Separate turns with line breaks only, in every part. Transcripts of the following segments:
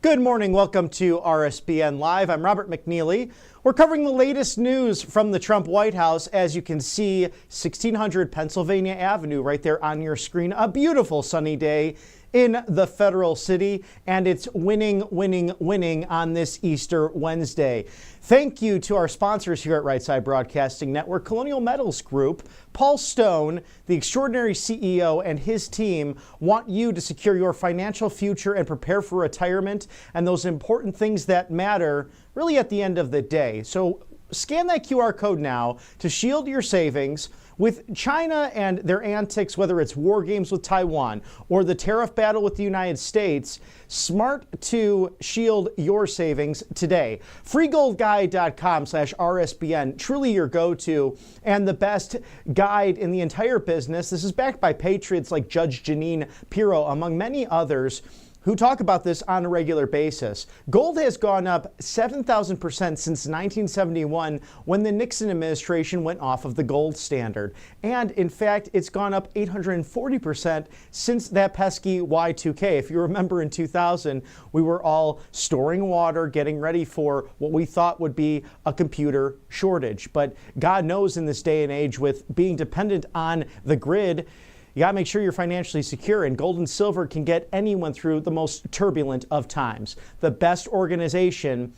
Good morning. Welcome to RSBN Live. I'm Robert McNeely. We're covering the latest news from the Trump White House. As you can see, 1600 Pennsylvania Avenue right there on your screen. A beautiful sunny day in the federal city, and it's winning on this Easter Wednesday. Thank you to our sponsors here at Right Side Broadcasting Network, Colonial Metals Group. Paul Stone, the extraordinary CEO, and his team want you to secure your financial future and prepare for retirement and those important things that matter really at the end of the day. So scan that QR code now to shield your savings. With China and their antics, whether it's war games with Taiwan or the tariff battle with the United States, smart to shield your savings today. freegoldguide.com/RSBN, truly your go-to and the best guide in the entire business. This is backed by patriots like Judge Jeanine Pirro, among many others, who talk about this on a regular basis. Gold has gone up 7,000% since 1971 when the Nixon administration went off of the gold standard. And in fact, it's gone up 840% since that pesky Y2K. If you remember in 2000, we were all storing water, getting ready for what we thought would be a computer shortage. But God knows in this day and age, with being dependent on the grid, you got to make sure you're financially secure, and gold and silver can get anyone through the most turbulent of times. The best organization,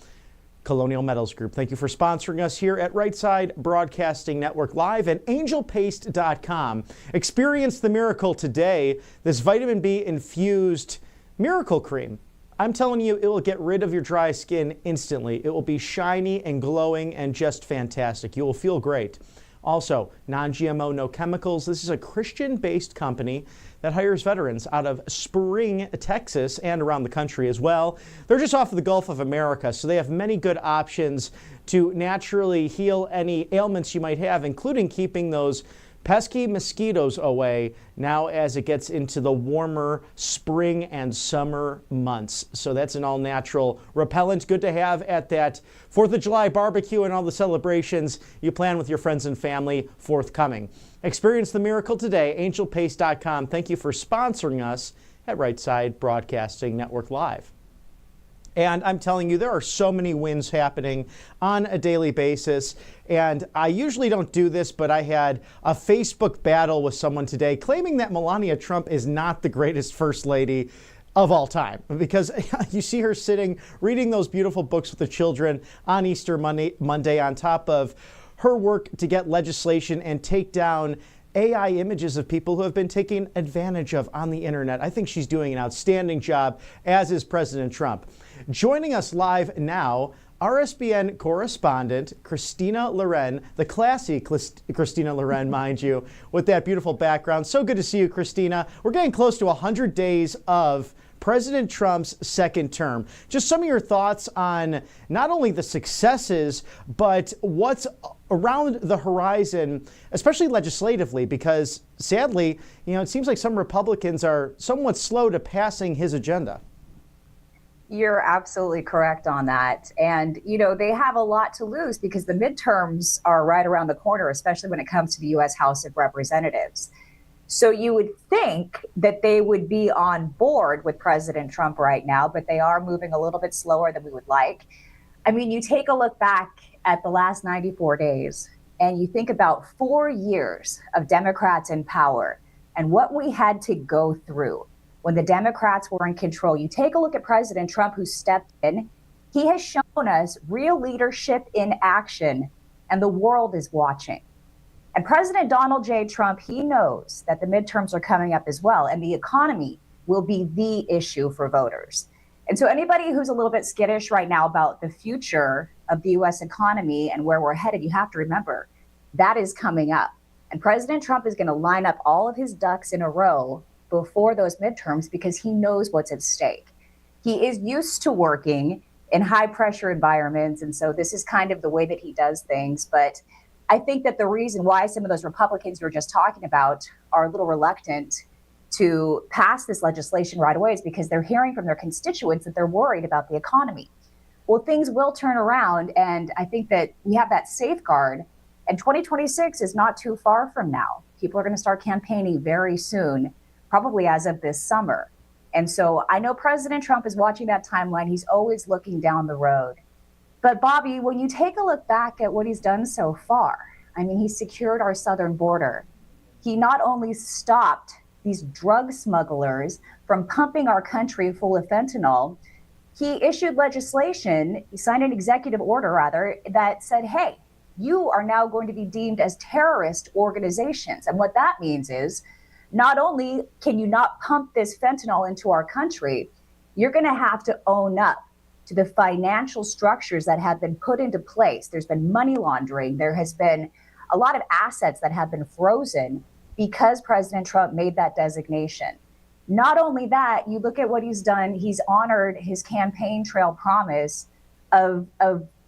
Colonial Metals Group. Thank you for sponsoring us here at Right Side Broadcasting Network Live and angelpaste.com. Experience the miracle today, this vitamin B infused miracle cream. I'm telling you, it will get rid of your dry skin instantly. It will be shiny and glowing and just fantastic. You will feel great. Also, non-GMO, no chemicals. This is a Christian-based company that hires veterans out of Spring, Texas, and around the country as well. They're just off of the Gulf of America, so they have many good options to naturally heal any ailments you might have, including keeping those pesky mosquitoes away now as it gets into the warmer spring and summer months. So that's an all-natural repellent. Good to have at that 4th of July barbecue and all the celebrations you plan with your friends and family forthcoming. Experience the miracle today. angelpaste.com. Thank you for sponsoring us at Right Side Broadcasting Network Live. And I'm telling you, there are so many wins happening on a daily basis. And I usually don't do this, but I had a Facebook battle with someone today claiming that Melania Trump is not the greatest first lady of all time, because you see her sitting reading those beautiful books with the children on Easter Monday on top of her work to get legislation and take down AI images of people who have been taken advantage of on the internet. I think she's doing an outstanding job, as is President Trump. Joining us live now, RSBN correspondent Christina Loren, the classy Christina Loren, mind you, with that beautiful background. So good to see you, Christina. We're getting close to 100 days of President Trump's second term. Just some of your thoughts on not only the successes, but what's around the horizon, especially legislatively, because sadly, it seems like some Republicans are somewhat slow to passing his agenda.
You're absolutely correct on that. And, they have a lot to lose because the midterms are right around the corner, especially when it comes to the U.S. House of Representatives. So you would think that they would be on board with President Trump right now, but they are moving a little bit slower than we would like. I mean, you take a look back at the last 94 days and you think about 4 years of Democrats in power and what we had to go through when the Democrats were in control. You take a look at President Trump, who stepped in. He has shown us real leadership in action, and the world is watching. And President Donald J. Trump, he knows that the midterms are coming up as well, and the economy will be the issue for voters. And so anybody who's a little bit skittish right now about the future of the U.S. economy and where we're headed, you have to remember that is coming up. And President Trump is going to line up all of his ducks in a row before those midterms because he knows what's at stake. He is used to working in high pressure environments. And so this is kind of the way that he does things. But I think that the reason why some of those Republicans you were just talking about are a little reluctant to pass this legislation right away is because they're hearing from their constituents that they're worried about the economy. Well, things will turn around, and I think that we have that safeguard, and 2026 is not too far from now. People are going to start campaigning very soon, probably as of this summer. And so I know President Trump is watching that timeline. He's always looking down the road. But Bobby, when you take a look back at what he's done so far, I mean, he secured our southern border. He not only stopped these drug smugglers from pumping our country full of fentanyl, he issued legislation, he signed an executive order rather, that said, hey, you are now going to be deemed as terrorist organizations. And what that means is not only can you not pump this fentanyl into our country, you're going to have to own up to the financial structures that have been put into place. There's been money laundering. There has been a lot of assets that have been frozen because President Trump made that designation. Not only that, you look at what he's done, he's honored his campaign trail promise of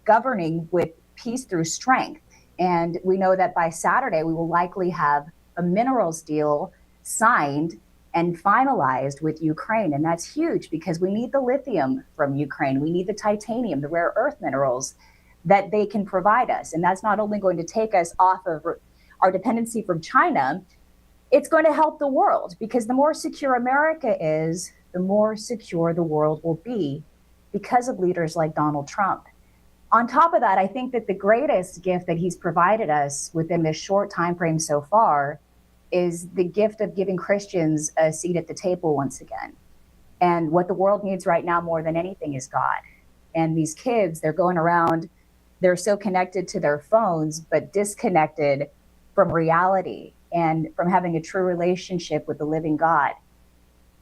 governing with peace through strength. And we know that by Saturday, we will likely have a minerals deal signed and finalized with Ukraine. And that's huge because we need the lithium from Ukraine. We need the titanium, the rare earth minerals that they can provide us. And that's not only going to take us off of our dependency from China, it's going to help the world because the more secure America is, the more secure the world will be because of leaders like Donald Trump. On top of that, I think that the greatest gift that he's provided us within this short time frame so far is the gift of giving Christians a seat at the table once again. And what the world needs right now more than anything is God. And these kids, they're going around, they're so connected to their phones, but disconnected from reality and from having a true relationship with the living God.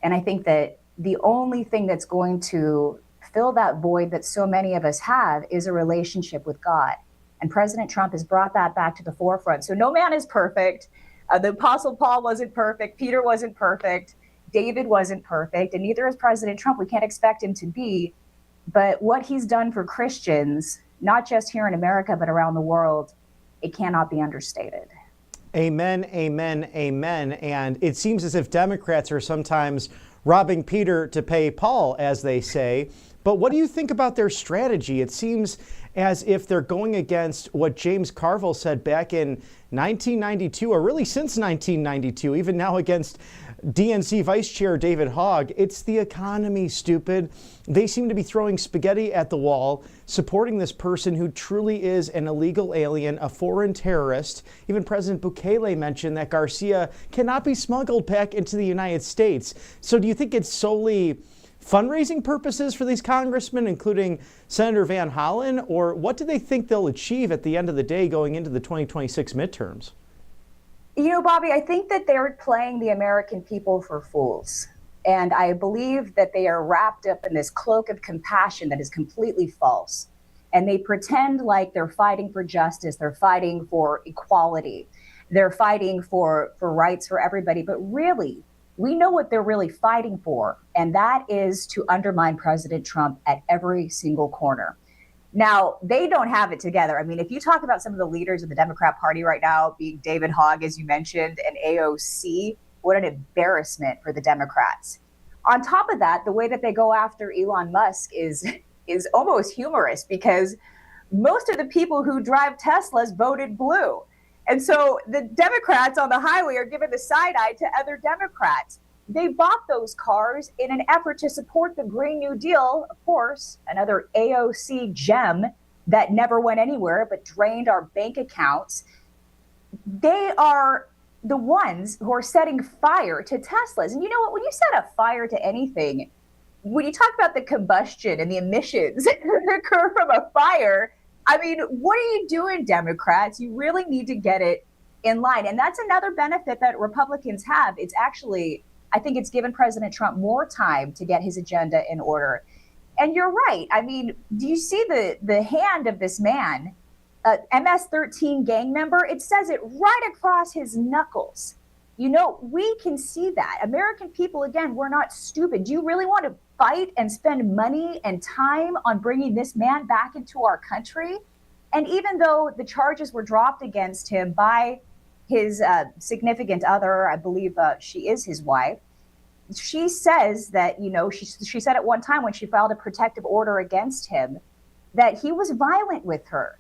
And I think that the only thing that's going to fill that void that so many of us have is a relationship with God. And President Trump has brought that back to the forefront. So no man is perfect. The Apostle Paul wasn't perfect. Peter wasn't perfect. David wasn't perfect. And neither is President Trump. We can't expect him to be. But what he's done for Christians, not just here in America, but around the world, it cannot be understated.
Amen, amen, amen. And it seems as if Democrats are sometimes robbing Peter to pay Paul, as they say. But what do you think about their strategy? It seems as if they're going against what James Carville said back in 1992, or really since 1992, even now against DNC Vice Chair David Hogg. It's the economy, stupid. They seem to be throwing spaghetti at the wall, supporting this person who truly is an illegal alien, a foreign terrorist. Even President Bukele mentioned that Garcia cannot be smuggled back into the United States. So do you think it's solely fundraising purposes for these congressmen, including Senator Van Hollen, or what do they think they'll achieve at the end of the day going into the 2026 midterms?
You know, Bobby, I think that they're playing the American people for fools. And I believe that they are wrapped up in this cloak of compassion that is completely false. And they pretend like they're fighting for justice, they're fighting for equality, they're fighting for rights for everybody. But really, we know what they're really fighting for, and that is to undermine President Trump at every single corner. Now, they don't have it together. I mean, if you talk about some of the leaders of the Democrat Party right now, being David Hogg, as you mentioned, and AOC, what an embarrassment for the Democrats. On top of that, the way that they go after Elon Musk is almost humorous because most of the people who drive Teslas voted blue. And so the Democrats on the highway are giving the side eye to other Democrats. They bought those cars in an effort to support the Green New Deal, of course, another AOC gem that never went anywhere but drained our bank accounts. They are the ones who are setting fire to Teslas. And you know what? When you set a fire to anything, when you talk about the combustion and the emissions that occur from a fire, I mean, what are you doing, Democrats? You really need to get it in line. And that's another benefit that Republicans have. It's actually, I think it's given President Trump more time to get his agenda in order. And you're right. I mean, do you see the hand of this man, MS-13 gang member? It says it right across his knuckles. You know, we can see that. American people, again, we're not stupid. Do you really want to fight and spend money and time on bringing this man back into our country? And even though the charges were dropped against him by his significant other, I believe she is his wife, she says that, you know, she said at one time when she filed a protective order against him that he was violent with her.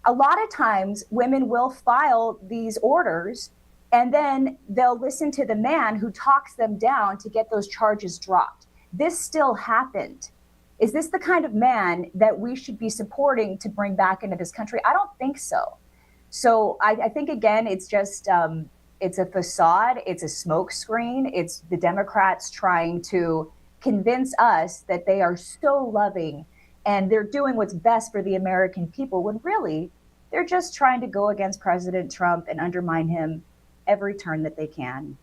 A lot of times women will file these orders and then they'll listen to the man who talks them down to get those charges dropped. this still happened. Is this the kind of man that we should be supporting to bring back into this country? I don't think so. So I think, again, it's just it's a facade. It's a smokescreen. It's the Democrats trying to convince us that they are so loving and they're doing what's best for the American people, when really they're just trying to go against President Trump and undermine him every turn that they can.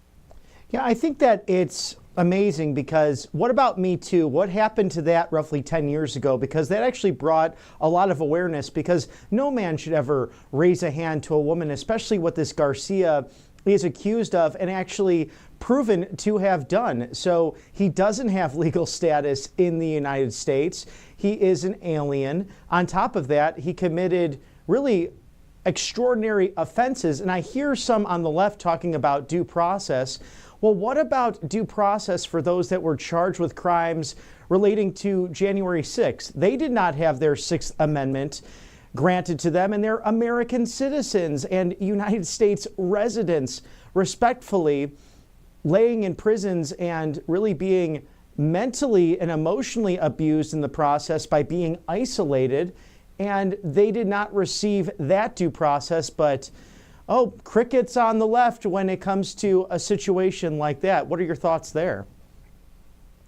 Yeah, I think that it's amazing because what about Me Too? What happened to that roughly 10 years ago? Because that actually brought a lot of awareness, because no man should ever raise a hand to a woman, especially what this Garcia is accused of and actually proven to have done. So he doesn't have legal status in the United States. He is an alien. On top of that, he committed really extraordinary offenses. And I hear some on the left talking about due process. Well, what about due process for those that were charged with crimes relating to January 6th? They did not have their Sixth Amendment granted to them, and they're American citizens and United States residents, respectfully laying in prisons and really being mentally and emotionally abused in the process by being isolated. And they did not receive that due process, but crickets on the left when it comes to a situation like that. What are your thoughts there?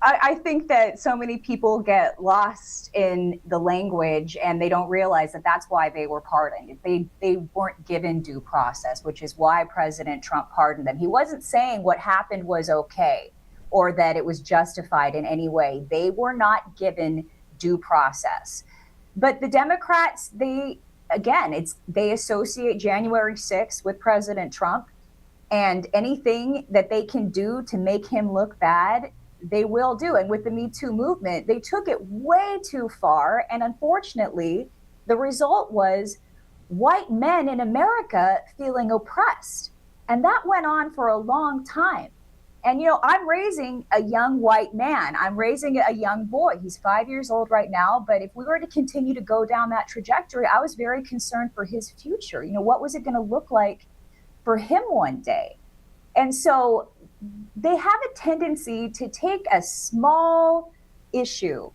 I think that so many people get lost in the language and they don't realize that that's why they were pardoned. They weren't given due process, which is why President Trump pardoned them. He wasn't saying what happened was okay or that it was justified in any way. They were not given due process. But the Democrats, they associate January 6th with President Trump, and anything that they can do to make him look bad, they will do. And with the Me Too movement, they took it way too far. And unfortunately, the result was white men in America feeling oppressed. And that went on for a long time. And, I'm raising a young white man. I'm raising a young boy. He's 5 years old right now. But if we were to continue to go down that trajectory, I was very concerned for his future. What was it going to look like for him one day? And so they have a tendency to take a small issue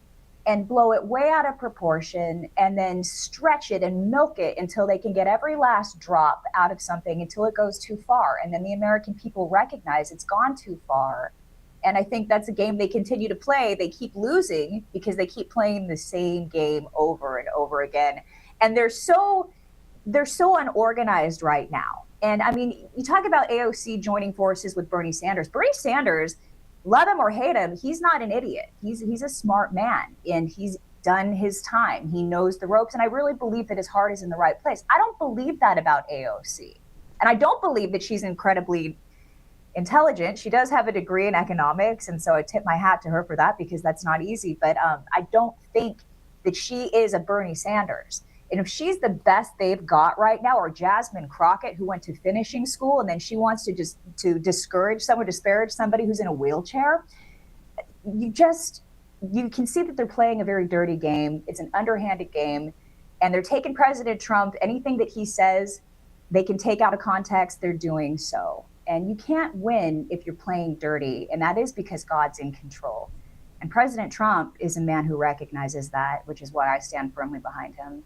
and blow it way out of proportion and then stretch it and milk it until they can get every last drop out of something until it goes too far. And then the American people recognize it's gone too far. And I think that's a game they continue to play. They keep losing because they keep playing the same game over and over again. And they're so unorganized right now. And I mean, you talk about AOC joining forces with Bernie Sanders. Bernie Sanders, love him or hate him, he's not an idiot. He's a smart man, and he's done his time. He knows the ropes, and I really believe that his heart is in the right place. I don't believe that about AOC. And I don't believe that she's incredibly intelligent. She does have a degree in economics, and so I tip my hat to her for that, because that's not easy. But I don't think that she is a Bernie Sanders. And if she's the best they've got right now, or Jasmine Crockett, who went to finishing school and then she wants to disparage somebody who's in a wheelchair, you can see that they're playing a very dirty game. It's an underhanded game, and they're taking President Trump. Anything that he says, they can take out of context. They're doing so. And you can't win if you're playing dirty. And that is because God's in control. And President Trump is a man who recognizes that, which is why I stand firmly behind him.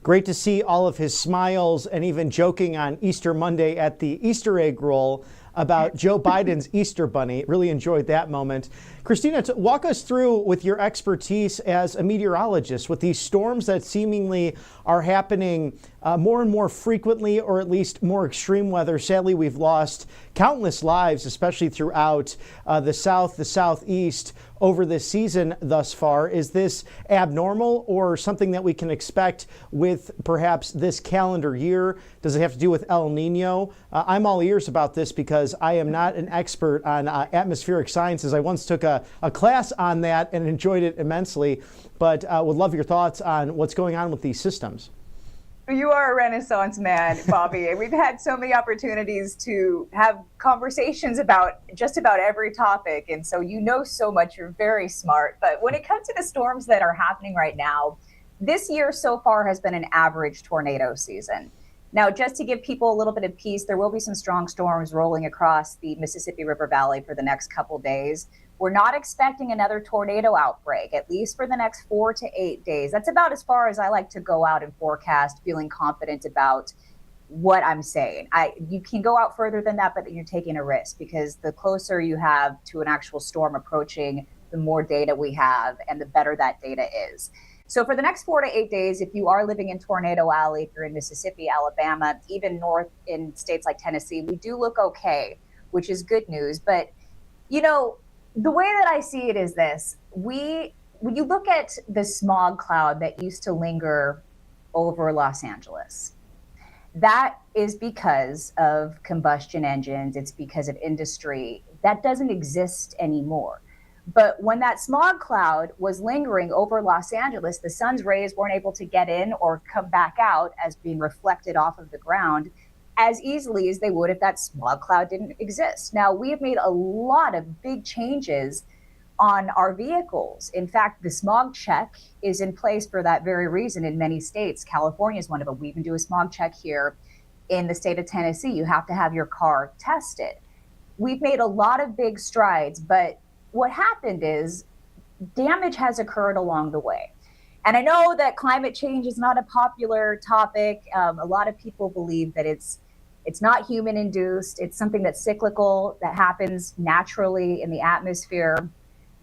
Great to see all of his smiles and even joking on Easter Monday at the Easter egg roll about Joe Biden's Easter bunny. Really enjoyed that moment. Christina, walk us through with your expertise as a meteorologist with these storms that seemingly are happening more and more frequently, or at least more extreme weather. Sadly, we've lost countless lives, especially throughout the South, the Southeast over this season thus far. Is this abnormal or something that we can expect with perhaps this calendar year? Does it have to do with El Nino? I'm all ears about this because I am not an expert on atmospheric sciences. I once took a class on that and enjoyed it immensely, but would love your thoughts on what's going on with these systems.
You are a Renaissance man, Bobby. We've had so many opportunities to have conversations about just about every topic. And so you know so much. You're very smart. But when it comes to the storms that are happening right now, this year so far has been an average tornado season. Now, just to give people a little bit of peace, there will be some strong storms rolling across the Mississippi River Valley for the next couple days. We're not expecting another tornado outbreak, at least for the next 4 to 8 days. That's about as far as I like to go out and forecast, feeling confident about what I'm saying. You can go out further than that, but you're taking a risk, because the closer you have to an actual storm approaching, the more data we have and the better that data is. So for the next 4 to 8 days, if you are living in Tornado Alley, if you're in Mississippi, Alabama, even north in states like Tennessee, we do look okay, which is good news. But, you know, the way that I see it is this: when you look at the smog cloud that used to linger over Los Angeles, that is because of combustion engines. It's because of industry. That doesn't exist anymore. But when that smog cloud was lingering over Los Angeles, the sun's rays weren't able to get in or come back out as being reflected off of the ground as easily as they would if that smog cloud didn't exist. Now, we have made a lot of big changes on our vehicles. In fact, the smog check is in place for that very reason in many states. California is one of them. We even do a smog check here in the state of Tennessee. You have to have your car tested. We've made a lot of big strides, but what happened is damage has occurred along the way. And I know that climate change is not a popular topic. A lot of people believe that it's not human induced. It's something that's cyclical, that happens naturally in the atmosphere.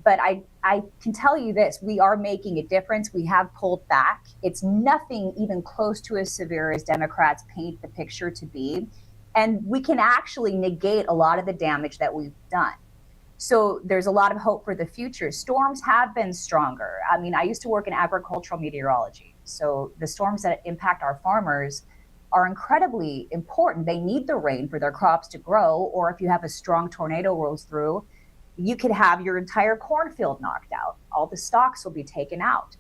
But I can tell you this: we are making a difference. We have pulled back. It's nothing even close to as severe as Democrats paint the picture to be. And we can actually negate a lot of the damage that we've done. So there's a lot of hope for the future. Storms have been stronger. I mean, I used to work in agricultural meteorology. So the storms that impact our farmers are incredibly important. They need the rain for their crops to grow. Or if you have a strong tornado rolls through, you could have your entire cornfield knocked out. All the stalks will be taken out.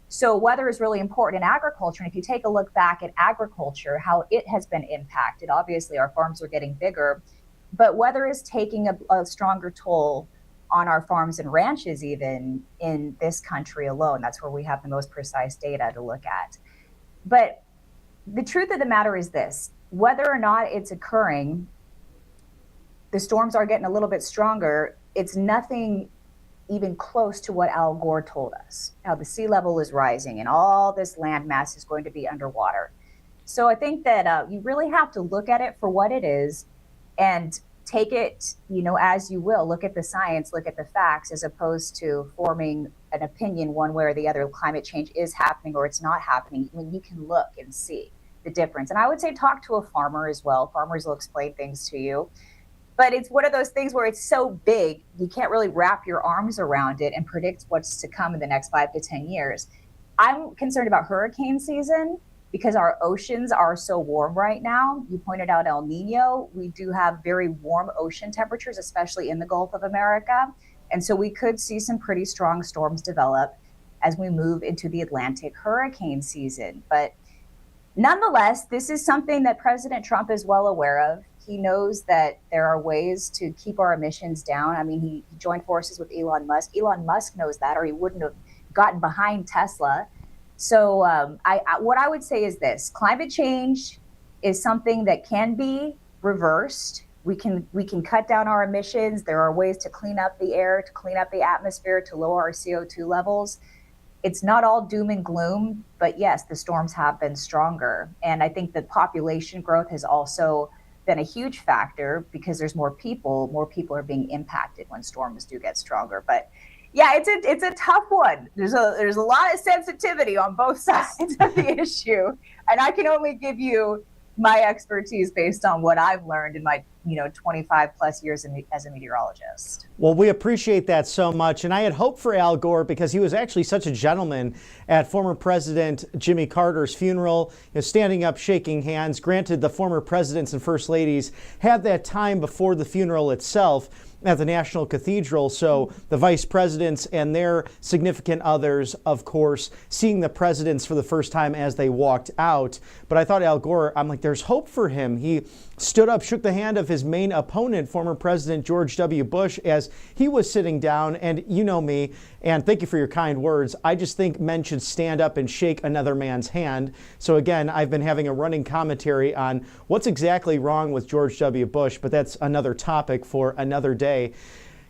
So weather is really important in agriculture. And if you take a look back at agriculture, how it has been impacted, obviously our farms are getting bigger, but weather is taking a stronger toll on our farms and ranches, even in this country alone. That's where we have the most precise data to look at. But the truth of the matter is this: whether or not it's occurring, the storms are getting a little bit stronger. It's nothing even close to what Al Gore told us, how the sea level is rising and all this land mass is going to be underwater. So I think that you really have to look at it for what it is and take it, as you will. Look at the science, look at the facts, as opposed to forming an opinion one way or the other. Climate change is happening or it's not happening, when you can look and see the difference. And I would say talk to a farmer as well. Farmers will explain things to you. But it's one of those things where it's so big, you can't really wrap your arms around it and predict what's to come in the next 5 to 10 years. I'm concerned about hurricane season because our oceans are so warm right now. You pointed out El Nino. We do have very warm ocean temperatures, especially in the Gulf of America. And so we could see some pretty strong storms develop as we move into the Atlantic hurricane season. But nonetheless, this is something that President Trump is well aware of. He knows that there are ways to keep our emissions down. I mean, he joined forces with Elon Musk. Elon Musk knows that, or he wouldn't have gotten behind Tesla. So what I would say is this: climate change is something that can be reversed. We can cut down our emissions. There are ways to clean up the air, to clean up the atmosphere, to lower our CO2 levels. It's not all doom and gloom, but yes, the storms have been stronger. And I think that population growth has also been a huge factor, because there's more people are being impacted when storms do get stronger. But yeah, it's a tough one. There's a lot of sensitivity on both sides of the issue, and I can only give you my expertise based on what I've learned in my 25 plus years as a meteorologist.
Well, we appreciate that so much. And I had hoped for Al Gore, because he was actually such a gentleman at former President Jimmy Carter's funeral, standing up, shaking hands. Granted, the former presidents and first ladies had that time before the funeral itself at the National Cathedral. So the vice presidents and their significant others, of course, seeing the presidents for the first time as they walked out. But I thought Al Gore, I'm like, there's hope for him. He stood up, shook the hand of his main opponent, former President George W. Bush, as he was sitting down. And you know me, and thank you for your kind words. I just think men should stand up and shake another man's hand. So again, I've been having a running commentary on what's exactly wrong with George W. Bush, but that's another topic for another day.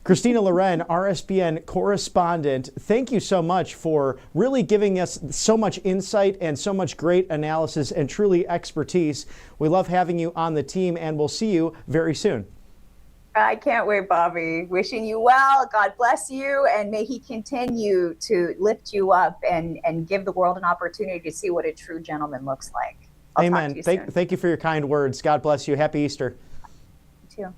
Christina Loren, RSBN correspondent, thank you so much for really giving us so much insight and so much great analysis and truly expertise. We love having you on the team, and we'll see you very soon.
I can't wait, Bobby. Wishing you well. God bless you, and may he continue to lift you up and give the world an opportunity to see what a true gentleman looks like. I'll
Amen.
talk to you soon.
Thank you for your kind words. God bless you. Happy Easter.
You too.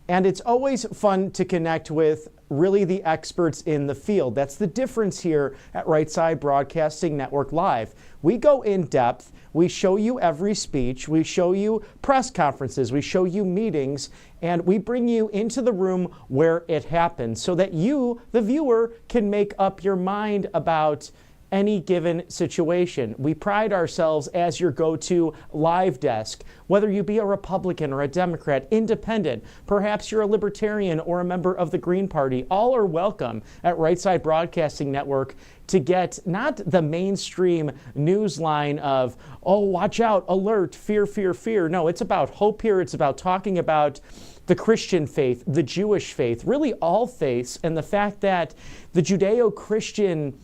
And it's always fun to connect with really the experts in the field. That's the difference here at Right Side Broadcasting Network Live. We go in depth. We show you every speech. We show you press conferences. We show you meetings. And we bring you into the room where it happens so that you, the viewer, can make up your mind about any given situation. We pride ourselves as your go-to live desk. Whether you be a Republican or a Democrat, independent, perhaps you're a Libertarian or a member of the Green Party, all are welcome at Right Side Broadcasting Network to get not the mainstream news line of, oh, watch out, alert, fear, fear, fear. No, it's about hope here. It's about talking about the Christian faith, the Jewish faith, really all faiths, and the fact that the Judeo-Christian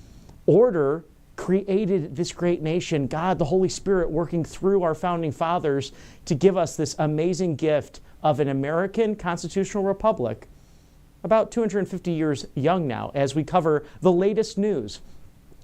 order created this great nation, God, the Holy Spirit working through our founding fathers to give us this amazing gift of an American constitutional republic, about 250 years young now, as we cover the latest news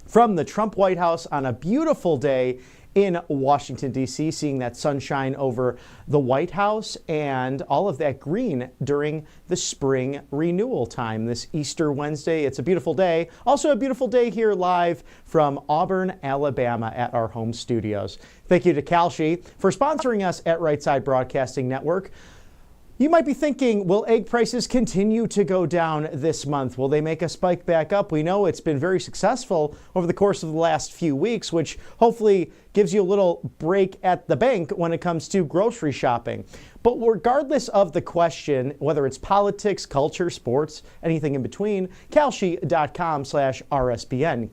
from the Trump White House on a beautiful day in Washington, D.C., seeing that sunshine over the White House and all of that green during the spring renewal time this Easter Wednesday. It's a beautiful day. Also a beautiful day here live from Auburn, Alabama at our home studios. Thank you to Kalshi for sponsoring us at Right Side Broadcasting Network. You might be thinking, will egg prices continue to go down this month? Will they make a spike back up? We know it's been very successful over the course of the last few weeks, which hopefully gives you a little break at the bank when it comes to grocery shopping. But regardless of the question, whether it's politics, culture, sports, anything in between, kalshi.com/RSBN,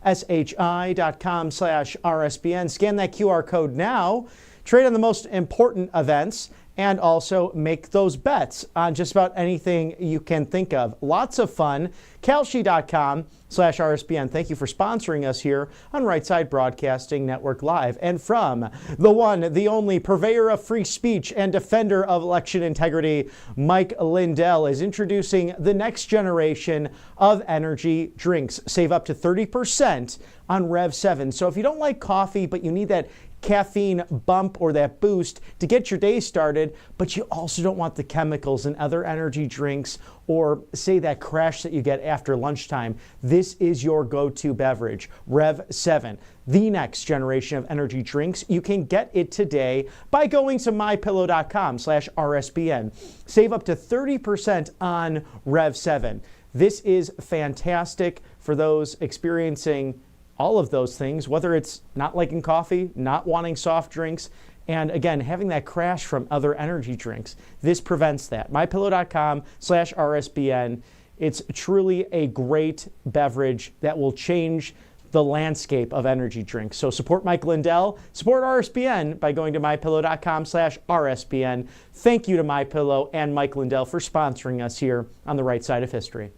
KALSHI.com/RSBN. Scan that QR code now, trade on the most important events, and also make those bets on just about anything you can think of. Lots of fun. Kalshi.com/RSBN. Thank you for sponsoring us here on Right Side Broadcasting Network Live. And from the one, the only purveyor of free speech and defender of election integrity, Mike Lindell is introducing the next generation of energy drinks. Save up to 30% on Rev 7. So if you don't like coffee, but you need that caffeine bump or that boost to get your day started, but you also don't want the chemicals and other energy drinks or say that crash that you get after lunchtime, this is your go-to beverage, Rev 7, the next generation of energy drinks. You can get it today by going to mypillow.com/RSBN. Save up to 30% on Rev 7. This is fantastic for those experiencing all of those things, whether it's not liking coffee, not wanting soft drinks, and again, having that crash from other energy drinks. This prevents that. mypillow.com/RSBN. It's truly a great beverage that will change the landscape of energy drinks. So support Mike Lindell, support RSBN by going to mypillow.com/RSBN. Thank you to MyPillow and Mike Lindell for sponsoring us here on the Right Side of History.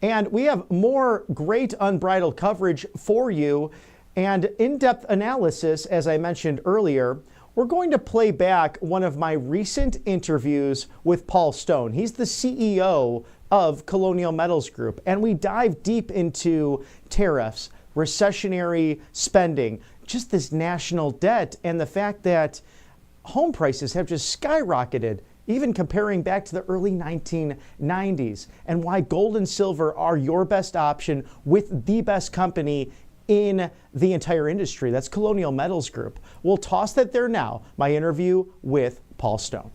And we have more great unbridled coverage for you and in-depth analysis, as I mentioned earlier. We're going to play back one of my recent interviews with Paul Stone. He's the CEO of Colonial Metals Group, and we dive deep into tariffs, recessionary spending, just this national debt, and the fact that home prices have just skyrocketed, even comparing back to the early 1990s, and why gold and silver are your best option with the best company in the entire industry. That's Colonial Metals Group. We'll toss that there now, my interview with Paul Stone.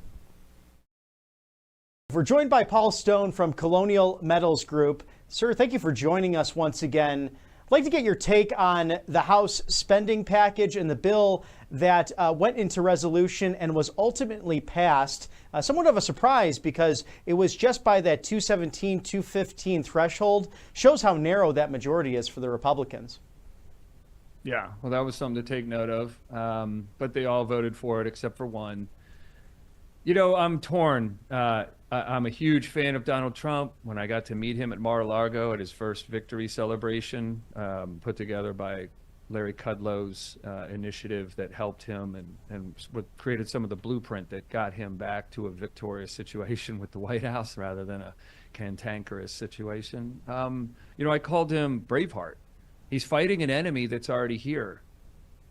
We're joined by Paul Stone from Colonial Metals Group. Sir, thank you for joining us once again. I'd like to get your take on the House spending package and the bill that went into resolution and was ultimately passed. Somewhat of a surprise because it was just by that 217, 215 threshold. Shows how narrow that majority is for the Republicans.
Yeah, well, that was something to take note of. But they all voted for it except for one. I'm torn. I'm a huge fan of Donald Trump. When I got to meet him at Mar-a-Lago at his first victory celebration, put together by Larry Kudlow's initiative that helped him and what created some of the blueprint that got him back to a victorious situation with the White House rather than a cantankerous situation. I called him Braveheart. He's fighting an enemy that's already here.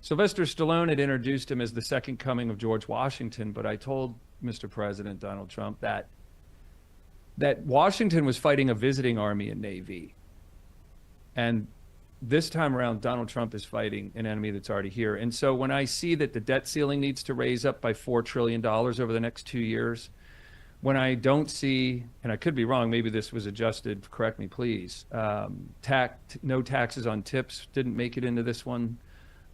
Sylvester Stallone had introduced him as the second coming of George Washington, but I told Mr. President Donald Trump that Washington was fighting a visiting army and navy. And this time around, Donald Trump is fighting an enemy that's already here. And so when I see that the debt ceiling needs to raise up by $4 trillion over the next 2 years, when I don't see, and I could be wrong, maybe this was adjusted, correct me please, no taxes on tips didn't make it into this one.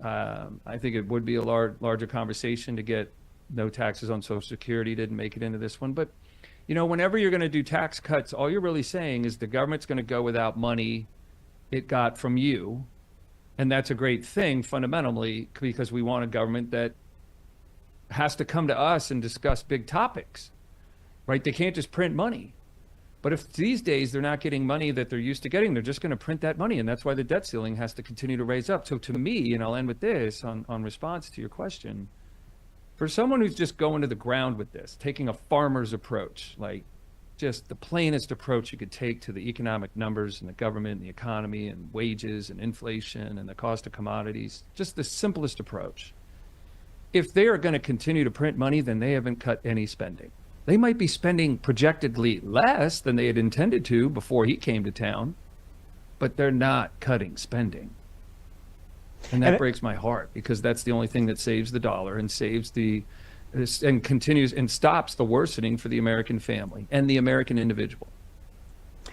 I think it would be a larger conversation to get no taxes on Social Security, didn't make it into this one. But, whenever you're going to do tax cuts, all you're really saying is the government's going to go without money it got from you. And that's a great thing fundamentally, because we want a government that has to come to us and discuss big topics, right? They can't just print money. But if these days they're not getting money that they're used to getting, they're just going to print that money. And that's why the debt ceiling has to continue to raise up. So to me, and I'll end with this on response to your question, for someone who's just going to the ground with this, taking a farmer's approach, like just the plainest approach you could take to the economic numbers and the government and the economy and wages and inflation and the cost of commodities, just the simplest approach. If they are going to continue to print money, then they haven't cut any spending. They might be spending projectedly less than they had intended to before he came to town, but they're not cutting spending. And that breaks my heart, because that's the only thing that saves the dollar and saves and continues and stops the worsening for the American family and the American individual.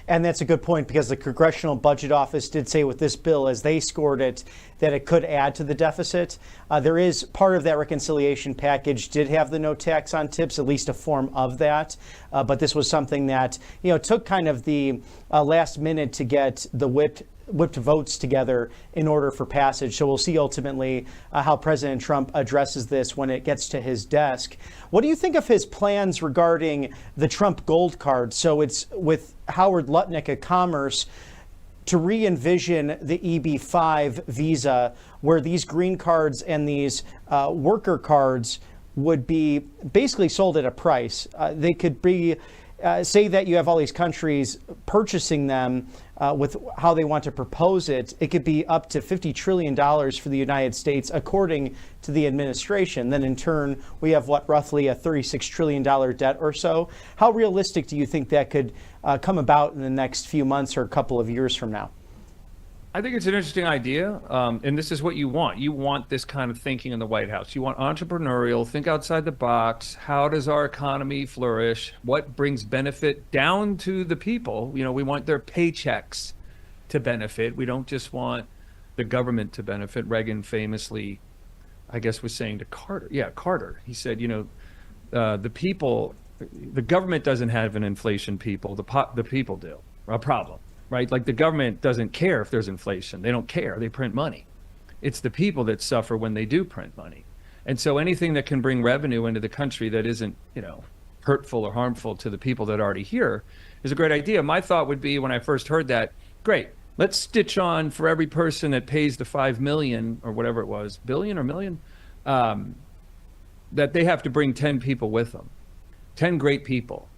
And that's a good point, because the Congressional Budget Office did say with this bill, as they scored it, that it could add to the deficit. There is part of that reconciliation package did have the no tax on tips, at least a form of that. But this was something that, took kind of the last minute to get the whipped votes together in order for passage. So we'll see ultimately how President Trump addresses this when it gets to his desk. What do you think of his plans regarding the Trump Gold Card? So it's with Howard Lutnick at Commerce to re-envision the EB-5 visa, where these green cards and these worker cards would be basically sold at a price. They could be say that you have all these countries purchasing them with how they want to propose it. It could be up to $50 trillion for the United States, according to the administration. Then in turn, we have roughly a $36 trillion debt or so. How realistic do you think that could come about in the next few months or a couple of years from now?
I think it's an interesting idea, and this is what you want. You want this kind of thinking in the White House. You want entrepreneurial, think outside the box. How does our economy flourish? What brings benefit down to the people? We want their paychecks to benefit. We don't just want the government to benefit. Reagan famously, I guess, was saying to Carter. Yeah, Carter. He said, the people, the government doesn't have an inflation people. The people do. A problem. Right? Like the government doesn't care if there's inflation. They don't care. They print money. It's the people that suffer when they do print money. And so anything that can bring revenue into the country that isn't, hurtful or harmful to the people that are already here is a great idea. My thought would be, when I first heard that, great, let's stitch on for every person that pays the 5 million or whatever it was, billion or million, that they have to bring 10 people with them, 10 great people.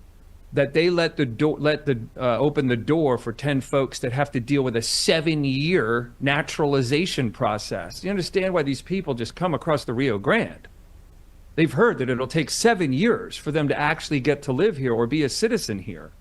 That they open the door for 10 folks that have to deal with a 7-year naturalization process. You understand why these people just come across the Rio Grande? They've heard that it'll take 7 years for them to actually get to live here or be a citizen here.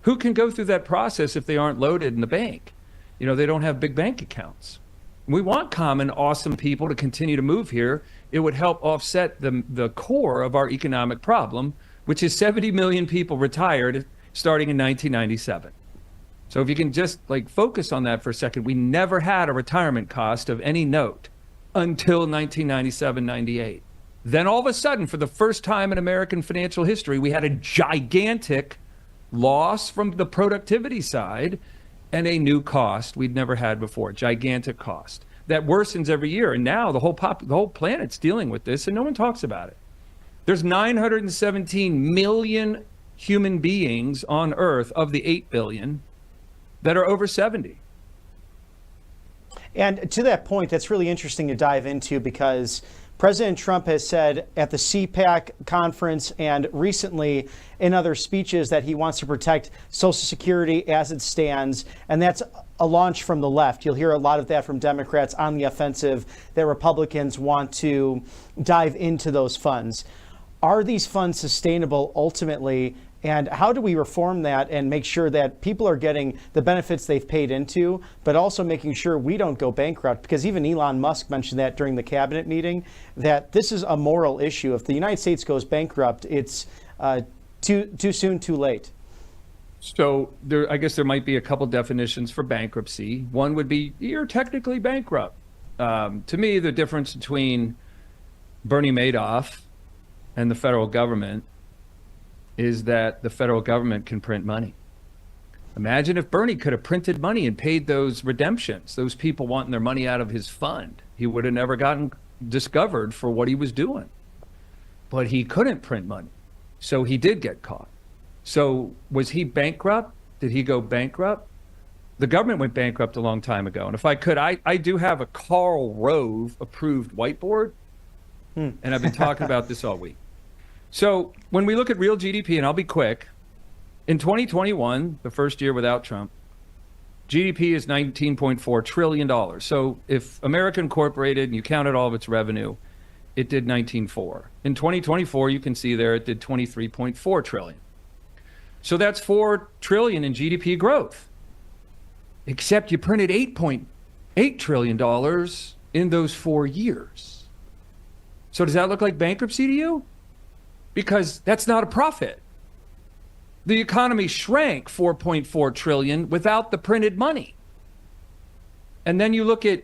Who can go through that process if they aren't loaded in the bank? They don't have big bank accounts. We want common, awesome people to continue to move here. It would help offset the core of our economic problem, which is 70 million people retired starting in 1997. So if you can just focus on that for a second, we never had a retirement cost of any note until 1997, 98. Then all of a sudden, for the first time in American financial history, we had a gigantic loss from the productivity side and a new cost we'd never had before, gigantic cost that worsens every year. And now the whole planet's dealing with this and no one talks about it. There's 917 million human beings on Earth of the 8 billion that are over 70.
And to that point, that's really interesting to dive into because President Trump has said at the CPAC conference and recently in other speeches that he wants to protect Social Security as it stands. And that's a launch from the left. You'll hear a lot of that from Democrats on the offensive, that Republicans want to dive into those funds. Are these funds sustainable ultimately? And how do we reform that and make sure that people are getting the benefits they've paid into, but also making sure we don't go bankrupt? Because even Elon Musk mentioned that during the cabinet meeting, that this is a moral issue. If the United States goes bankrupt, it's too soon, too late.
So I guess there might be a couple definitions for bankruptcy. One would be you're technically bankrupt. To me, the difference between Bernie Madoff and the federal government is that the federal government can print money. Imagine if Bernie could have printed money and paid those redemptions, those people wanting their money out of his fund. He would have never gotten discovered for what he was doing. But he couldn't print money, so he did get caught. So was he bankrupt? Did he go bankrupt? The government went bankrupt a long time ago. And if I could, I do have a Karl Rove approved whiteboard, and I've been talking about this all week. So when we look at real GDP, and I'll be quick, in 2021, the first year without Trump, GDP is $19.4 trillion. So if America Incorporated, and you counted all of its revenue, it did 19.4. In 2024, you can see there it did 23.4 trillion. So that's 4 trillion in GDP growth. Except you printed $8.8 trillion in those 4 years. So does that look like bankruptcy to you? Because that's not a profit. The economy shrank 4.4 trillion without the printed money. And then you look at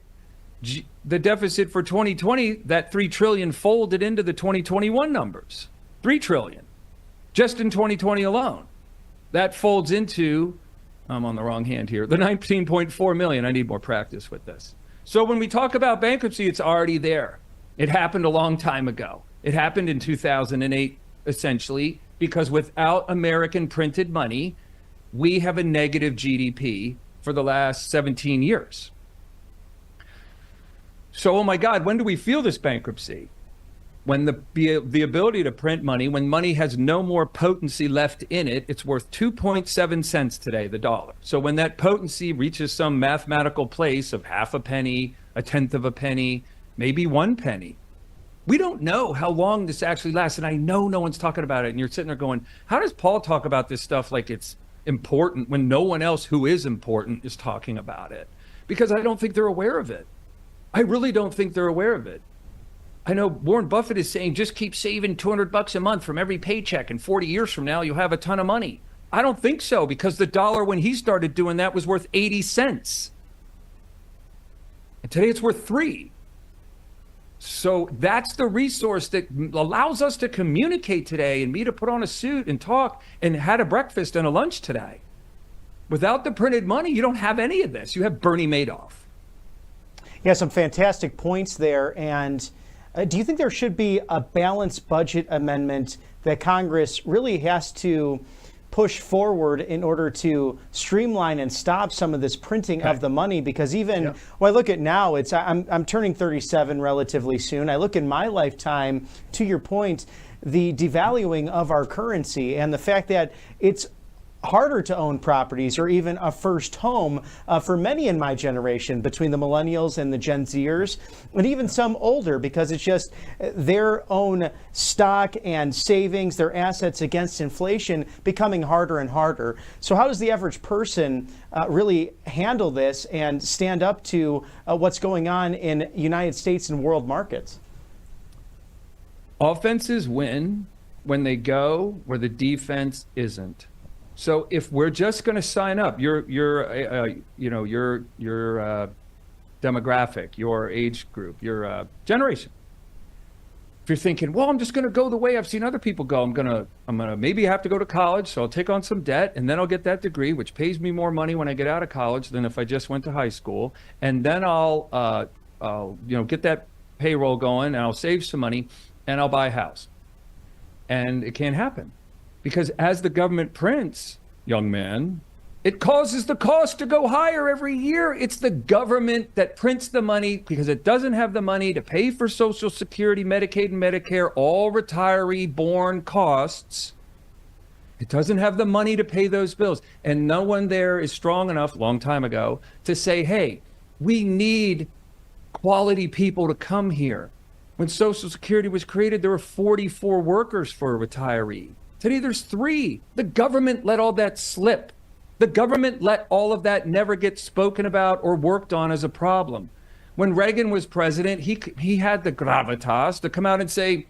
the deficit for 2020, that 3 trillion folded into the 2021 numbers. 3 trillion, just in 2020 alone. That folds into, I'm on the wrong hand here, the 19.4 million. I need more practice with this. So when we talk about bankruptcy, it's already there. It happened a long time ago. It happened in 2008, essentially, because without American printed money, we have a negative GDP for the last 17 years. So, oh my God, when do we feel this bankruptcy? When the ability to print money, when money has no more potency left in it, it's worth 2.7 cents today, the dollar. So when that potency reaches some mathematical place of half a penny, a tenth of a penny, maybe 1 penny, we don't know how long this actually lasts. And I know no one's talking about it. And you're sitting there going, how does Paul talk about this stuff like it's important when no one else who is important is talking about it? Because I don't think they're aware of it. I really don't think they're aware of it. I know Warren Buffett is saying, just keep saving $200 a month from every paycheck, and 40 years from now, you'll have a ton of money. I don't think so, because the dollar when he started doing that was worth 80 cents. And today it's worth 3. So that's the resource that allows us to communicate today, and me to put on a suit and talk and had a breakfast and a lunch today. Without the printed money, you don't have any of this. You have Bernie Madoff.
Yeah, some fantastic points there. And do you think there should be a balanced budget amendment that Congress really has to push forward in order to streamline and stop some of this printing of the money? Because even when I look at now, I'm turning 37 relatively soon. I look in my lifetime, to your point, the devaluing of our currency and the fact that it's harder to own properties or even a first home for many in my generation, between the millennials and the Gen Zers, and even some older, because it's just their own stock and savings, their assets against inflation becoming harder and harder. So how does the average person really handle this and stand up to what's going on in United States and world markets?
Offenses win when they go where the defense isn't. So if we're just going to sign up, your demographic, your age group, your generation. If you're thinking, well, I'm just going to go the way I've seen other people go, I'm gonna maybe have to go to college, so I'll take on some debt, and then I'll get that degree, which pays me more money when I get out of college than if I just went to high school, and then I'll get that payroll going, and I'll save some money, and I'll buy a house. And it can't happen because as the government prints, young man, it causes the cost to go higher every year. It's the government that prints the money because it doesn't have the money to pay for Social Security, Medicaid, and Medicare, all retiree-born costs. It doesn't have the money to pay those bills. And no one there is strong enough, long time ago, to say, hey, we need quality people to come here. When Social Security was created, there were 44 workers for a retiree. Today, there's 3. The government let all that slip. The government let all of that never get spoken about or worked on as a problem. When Reagan was president, he had the gravitas to come out and say,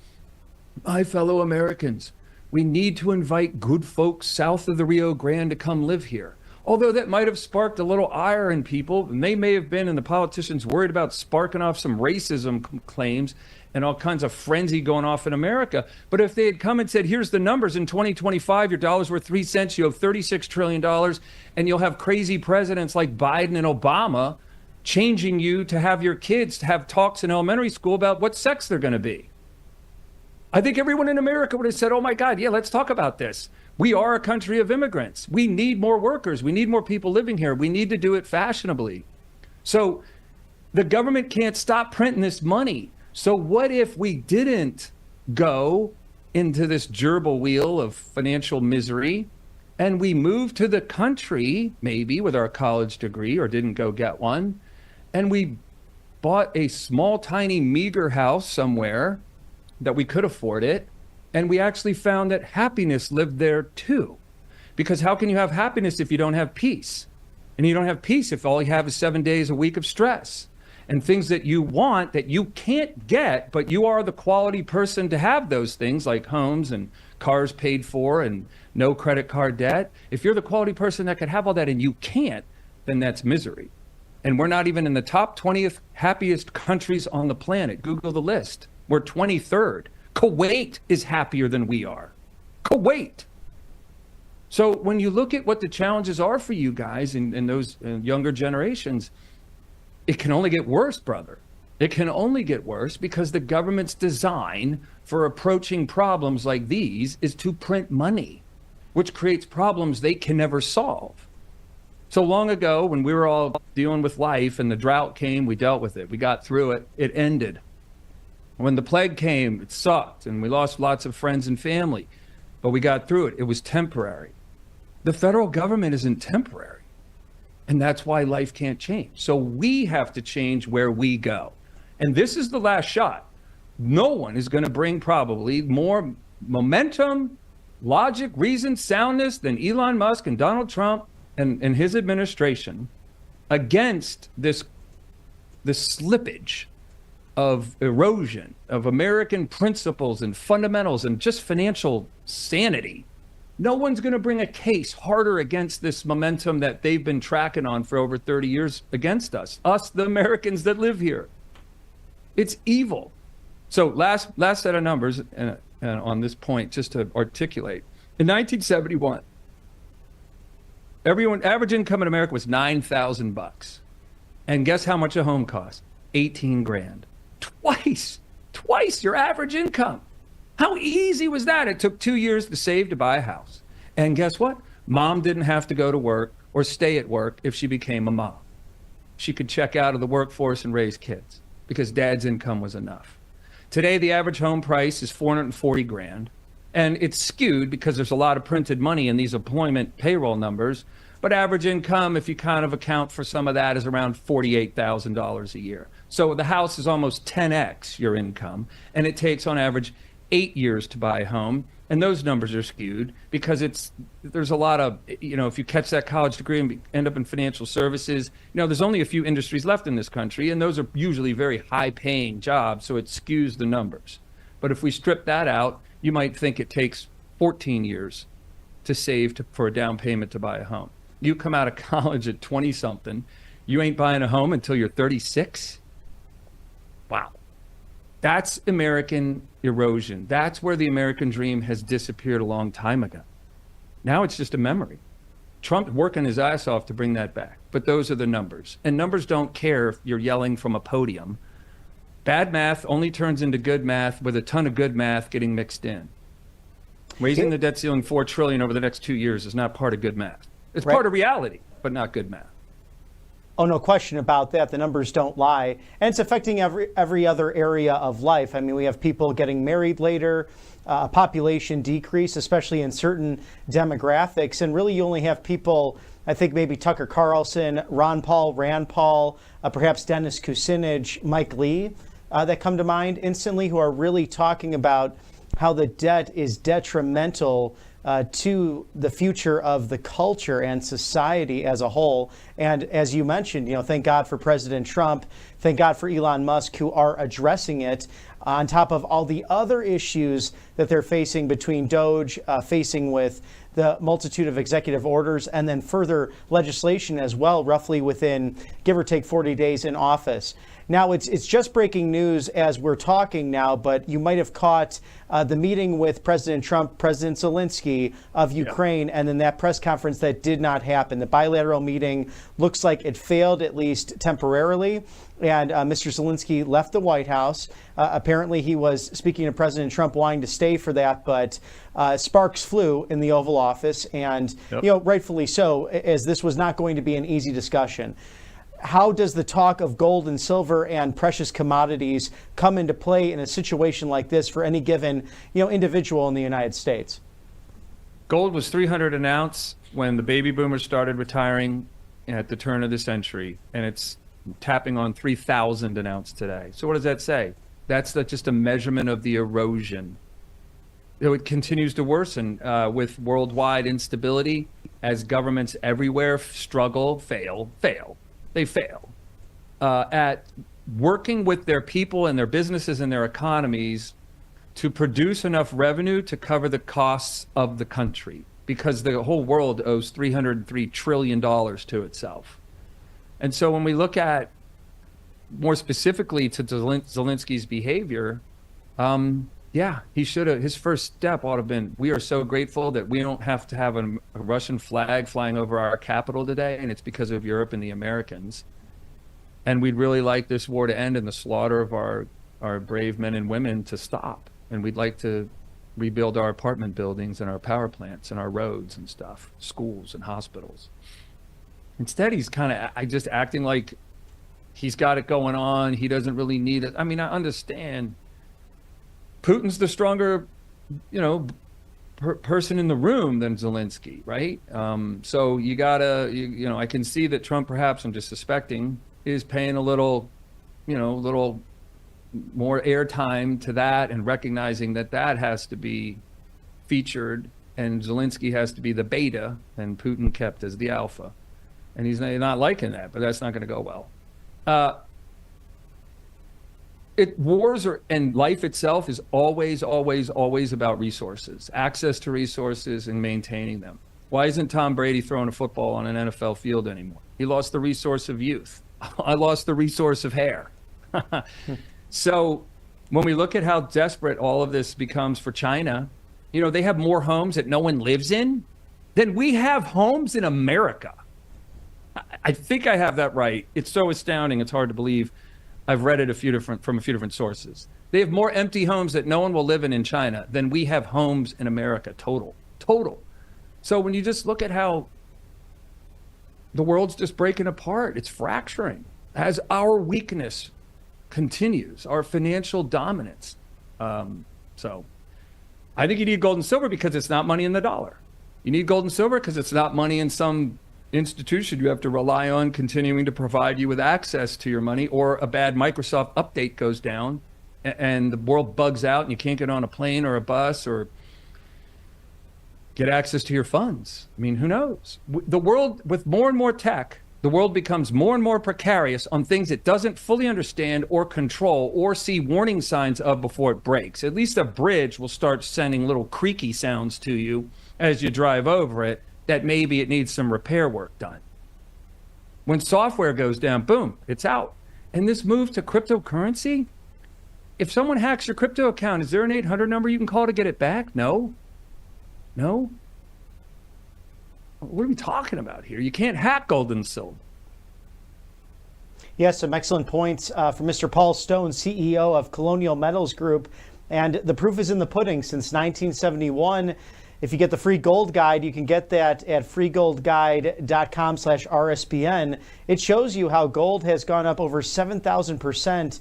my fellow Americans, we need to invite good folks south of the Rio Grande to come live here. Although that might have sparked a little ire in people, and they may have been, and the politicians worried about sparking off some racism claims and all kinds of frenzy going off in America. But if they had come and said, here's the numbers, in 2025, your dollar's worth 3 cents, you have $36 trillion, and you'll have crazy presidents like Biden and Obama changing you to have your kids to have talks in elementary school about what sex they're going to be. I think everyone in America would have said, oh my God, yeah, let's talk about this. We are a country of immigrants. We need more workers. We need more people living here. We need to do it fashionably. So the government can't stop printing this money. So what if we didn't go into this gerbil wheel of financial misery and we moved to the country, maybe with our college degree or didn't go get one, and we bought a small, tiny, meager house somewhere that we could afford it, and we actually found that happiness lived there too. Because how can you have happiness if you don't have peace? And you don't have peace if all you have is 7 days a week of stress and things that you want that you can't get, but you are the quality person to have those things like homes and cars paid for and no credit card debt. If you're the quality person that could have all that and you can't, then that's misery. And we're not even in the top 20th happiest countries on the planet. Google the list. We're 23rd. Kuwait is happier than we are. Kuwait. So when you look at what the challenges are for you guys in those younger generations, it can only get worse, brother. It can only get worse because the government's design for approaching problems like these is to print money, which creates problems they can never solve. So long ago, when we were all dealing with life and the drought came, we dealt with it. We got through it. It ended. When the plague came, it sucked, and we lost lots of friends and family, but we got through it. It was temporary. The federal government isn't temporary, and that's why life can't change. So we have to change where we go. And this is the last shot. No one is going to bring probably more momentum, logic, reason, soundness than Elon Musk and Donald Trump and his administration against this slippage of erosion of American principles and fundamentals and just financial sanity. No one's going to bring a case harder against this momentum that they've been tracking on for over 30 years against us, the Americans that live here. It's evil. So last set of numbers and on this point, just to articulate. In 1971, average income in America was $9,000. And guess how much a home cost? 18 grand. Twice your average income. How easy was that? It took 2 years to save to buy a house. And guess what? Mom didn't have to go to work or stay at work if she became a mom. She could check out of the workforce and raise kids because dad's income was enough. Today, the average home price is 440 grand. And it's skewed because there's a lot of printed money in these employment payroll numbers. But average income, if you kind of account for some of that, is around $48,000 a year. So the house is almost 10x your income, and it takes on average 8 years to buy a home. And those numbers are skewed because there's a lot of, if you catch that college degree and end up in financial services, there's only a few industries left in this country, and those are usually very high-paying jobs, so it skews the numbers. But if we strip that out, you might think it takes 14 years to save for a down payment to buy a home. You come out of college at 20-something, you ain't buying a home until you're 36? Wow. That's American erosion. That's where the American dream has disappeared a long time ago. Now it's just a memory. Trump working his ass off to bring that back. But those are the numbers. And numbers don't care if you're yelling from a podium. Bad math only turns into good math with a ton of good math getting mixed in. Raising the debt ceiling $4 trillion over the next 2 years is not part of good math. It's
Right.
part of reality, but not good math.
Oh, no question about that. The numbers don't lie. And it's affecting every other area of life. I mean, we have people getting married later, population decrease, especially in certain demographics. And really, you only have people, I think maybe Tucker Carlson, Ron Paul, Rand Paul, perhaps Dennis Kucinich, Mike Lee, that come to mind instantly, who are really talking about how the debt is detrimental to the future of the culture and society as a whole. And as you mentioned, thank God for President Trump, thank God for Elon Musk, who are addressing it on top of all the other issues that they're facing between Doge, facing with the multitude of executive orders, and then further legislation as well, roughly within give or take 40 days in office. Now, it's just breaking news as we're talking now, but you might have caught the meeting with President Trump, President Zelensky of Ukraine, and then that press conference that did not happen. The bilateral meeting looks like it failed, at least temporarily, and Mr. Zelensky left the White House. Apparently, he was speaking to President Trump, wanting to stay for that, but sparks flew in the Oval Office, and rightfully so, as this was not going to be an easy discussion. How does the talk of gold and silver and precious commodities come into play in a situation like this for any given, individual in the United States?
Gold was $300 an ounce when the baby boomers started retiring at the turn of the century, and it's tapping on 3,000 an ounce today. So what does that say? That's just a measurement of the erosion. It continues to worsen with worldwide instability as governments everywhere struggle, fail. They fail at working with their people and their businesses and their economies to produce enough revenue to cover the costs of the country, because the whole world owes $303 trillion to itself. And so when we look at more specifically to Zelensky's behavior, he should have, his first step ought to have been, we are so grateful that we don't have to have a Russian flag flying over our capital today, and it's because of Europe and the Americans. And we'd really like this war to end and the slaughter of our brave men and women to stop. And we'd like to rebuild our apartment buildings and our power plants and our roads and stuff, schools and hospitals. Instead, he's kind of just acting like he's got it going on. He doesn't really need it. I mean, I understand Putin's the stronger, person in the room than Zelensky, right? So you gotta, I can see that Trump, perhaps, I'm just suspecting, is paying a little more airtime to that and recognizing that has to be featured, and Zelensky has to be the beta, and Putin kept as the alpha. And he's not liking that, but that's not going to go well. Wars and life itself is always about resources, access to resources and maintaining them. Why isn't Tom Brady throwing a football on an NFL field anymore? He lost the resource of youth. I lost the resource of hair. So when we look at how desperate all of this becomes for China, they have more homes that no one lives in than we have homes in America. I think I have that right. It's so astounding. It's hard to believe. I've read it from a few different sources. They have more empty homes that no one will live in China than we have homes in America, total. So when you just look at how the world's just breaking apart, it's fracturing as our weakness continues, our financial dominance. So I think you need gold and silver because it's not money in the dollar. You need gold and silver because it's not money in some institution you have to rely on continuing to provide you with access to your money, or a bad Microsoft update goes down and the world bugs out and you can't get on a plane or a bus or get access to your funds. I mean, who knows? The world, with more and more tech, the world becomes more and more precarious on things it doesn't fully understand or control or see warning signs of before it breaks. At least a bridge will start sending little creaky sounds to you as you drive over it, that maybe it needs some repair work done. When software goes down, boom, it's out. And this move to cryptocurrency, if someone hacks your crypto account, is there an 800 number you can call to get it back? No. What are we talking about here? You can't hack gold and silver.
Yes, some excellent points from Mr. Paul Stone, CEO of Colonial Metals Group. And the proof is in the pudding. Since 1971, if you get the free gold guide, you can get that at freegoldguide.com/RSBN. It shows you how gold has gone up over 7,000%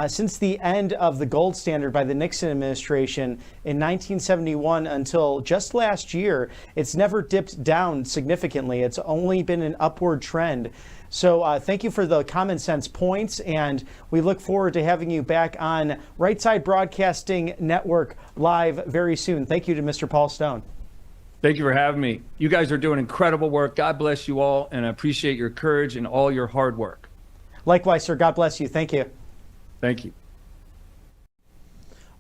since the end of the gold standard by the Nixon administration in 1971 until just last year. It's never dipped down significantly. It's only been an upward trend. So thank you for the common sense points, and we look forward to having you back on Right Side Broadcasting Network live very soon. Thank you to Mr. Paul Stone.
Thank you for having me. You guys are doing incredible work. God bless you all, and I appreciate your courage and all your hard work.
Likewise, sir. God bless you. Thank you.
Thank you.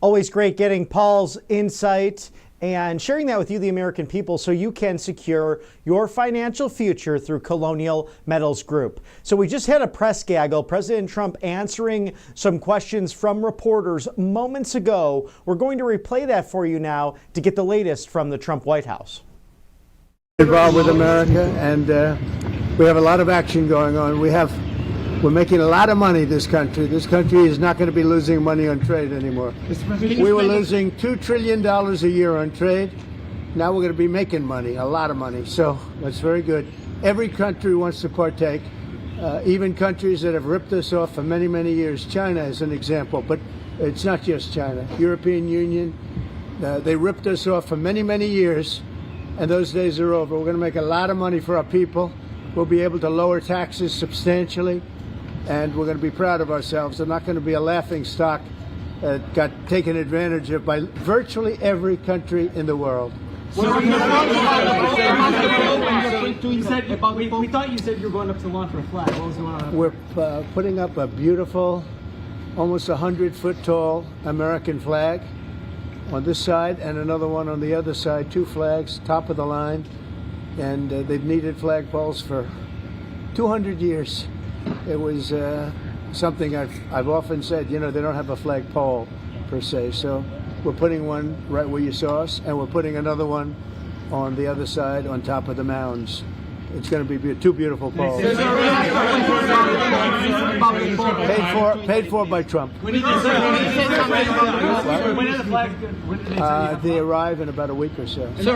Always great getting Paul's insight and sharing that with you, the American people, so you can secure your financial future through Colonial Metals Group. So we just had a press gaggle, President Trump answering some questions from reporters moments ago. We're going to replay that for you now to get the latest from the Trump White House.
Involved with America, and we have a lot of action going on. We're making a lot of money, this country. This country is not going to be losing money on trade anymore. We were losing $2 trillion a year on trade. Now we're going to be making money, a lot of money. So that's very good. Every country wants to partake, even countries that have ripped us off for many, many years. China is an example, but it's not just China. European Union, they ripped us off for many, many years, and those days are over. We're going to make a lot of money for our people. We'll be able to lower taxes substantially. And we're going to be proud of ourselves. They're not going to be a laughing stock that got taken advantage of by virtually every country in the world.
We thought you said you were going up to launch for a flag. What was going on?
We're putting up a beautiful, almost 100-foot tall American flag on this side and another one on the other side, 2 flags, top of the line. And they've needed flagpoles for 200 years. It was something I've often said, you know, they don't have a flagpole per se. So we're putting one right where you saw us, and we're putting another one on the other side on top of the mounds. It's going to be 2 beautiful poles. Paid for by Trump. They arrive in about a week or so.
Can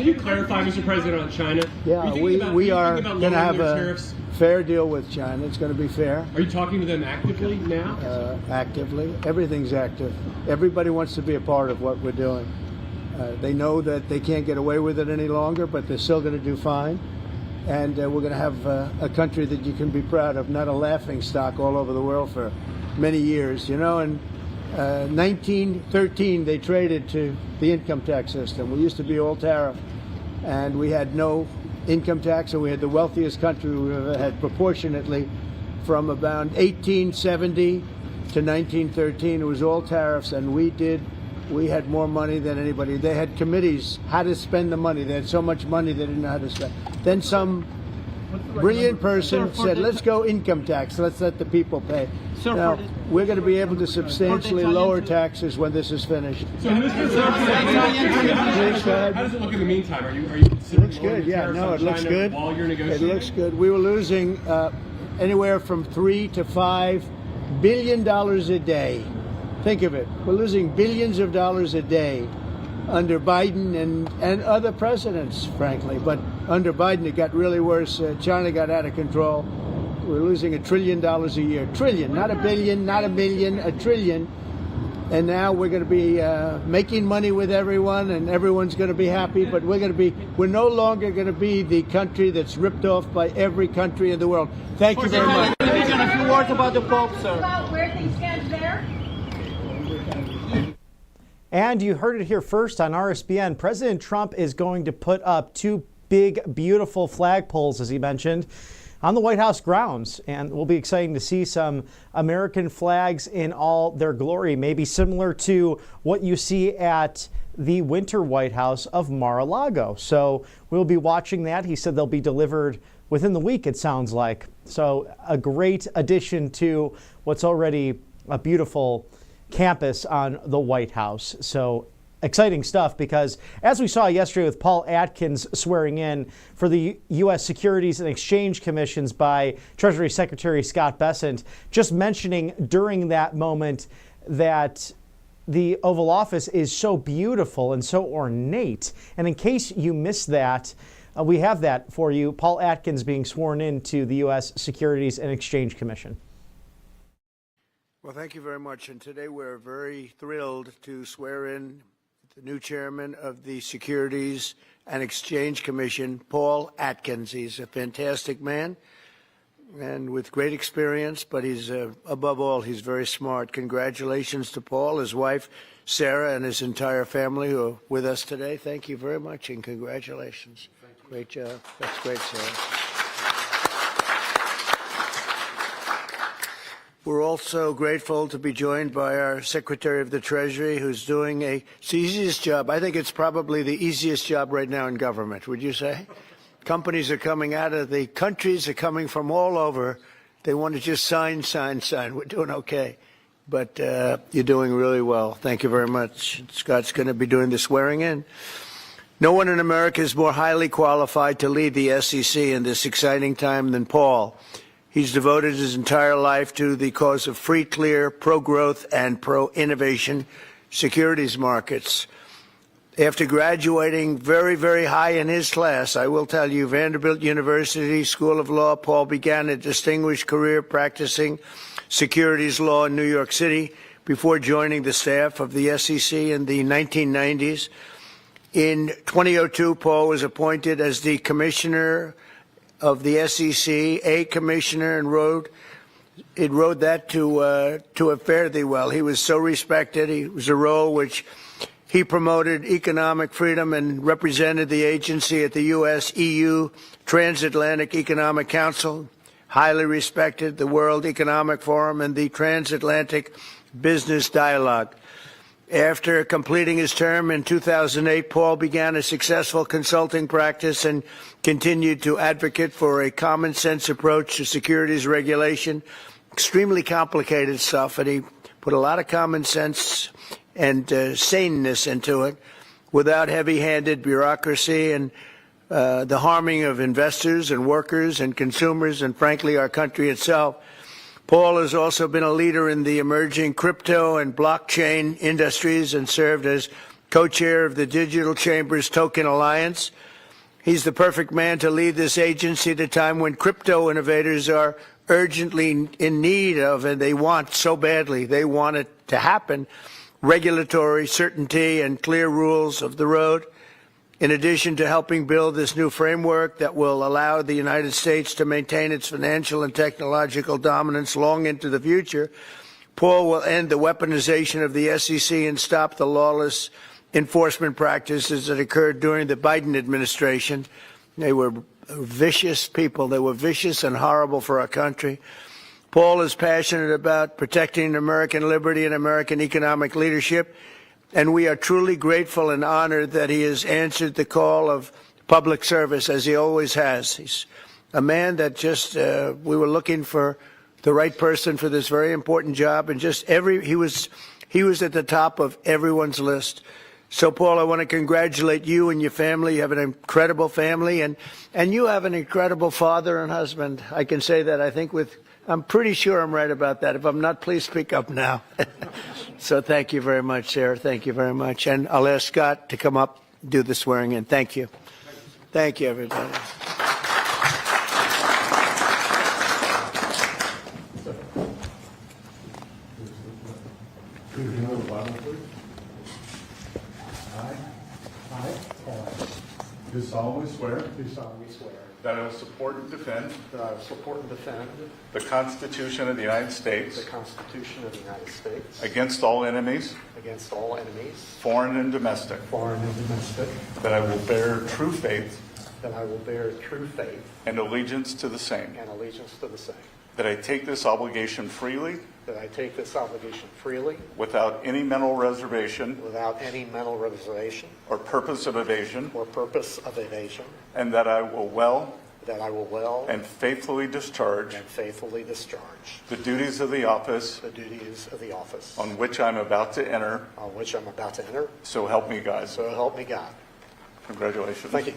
you clarify, Mr. President, on China?
Yeah, we are going to have a fair deal with China. It's going to be fair.
Are you talking to them actively now?
Actively. Everything's active. Everybody wants to be a part of what we're doing. They know that they can't get away with it any longer, but they're still going to do fine. And we're going to have a country that you can be proud of, not a laughing stock all over the world for many years. You know, in 1913, they traded to the income tax system. We used to be all tariff, and we had no income tax, and we had the wealthiest country we've ever had proportionately. From about 1870 to 1913, it was all tariffs, and we had more money than anybody. They had committees how to spend the money. They had so much money they didn't know how to spend. Then some brilliant person said, let's go income tax. Let's let the people pay. Now, we're going to be able to substantially lower taxes when this is finished.
So, how does it look in the meantime? Are you considering
it looks good, yeah. No, it looks good.
While you're negotiating?
It looks good. We were losing anywhere from $3 to $5 billion a day. Think of it. We're losing billions of dollars a day under Biden and other presidents, frankly. But under Biden, it got really worse. China got out of control. We're losing $1 trillion a year. Trillion, not a billion, not a million, $1 trillion. And now we're going to be making money with everyone, and everyone's going to be happy. But we're no longer going to be the country that's ripped off by every country in the world. Thank you very much.
A few words about the Pope, sir.
About where things stand there.
And you heard it here first on RSBN. President Trump is going to put up 2 big, beautiful flagpoles, as he mentioned, on the White House grounds. And it will be exciting to see some American flags in all their glory, maybe similar to what you see at the Winter White House of Mar-a-Lago. So we'll be watching that. He said they'll be delivered within the week, it sounds like. So a great addition to what's already a beautiful campus on the White House. So exciting stuff, because as we saw yesterday with Paul Atkins swearing in for the U.S. Securities and Exchange Commissions by Treasury Secretary Scott Bessent, just mentioning during that moment that the Oval Office is so beautiful and so ornate. And in case you missed that, we have that for you. Paul Atkins being sworn into the U.S. Securities and Exchange Commission.
Well, thank you very much. And today we're very thrilled to swear in the new chairman of the Securities and Exchange Commission, Paul Atkins. He's a fantastic man and with great experience, but he's above all, he's very smart. Congratulations to Paul, his wife, Sarah, and his entire family who are with us today. Thank you very much and congratulations. Great job. That's great, Sarah. We're also grateful to be joined by our Secretary of the Treasury, who's doing it's the easiest job. I think it's probably the easiest job right now in government, would you say? Companies are coming out of the countries, are coming from all over. They want to just sign. We're doing okay. But you're doing really well. Thank you very much. Scott's going to be doing the swearing in. No one in America is more highly qualified to lead the SEC in this exciting time than Paul. He's devoted his entire life to the cause of free, clear, pro-growth, and pro-innovation securities markets. After graduating very, very high in his class, I will tell you, Vanderbilt University School of Law, Paul began a distinguished career practicing securities law in New York City before joining the staff of the SEC in the 1990s. In 2002, Paul was appointed as the commissioner of the SEC, a commissioner, and rode that to fare thee well. He was so respected. He was a role which he promoted economic freedom and represented the agency at the U.S.-EU Transatlantic Economic Council, highly respected the World Economic Forum and the Transatlantic Business Dialogue. After completing his term in 2008, Paul began a successful consulting practice and continued to advocate for a common-sense approach to securities regulation. Extremely complicated stuff, and he put a lot of common sense and saneness into it without heavy-handed bureaucracy and the harming of investors and workers and consumers and, frankly, our country itself. Paul has also been a leader in the emerging crypto and blockchain industries and served as co-chair of the Digital Chambers Token Alliance. He's the perfect man to lead this agency at a time when crypto innovators are urgently in need of, and they want so badly, they want it to happen, regulatory certainty and clear rules of the road. In addition to helping build this new framework that will allow the United States to maintain its financial and technological dominance long into the future, Paul will end the weaponization of the SEC and stop the lawless enforcement practices that occurred during the Biden administration. They were vicious people. They were vicious and horrible for our country. Paul is passionate about protecting American liberty and American economic leadership, and we are truly grateful and honored that he has answered the call of public service, as he always has. He's a man that just, we were looking for the right person for this very important job, and just he was at the top of everyone's list. So, Paul, I want to congratulate you and your family. You have an incredible family, and you have an incredible father and husband. I can say that, I think, I'm pretty sure I'm right about that. If I'm not, please speak up now. So thank you very much, Sarah. Thank you very much. And I'll ask Scott to come up, do the swearing in. Thank you. Thank you, everybody.
Do solemnly swear
Do solemnly swear
that I will support and defend
that I will support and defend
the Constitution of the United States
the Constitution of the United States
against all enemies,
against all enemies,
foreign and domestic,
foreign and domestic,
that I will bear true faith
that I will bear true faith
and allegiance to the same,
and allegiance to the same,
that I take this obligation freely
that I take this obligation freely
without any mental reservation
without any mental reservation
or purpose of evasion,
or purpose of evasion,
and that I will well
and
faithfully discharge
the
duties of the office
on which I'm about to enter.
So help me God.
So help me God.
Congratulations.
Thank you.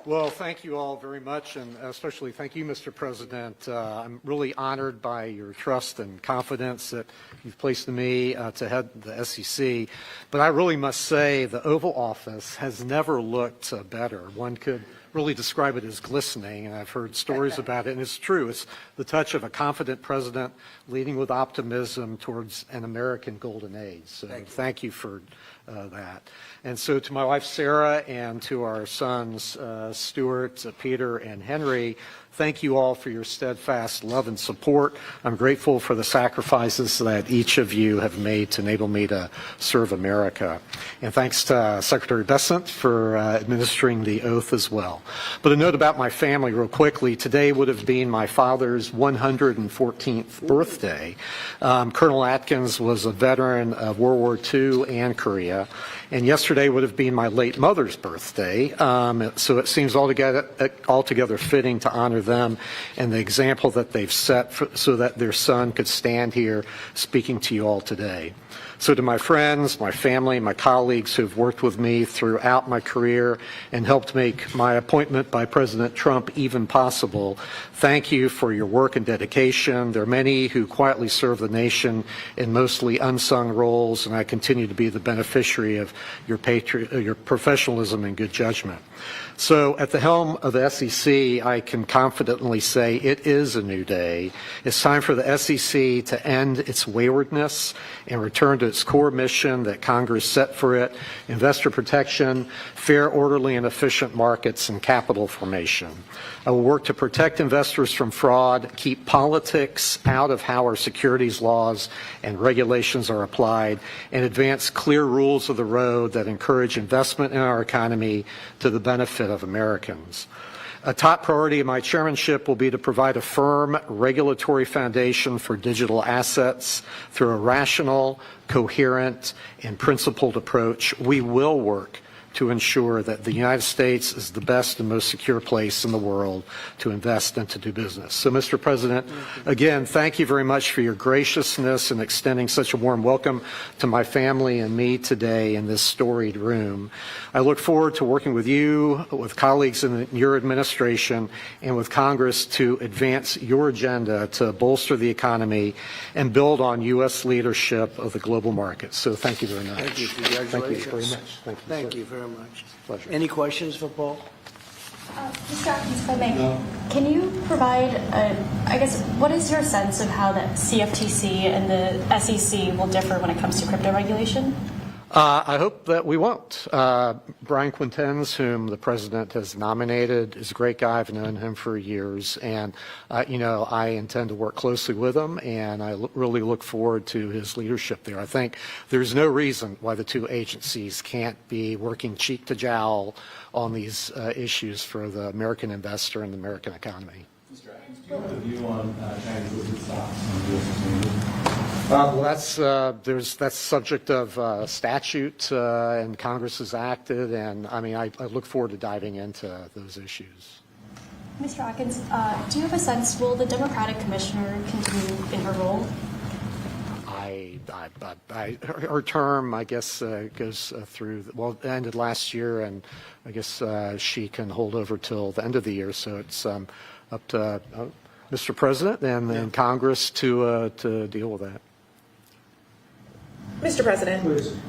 Well, thank you all very much, and especially thank you, Mr. President. I'm really honored by your trust and confidence that you've placed in me to head the SEC. But I really must say the Oval Office has never looked better. One could really describe it as glistening, and I've heard stories about it, and it's true. It's the touch of a confident president leading with optimism towards an American golden age. So thank you for that. And so to my wife, Sarah, and to our sons, Stuart, Peter, and Henry, thank you all for your steadfast love and support. I'm grateful for the sacrifices that each of you have made to enable me to serve America. And thanks to Secretary Bessent for administering the oath as well. But a note about my family real quickly. Today would have been my father's 114th birthday. Colonel Atkins was a veteran of World War II and Korea. And yesterday would have been my late mother's birthday. So it seems altogether fitting to honor them and the example that they've set so that their son could stand here speaking to you all today. So to my friends, my family, my colleagues who've worked with me throughout my career and helped make my appointment by President Trump even possible, thank you for your work and dedication. There are many who quietly serve the nation in mostly unsung roles, and I continue to be the beneficiary of your professionalism and good judgment. So at the helm of the SEC, I can confidently say it is a new day. It's time for the SEC to end its waywardness and return to its core mission that Congress set for it: investor protection, fair, orderly, and efficient markets, and capital formation. I will work to protect investors from fraud, keep politics out of how our securities laws and regulations are applied, and advance clear rules of the road that encourage investment in our economy to the benefit of Americans. A top priority of my chairmanship will be to provide a firm regulatory foundation for digital assets through a rational, coherent, and principled approach. We will work to ensure that the United States is the best and most secure place in the world to invest and to do business. So, Mr. President, again, thank you very much for your graciousness in extending such a warm welcome to my family and me today in this storied room. I look forward to working with you, with colleagues in your administration, and with Congress to advance your agenda to bolster the economy and build on U.S. leadership of the global market. So thank you very much.
Thank you. Congratulations.
Thank you very much.
Thank you very much.
Pleasure.
Any questions for Paul?
Mr. Atkins, if I may, can you provide, what is your sense of how the CFTC and the SEC will differ when it comes to crypto regulation?
I hope that we won't. Brian Quintenz, whom the president has nominated, is a great guy. I've known him for years, and I intend to work closely with him, and I really look forward to his leadership there. I think there's no reason why the two agencies can't be working cheek to jowl on these issues for the American investor and the American economy.
Mr. Atkins, do you have a view on Chinese listed stocks on the U.S. exchanges?
Well, that's subject of statute, and Congress has acted, and I look forward to diving into those issues.
Mr. Atkins, do you have a sense, will the Democratic commissioner continue in her role?
Her term, I guess, goes through, ended last year, and I guess she can hold over till the end of the year, so it's up to Mr. President and Congress to deal with that.
Mr. President,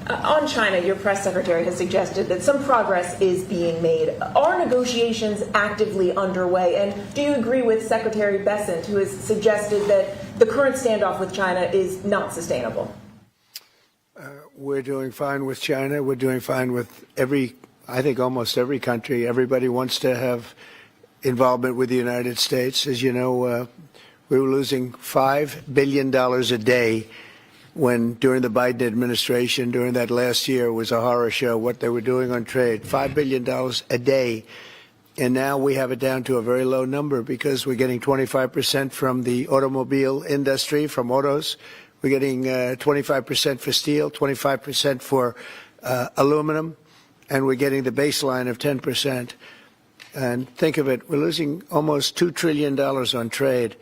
on China, your press secretary has suggested that some progress is being made. Are negotiations actively underway? And do you agree with Secretary Bessent, who has suggested that the current standoff with China is not sustainable?
We're doing fine with China. We're doing fine with almost every country. Everybody wants to have involvement with the United States. As you know, we were losing $5 billion a day when during the Biden administration, during that last year, was a horror show what they were doing on trade, $5 billion a day. And now we have it down to a very low number because we're getting 25% from the automobile industry, from autos. We're getting 25% for steel, 25% for aluminum, and we're getting the baseline of 10%. And think of it, we're losing almost $2 trillion on trade.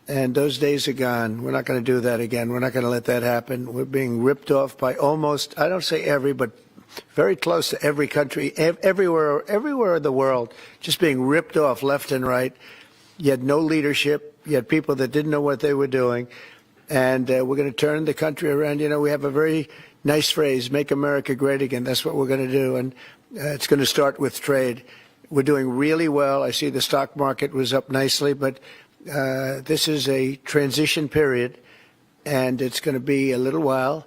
And those days are gone. We're not going to do that again. We're not going to let that happen. We're being ripped off by almost, I don't say every, but very close to every country, everywhere in the world, just being ripped off left and right. You had no leadership. You had people that didn't know what they were doing. And we're going to turn the country around. You know, we have a very nice phrase, make America great again. That's what we're going to do. And it's going to start with trade. We're doing really well. I see the stock market was up nicely, but this is a transition period, and it's going to be a little while.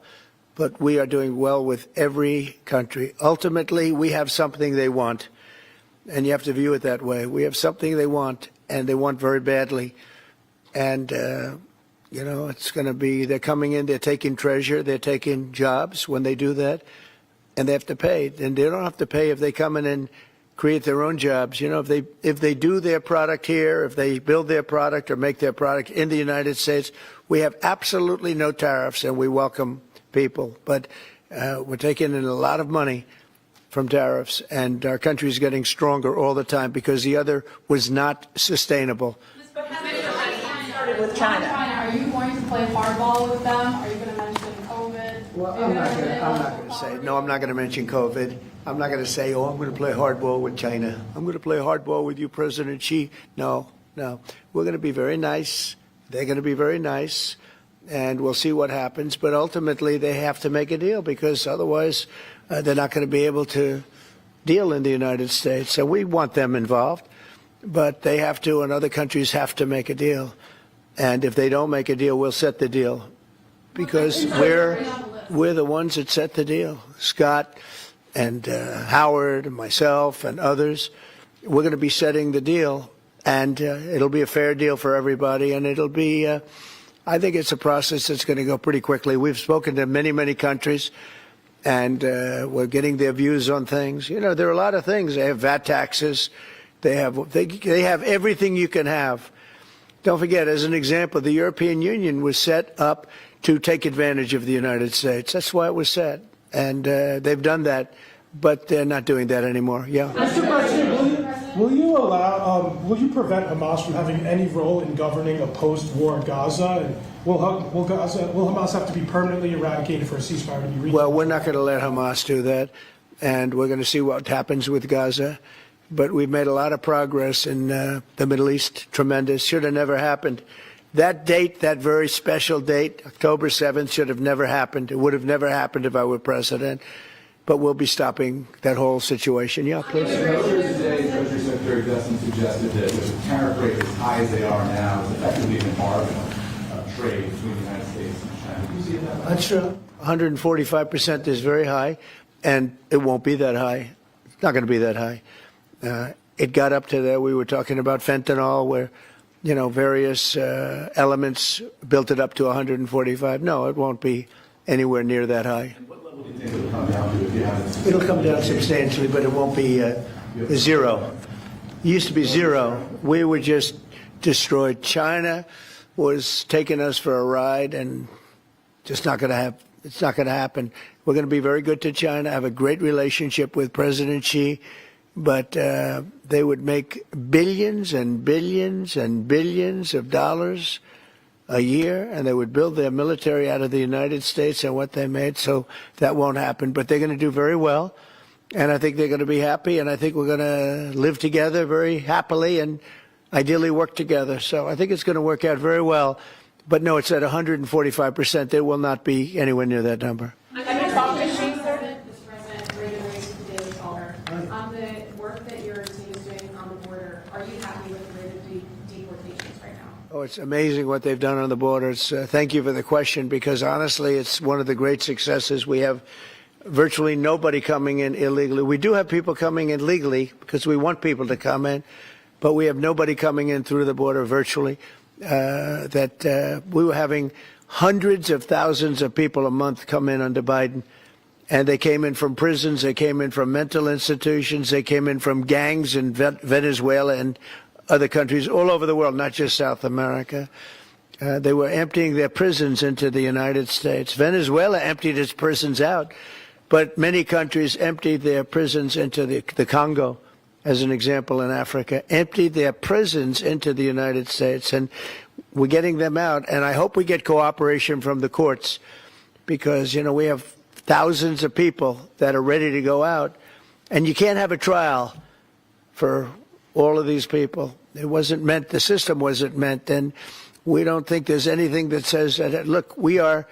But we are doing well with every country. Ultimately, we have something they want, and you have to view it that way. We have something they want, and they want very badly. And, you know, it's going to be, they're coming in, they're taking treasure, they're taking jobs when they do that, and they have to pay. And they don't have to pay if they come in and create their own jobs. You know, if they do their product here, if they build their product or make their product in the United States, we have absolutely no tariffs, and we welcome people. But we're taking in a lot of money from tariffs, and our country is getting stronger all the time because the other was not sustainable.
Started with China.
Are you going to play hardball with them? Are you going to mention COVID?
Well, I'm not going to say. No, I'm not going to mention COVID. I'm not going to say, oh, I'm going to play hardball with China. I'm going to play hardball with you, President Xi. No. We're going to be very nice. They're going to be very nice, and we'll see what happens. But ultimately, they have to make a deal because otherwise they're not going to be able to deal in the United States. So we want them involved, but they have to, and other countries have to make a deal. And if they don't make a deal, we'll set the deal because we're the ones that set the deal. Scott and Howard and myself and others, we're going to be setting the deal, and it'll be a fair deal for everybody, and it'll be, I think it's a process that's going to go pretty quickly. We've spoken to many, many countries, and we're getting their views on things. You know, there are a lot of things. They have VAT taxes. They have everything you can have. Don't forget, as an example, the European Union was set up to take advantage of the United States. That's why it was set. And they've done that, but they're not doing that anymore. Yeah.
Mr. President, will you prevent Hamas from having any role in governing a post-war Gaza? And will Hamas have to be permanently eradicated for a ceasefire to be reached?
Well, we're not going to let Hamas do that, and we're going to see what happens with Gaza. But we've made a lot of progress in the Middle East, tremendous. Should have never happened. That date, that very special date, October 7th, should have never happened. It would have never happened if I were president. But we'll be stopping that whole situation. Yeah, please.
Earlier today, Treasury Secretary Bessent suggested that with tariff rates as high as they are now, it's effectively an embargo of trade between the United States and China. Do you see it that way?
That's true. 145% is very high, and it won't be that high. It's not going to be that high. It got up to there. We were talking about fentanyl, where, you know, various elements built it up to 145. No, it won't be anywhere near that high.
And what level do you think it'll come down to if you have it?
It'll come down substantially, but it won't be zero. It used to be zero. We were just destroyed. China was taking us for a ride, and just not going to have. It's not going to happen. We're going to be very good to China. Have a great relationship with President Xi. But they would make billions and billions and billions of dollars a year, and they would build their military out of the United States and what they made, so that won't happen. But they're going to do very well, and I think they're going to be happy, and I think we're going to live together very happily and ideally work together. So I think it's going to work out very well. But no, it's at 145%. There will not be anywhere near that number.
On the work that your team is doing on the border, are you happy with the rate of deportations right now?
Oh, it's amazing what they've done on the borders. Thank you for the question, because honestly, it's one of the great successes. We have virtually nobody coming in illegally. We do have people coming in legally because we want people to come in, but we have nobody coming in through the border virtually. We were having hundreds of thousands of people a month come in under Biden. And they came in from prisons, they came in from mental institutions, they came in from gangs in Venezuela and other countries all over the world, not just South America. They were emptying their prisons into the United States. Venezuela emptied its prisons out, but many countries emptied their prisons into the Congo, as an example, in Africa, emptied their prisons into the United States. And we're getting them out, and I hope we get cooperation from the courts because, you know, we have thousands of people that are ready to go out, and you can't have a trial for all of these people. It wasn't meant, the system wasn't meant, and we don't think there's anything that says that, look, we are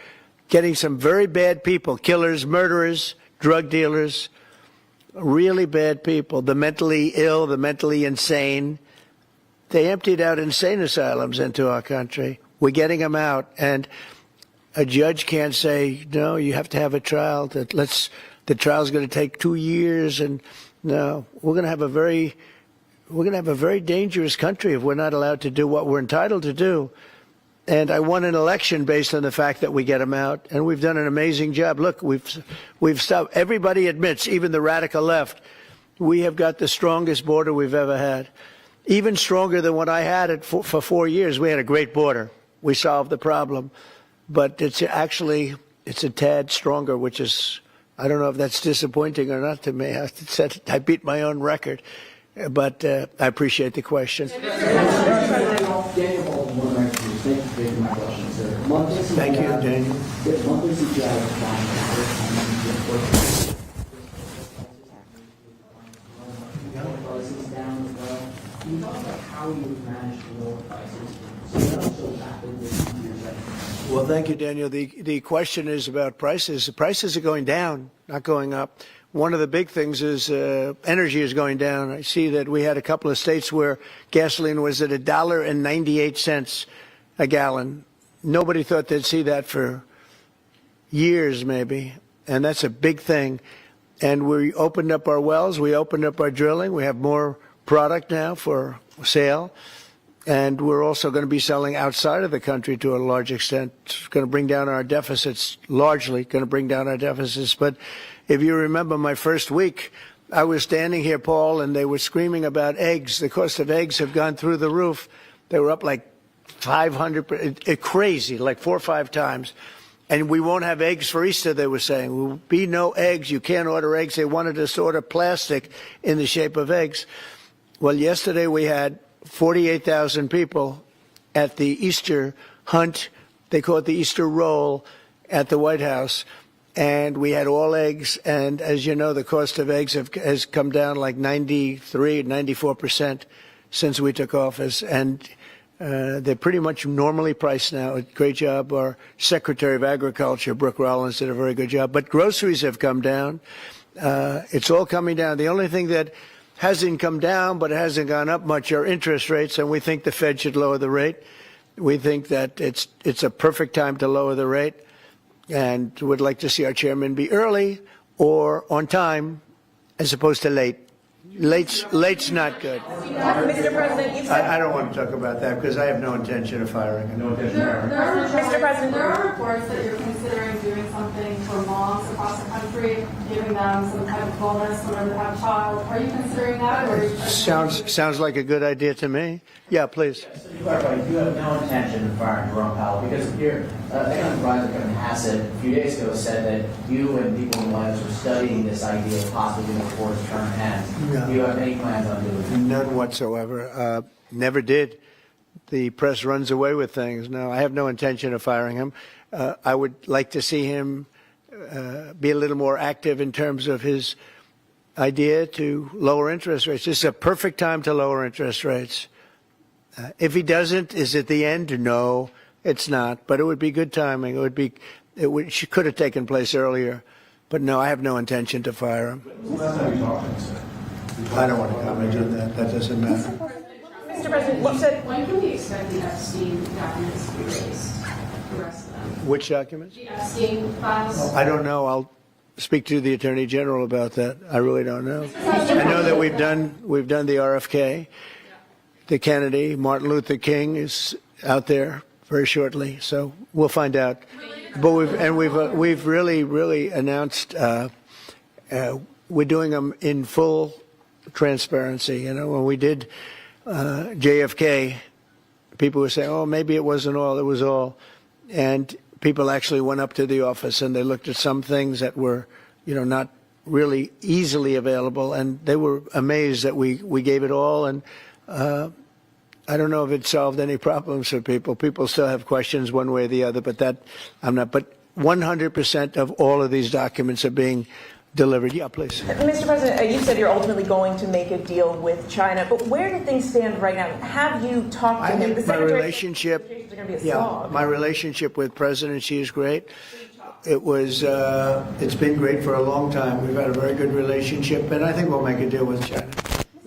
getting some very bad people, killers, murderers, drug dealers, really bad people, the mentally ill, the mentally insane. They emptied out insane asylums into our country. We're getting them out, and a judge can't say, no, you have to have a trial. The trial's going to take 2 years, and no, we're going to have a very dangerous country if we're not allowed to do what we're entitled to do. And I won an election based on the fact that we get them out, and we've done an amazing job. Look, we've stopped. Everybody admits, even the radical left, we have got the strongest border we've ever had, even stronger than what I had it for 4 years. We had a great border. We solved the problem, but it's a tad stronger, which is, I don't know if that's disappointing or not to me. I beat my own record, but I appreciate the question. Thank you, Daniel. Well, thank you, Daniel. The question is about prices. The prices are going down, not going up. One of the big things is energy is going down. I see that we had a couple of states where gasoline was at $1.98 a gallon. Nobody thought they'd see that for years, maybe, and that's a big thing. And we opened up our wells. We opened up our drilling. We have more product now for sale. And we're also going to be selling outside of the country to a large extent. It's going to bring down our deficits, largely going to bring down our deficits. But if you remember my first week, I was standing here, Paul, and they were screaming about eggs. The cost of eggs have gone through the roof. They were up like 500, crazy, like 4 or 5 times. And we won't have eggs for Easter, they were saying. There will be no eggs. You can't order eggs. They wanted us to order plastic in the shape of eggs. Well, yesterday we had 48,000 people at the Easter hunt. They call it the Easter roll at the White House. And we had all eggs. And as you know, the cost of eggs has come down like 93, 94% since we took office. And they're pretty much normally priced now. Great job. Our Secretary of Agriculture, Brooke Rollins, did a very good job. But groceries have come down. It's all coming down. The only thing that hasn't come down, but it hasn't gone up much, are interest rates, and we think the Fed should lower the rate. We think that it's a perfect time to lower the rate, and would like to see our chairman be early or on time as opposed to late. Late's not good.
Mr. President, you've said...
I don't want to talk about that because I have no intention of firing him.
Mr. President,
there are reports that you're considering doing something for moms across the country, giving them some kind of bonus whenever they have a child. Are you considering that? Or
Sounds like a good idea to me. Yeah, please.
Yes, so you have no intention of firing Jerome Powell because your economic advisor Kevin Hassett a few days ago said that you and people in the White House were studying this idea of possibly before his term ends.
No.
Do you have any plans on doing that?
None whatsoever. Never did. The press runs away with things. No, I have no intention of firing him. I would like to see him be a little more active in terms of his idea to lower interest rates. This is a perfect time to lower interest rates. If he doesn't, is it the end? No, it's not. But it would be good timing. It could have taken place earlier. But no, I have no intention to fire him. I don't want to comment on that. That doesn't matter.
Mr. President, you said...
When can we expect the Epstein documents to be released? The rest of them?
Which documents?
The Epstein files?
I don't know. I'll speak to the Attorney General about that. I really don't know. I know that we've done the RFK. The Kennedy, Martin Luther King is out there very shortly, so we'll find out. But we've really announced we're doing them in full transparency. You know, when we did JFK, people were saying, "Oh, maybe it wasn't all; it was all," and people actually went up to the office and they looked at some things that were, you know, not really easily available, and they were amazed that we gave it all. And I don't know if it solved any problems for people. People still have questions one way or the other, but that I'm not. But 100% of all of these documents are being delivered. Yeah, please.
Mr. President, you said you're ultimately going to make a deal with China, but where do things stand right now? Have you talked to him?
My relationship with President Xi is great. It's been great for a long time. We've had a very good relationship, and I think we'll make a deal with China.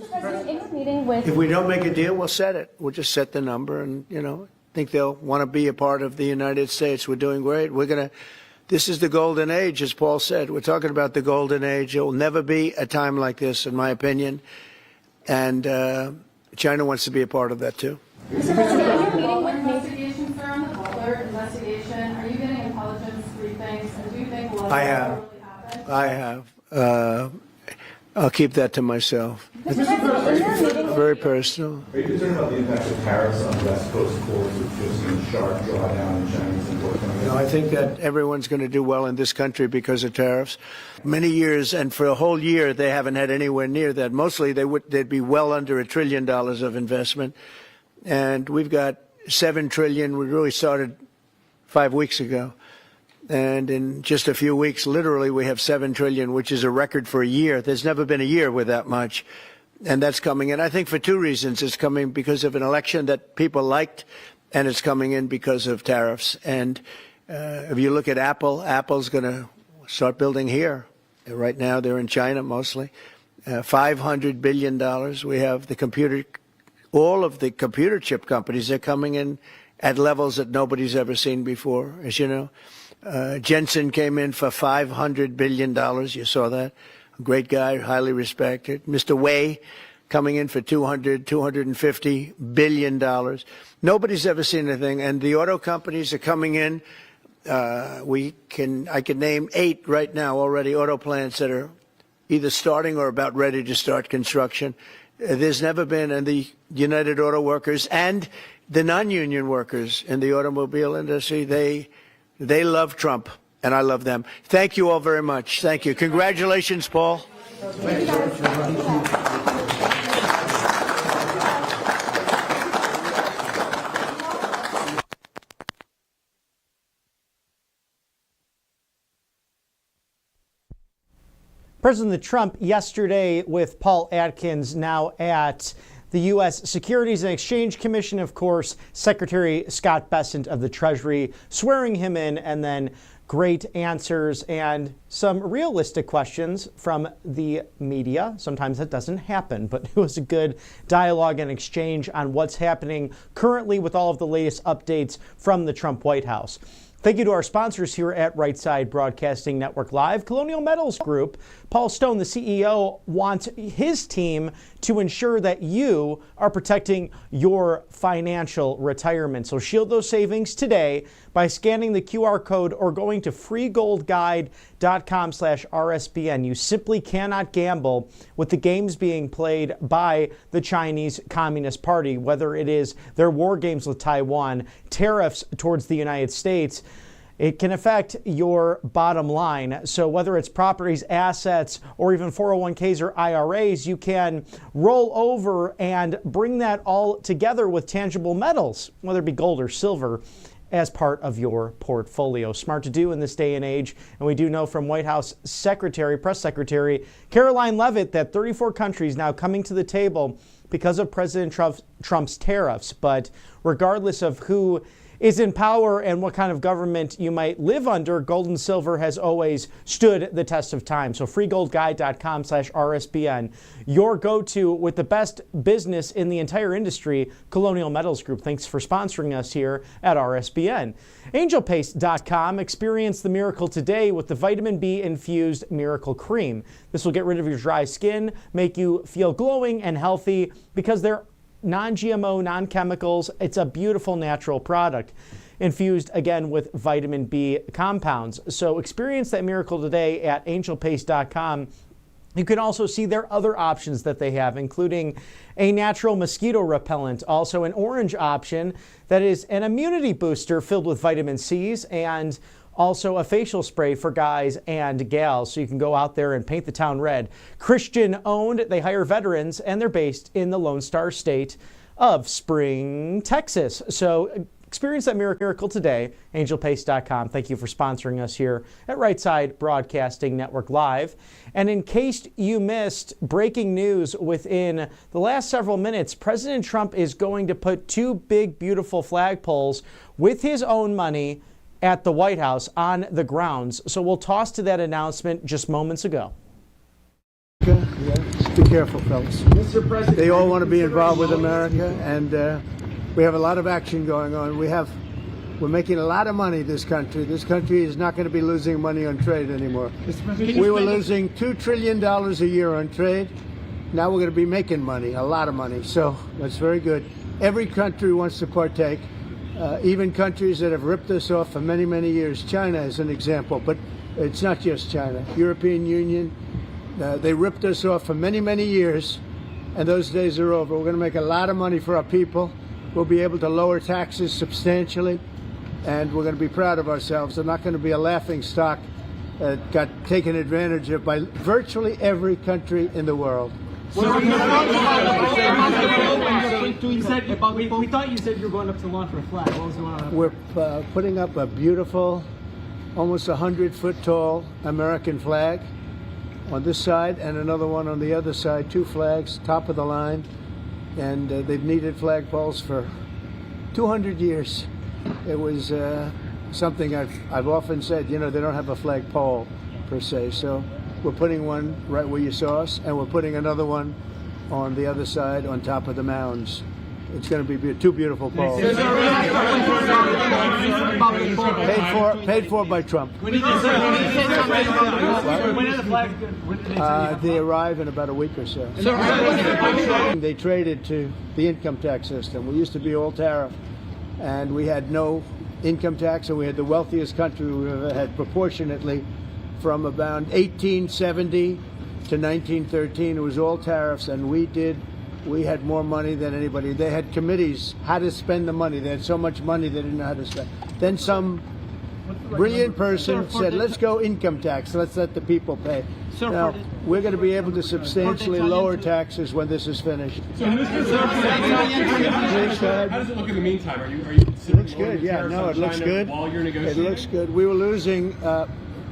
Mr. President, in your meeting with...
If we don't make a deal, we'll set it. We'll just set the number, and, I think they'll want to be a part of the United States. We're doing great. This is the golden age, as Paul said. We're talking about the golden age. There will never be a time like this, in my opinion. And China wants to be a part of that, too.
Mr. President, in your meeting with me...
Investigation, sir, on the Butler investigation, are you getting intelligence briefings, and do you think
I have. I'll keep that to myself. Very personal.
Are you concerned about the impact of tariffs on West Coast ports, which have seen a sharp drawdown in Chinese imports?
No, I think that everyone's going to do well in this country because of tariffs. Many years, and for a whole year, they haven't had anywhere near that. Mostly, they'd be well under $1 trillion of investment, and we've got $7 trillion. We really started 5 weeks ago. And in just a few weeks, literally, we have $7 trillion, which is a record for a year. There's never been a year with that much. And that's coming in, I think, for two reasons. It's coming because of an election that people liked, and it's coming in because of tariffs. And if you look at Apple's going to start building here. Right now, they're in China mostly. $500 billion. We have all of the computer chip companies are coming in at levels that nobody's ever seen before, as you know. Jensen came in for $500 billion. You saw that. A great guy, highly respected. Mr. Wei coming in for $250 billion. Nobody's ever seen anything. And the auto companies are coming in. I can name 8 right now already, auto plants that are either starting or about ready to start construction. There's never been, and the United Auto Workers and the non-union workers in the automobile industry, they love Trump, and I love them. Thank you all very much. Thank you. Congratulations, Paul.
President Trump yesterday with Paul Atkins, now at the U.S. Securities and Exchange Commission, of course, Secretary Scott Bessent of the Treasury swearing him in, and then great answers and some realistic questions from the media. Sometimes that doesn't happen, but it was a good dialogue and exchange on what's happening currently with all of the latest updates from the Trump White House. Thank you to our sponsors here at Right Side Broadcasting Network Live. Colonial Metals Group, Paul Stone, the CEO, wants his team to ensure that you are protecting your financial retirement. So shield those savings today by scanning the QR code or going to freegoldguide.com/RSBN. You simply cannot gamble with the games being played by the Chinese Communist Party, whether it is their war games with Taiwan, tariffs towards the United States. It can affect your bottom line. So whether it's properties, assets, or even 401ks or IRAs, you can roll over and bring that all together with tangible metals, whether it be gold or silver, as part of your portfolio. Smart to do in this day and age. And we do know from White House Press Secretary Caroline Leavitt that 34 countries now coming to the table because of President Trump's tariffs. But regardless of who is in power and what kind of government you might live under, gold and silver has always stood the test of time. So freegoldguide.com/RSBN, your go-to with the best business in the entire industry, Colonial Metals Group. Thanks for sponsoring us here at RSBN. Angelpaste.com, experience the miracle today with the vitamin B infused miracle cream. This will get rid of your dry skin, make you feel glowing and healthy because they're non-GMO, non-chemicals. It's a beautiful natural product infused again with vitamin B compounds. So experience that miracle today at angelpaste.com. You can also see their other options that they have, including a natural mosquito repellent, also an orange option that is an immunity booster filled with vitamin C's, and also a facial spray for guys and gals, so you can go out there and paint the town red. Christian owned, they hire veterans, and they're based in the Lone Star State of Spring, Texas. So Experience that miracle today, angelpace.com. Thank you for sponsoring us here at Right Side Broadcasting Network Live. And in case you missed breaking news within the last several minutes, President Trump is going to put two big, beautiful flagpoles with his own money at the White House on the grounds. So we'll toss to that announcement just moments ago.
Be careful, fellas.
Mr. President,
They all want to be involved with America, and we have a lot of action going on. We're making a lot of money, this country. This country is not going to be losing money on trade anymore. We were losing $2 trillion a year on trade. Now we're going to be making money, a lot of money. So that's very good. Every country wants to partake, even countries that have ripped us off for many, many years. China is an example, but it's not just China. European Union, they ripped us off for many, many years, and those days are over. We're going to make a lot of money for our people. We'll be able to lower taxes substantially, and we're going to be proud of ourselves. They're not going to be a laughing stock that got taken advantage of by virtually every country in the world.
We thought you said you were going up to launch for a flag. What was going on?
We're putting up a beautiful, almost 100-foot tall American flag on this side and another one on the other side, two flags, top of the line. And they've needed flagpoles for 200 years. It was something I've often said, you know, they don't have a flagpole per se. So we're putting one right where you saw us, and we're putting another one on the other side on top of the mounds. It's going to be two beautiful poles. Paid for by Trump.
When are the flags?
They arrive in about a week or so. They traded to the income tax system. We used to be all tariff, and we had no income tax, and we had the wealthiest country we've ever had proportionately. From about 1870 to 1913, it was all tariffs, and we had more money than anybody. They had committees how to spend the money. They had so much money they didn't know how to spend. Then some brilliant person said, let's go income tax. Let's let the people pay. Now, we're going to be able to substantially lower taxes when this is finished.
So, how does it look in the meantime? Are you considering
looks good, yeah. No, it looks good.
While you're negotiating?
It looks good. We were losing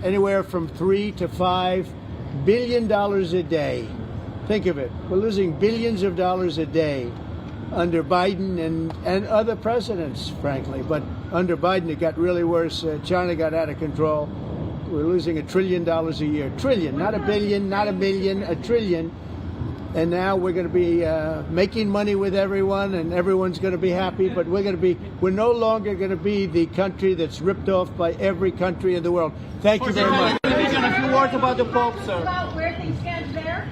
anywhere from $3 to $5 billion a day. Think of it. We're losing billions of dollars a day under Biden and other presidents, frankly. But under Biden, it got really worse. China got out of control. We're losing $1 trillion a year. Trillion, not a billion, not a million, $1 trillion. And now we're going to be making money with everyone, and everyone's going to be happy. But we're no longer going to be the country that's ripped off by every country in the world. Thank you very much.
A few words about the Pope, sir.
About where things stand there?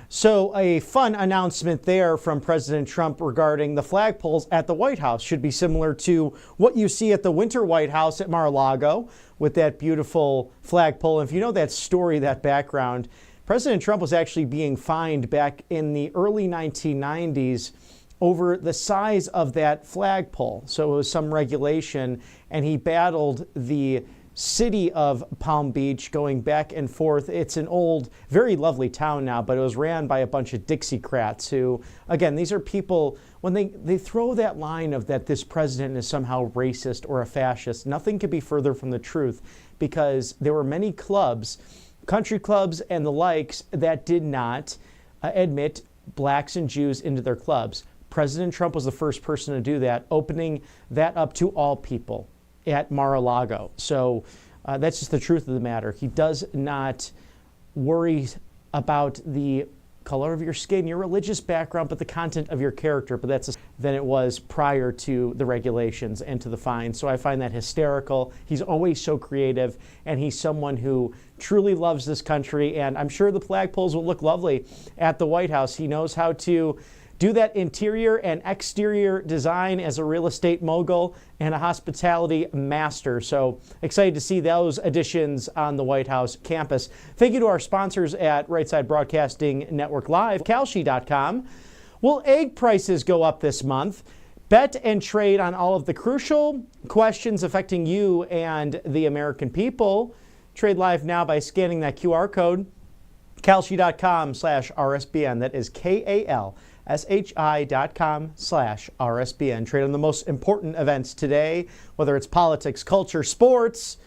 So a fun announcement there from President Trump regarding the flagpoles at the White House should be similar to what you see at the Winter White House at Mar-a-Lago with that beautiful flagpole. And if you know that story, that background, President Trump was actually being fined back in the early 1990s over the size of that flagpole. So it was some regulation, and he battled the city of Palm Beach going back and forth. It's an old, very lovely town now, but it was ran by a bunch of Dixiecrats who, again, these are people, when they throw that line of that this president is somehow racist or a fascist, nothing could be further from the truth, because there were many clubs, country clubs and the likes, that did not admit blacks and Jews into their clubs. President Trump was the first person to do that, opening that up to all people at Mar-a-Lago. So that's just the truth of the matter. He does not worry about the color of your skin, your religious background, but the content of your character. But that's than it was prior to the regulations and to the fines. So I find that hysterical. He's always so creative, and he's someone who truly loves this country. And I'm sure the flagpoles will look lovely at the White House. He knows how to do that interior and exterior design as a real estate mogul and a hospitality master. So excited to see those additions on the White House campus. Thank you to our sponsors at Right Side Broadcasting Network Live, Kalshi.com. Will egg prices go up this month? Bet and trade on all of the crucial questions affecting you and the American people. Trade live now by scanning that QR code. Kalshi.com/RSBN. That is KALSHI.com/RSBN. Trade on the most important events today, whether it's politics, culture, sports.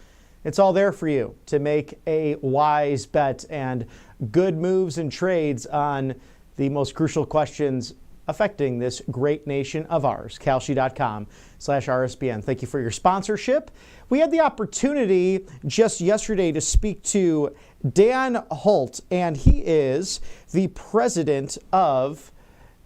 It's all there for you to make a wise bet and good moves and trades on the most crucial questions affecting this great nation of ours. Kalshi.com/RSBN. Thank you for your sponsorship. We had the opportunity just yesterday to speak to Dan Holt, and he is the president of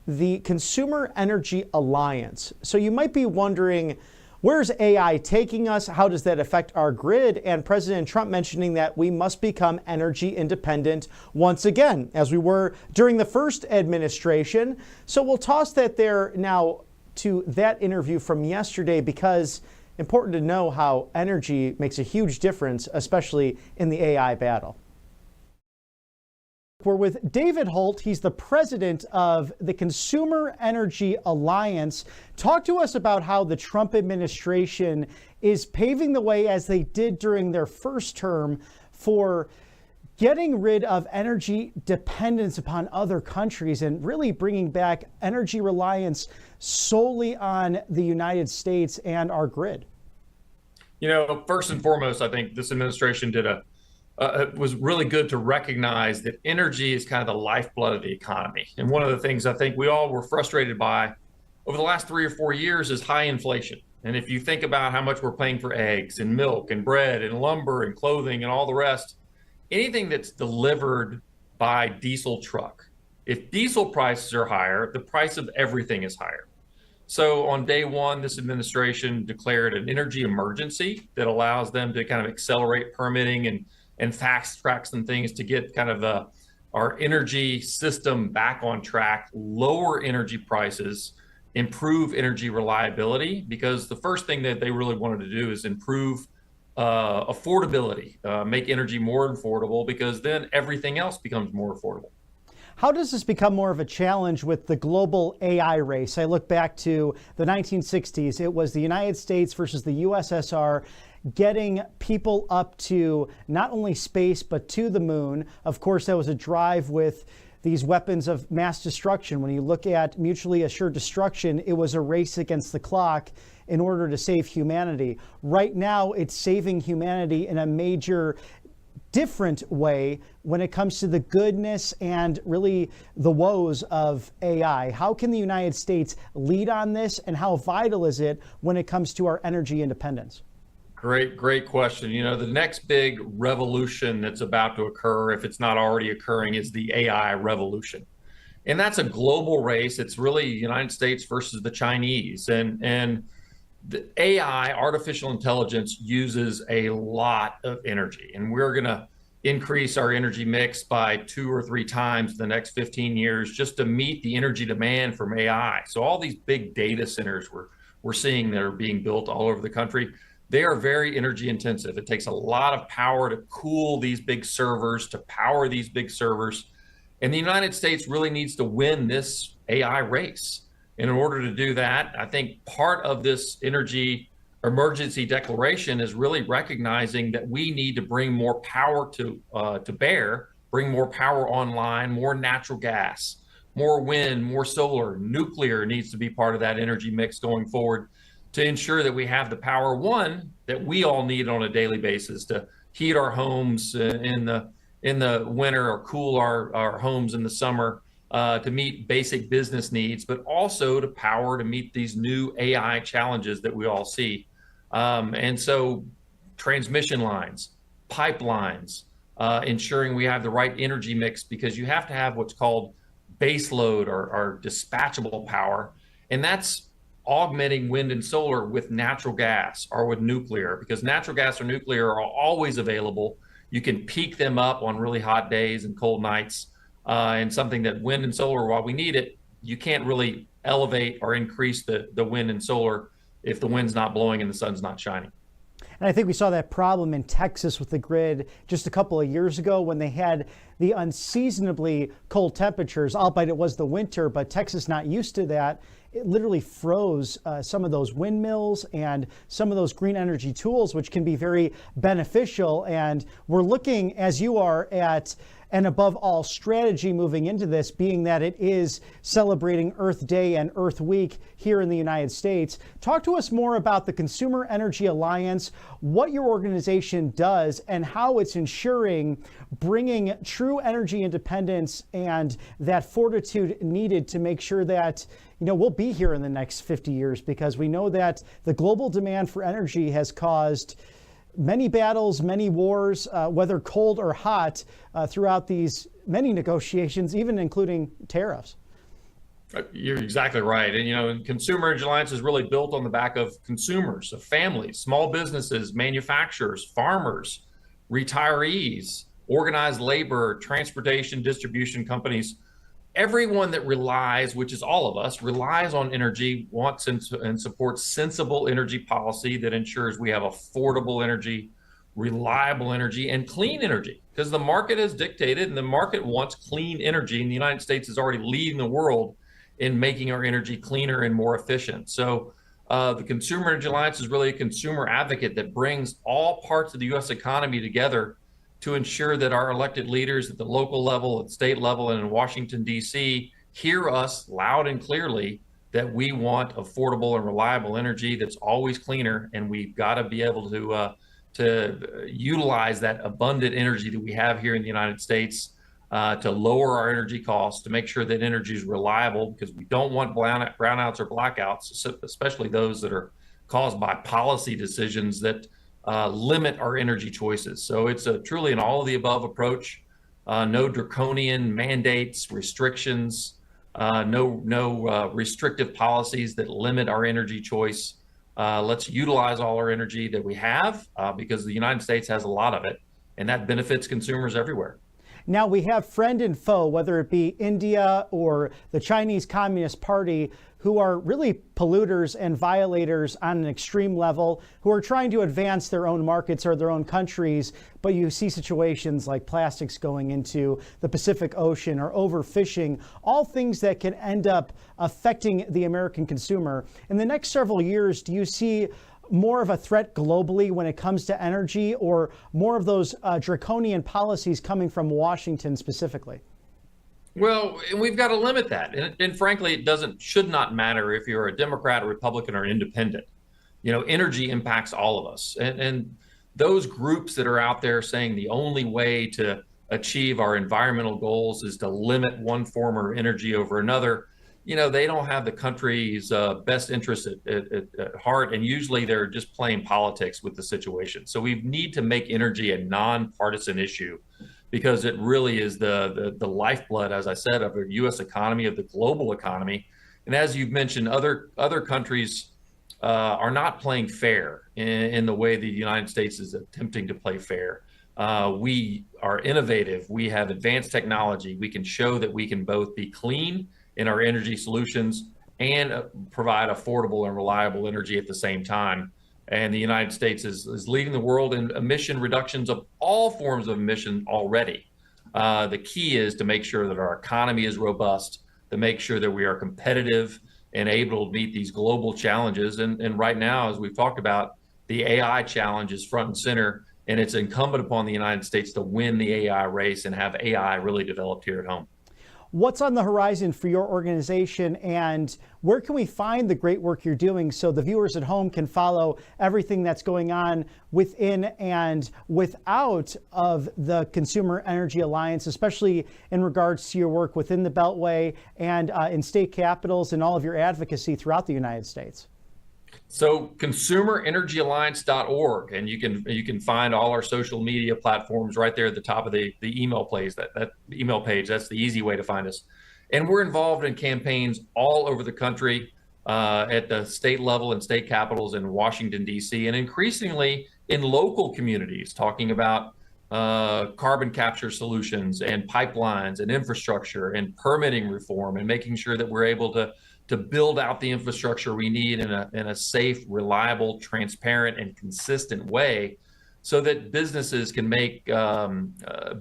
the Consumer Energy Alliance. So you might be wondering, where's AI taking us? How does that affect our grid? And President Trump mentioning that we must become energy independent once again, as we were during the first administration. So we'll toss that there now to that interview from yesterday, because important to know how energy makes a huge difference, especially in the AI battle. We're with David Holt. He's the president of the Consumer Energy Alliance. Talk to us about how the Trump administration is paving the way, as they did during their first term, for getting rid of energy dependence upon other countries and really bringing back energy reliance solely on the United States and our grid.
You know, first and foremost, I think this administration did it was really good to recognize that energy is kind of the lifeblood of the economy. And one of the things I think we all were frustrated by over the last 3 or 4 years is high inflation. And if you think about how much we're paying for eggs and milk and bread and lumber and clothing and all the rest, anything that's delivered by diesel truck, if diesel prices are higher, the price of everything is higher. So on day one, this administration declared an energy emergency that allows them to kind of accelerate permitting and fast track some things to get kind of our energy system back on track, lower energy prices, improve energy reliability, because the first thing that they really wanted to do is improve affordability, make energy more affordable, because then everything else becomes more affordable.
How does this become more of a challenge with the global AI race? I look back to the 1960s. It was the United States versus the USSR, getting people up to not only space, but to the moon. Of course, that was a drive with these weapons of mass destruction. When you look at mutually assured destruction, it was a race against the clock in order to save humanity. Right now, it's saving humanity in a major different way when it comes to the goodness and really the woes of AI. How can the United States lead on this, and how vital is it when it comes to our energy independence?
Great question. You know, the next big revolution that's about to occur, if it's not already occurring, is the AI revolution. And that's a global race. It's really the United States versus the Chinese. And the AI, artificial intelligence, uses a lot of energy. And we're going to increase our energy mix by 2 or 3 times the next 15 years just to meet the energy demand from AI. So all these big data centers we're seeing that are being built all over the country, they are very energy intensive. It takes a lot of power to cool these big servers, to power these big servers. And the United States really needs to win this AI race. And in order to do that, I think part of this energy emergency declaration is really recognizing that we need to bring more power to bear, bring more power online, more natural gas, more wind, more solar. Nuclear needs to be part of that energy mix going forward to ensure that we have the power, one, that we all need on a daily basis to heat our homes in the winter or cool our homes in the summer, to meet basic business needs, but also to power to meet these new AI challenges that we all see. And so transmission lines, pipelines, ensuring we have the right energy mix, because you have to have what's called base load or dispatchable power. And that's augmenting wind and solar with natural gas or with nuclear, because natural gas or nuclear are always available. You can peak them up on really hot days and cold nights. And something that wind and solar, while we need it, you can't really elevate or increase the wind and solar if the wind's not blowing and the sun's not shining.
And I think we saw that problem in Texas with the grid just a couple of years ago when they had the unseasonably cold temperatures, albeit it was the winter, but Texas not used to that. It literally froze some of those windmills and some of those green energy tools, which can be very beneficial. And we're looking, as you are, at and above all, strategy moving into this, being that it is celebrating Earth Day and Earth Week here in the United States. Talk to us more about the Consumer Energy Alliance, what your organization does, and how it's ensuring bringing true energy independence and that fortitude needed to make sure that we'll be here in the next 50 years, because we know that the global demand for energy has caused many battles, many wars, whether cold or hot, throughout these many negotiations, even including tariffs.
You're exactly right. And, Consumer Energy Alliance is really built on the back of consumers, of families, small businesses, manufacturers, farmers, retirees, organized labor, transportation, distribution companies. Everyone that relies, which is all of us, relies on energy, wants and supports sensible energy policy that ensures we have affordable energy, reliable energy, and clean energy. Because the market has dictated, and the market wants clean energy, and the United States is already leading the world in making our energy cleaner and more efficient. So the Consumer Energy Alliance is really a consumer advocate that brings all parts of the U.S. economy together to ensure that our elected leaders at the local level, at state level, and in Washington, D.C. hear us loud and clearly that we want affordable and reliable energy that's always cleaner, and we've got to be able to utilize that abundant energy that we have here in the United States to lower our energy costs, to make sure that energy is reliable, because we don't want brownouts or blackouts, especially those that are caused by policy decisions that limit our energy choices. So it's truly an all of the above approach. No draconian mandates, restrictions, no restrictive policies that limit our energy choice. Let's utilize all our energy that we have because the United States has a lot of it, and that benefits consumers everywhere.
Now we have friend and foe, whether it be India or the Chinese Communist Party, who are really polluters and violators on an extreme level, who are trying to advance their own markets or their own countries. But you see situations like plastics going into the Pacific Ocean or overfishing, all things that can end up affecting the American consumer. In the next several years, do you see more of a threat globally when it comes to energy, or more of those draconian policies coming from Washington specifically?
Well, and we've got to limit that. And frankly, it should not matter if you're a Democrat, a Republican, or independent. Energy impacts all of us. And those groups that are out there saying the only way to achieve our environmental goals is to limit one form of energy over another, they don't have the country's best interest at heart. And usually they're just playing politics with the situation. So we need to make energy a nonpartisan issue, because it really is the lifeblood, as I said, of the U.S. economy, of the global economy. And as you've mentioned, other countries are not playing fair in the way the United States is attempting to play fair. We are innovative. We have advanced technology. We can show that we can both be clean in our energy solutions and provide affordable and reliable energy at the same time. And the United States is leading the world in emission reductions of all forms of emission already. The key is to make sure that our economy is robust, to make sure that we are competitive and able to meet these global challenges. And right now, as we've talked about, the AI challenge is front and center, and it's incumbent upon the United States to win the AI race and have AI really developed here at home.
What's on the horizon for your organization, and where can we find the great work you're doing so the viewers at home can follow everything that's going on within and without of the Consumer Energy Alliance, especially in regards to your work within the Beltway and in state capitals and all of your advocacy throughout the United States?
So consumerenergyalliance.org, and you can find all our social media platforms right there at the top of the email page. That email page, that's the easy way to find us. And we're involved in campaigns all over the country at the state level and state capitals in Washington, D.C., and increasingly in local communities, talking about carbon capture solutions and pipelines and infrastructure and permitting reform, and making sure that we're able to build out the infrastructure we need in a safe, reliable, transparent, and consistent way, so that businesses can make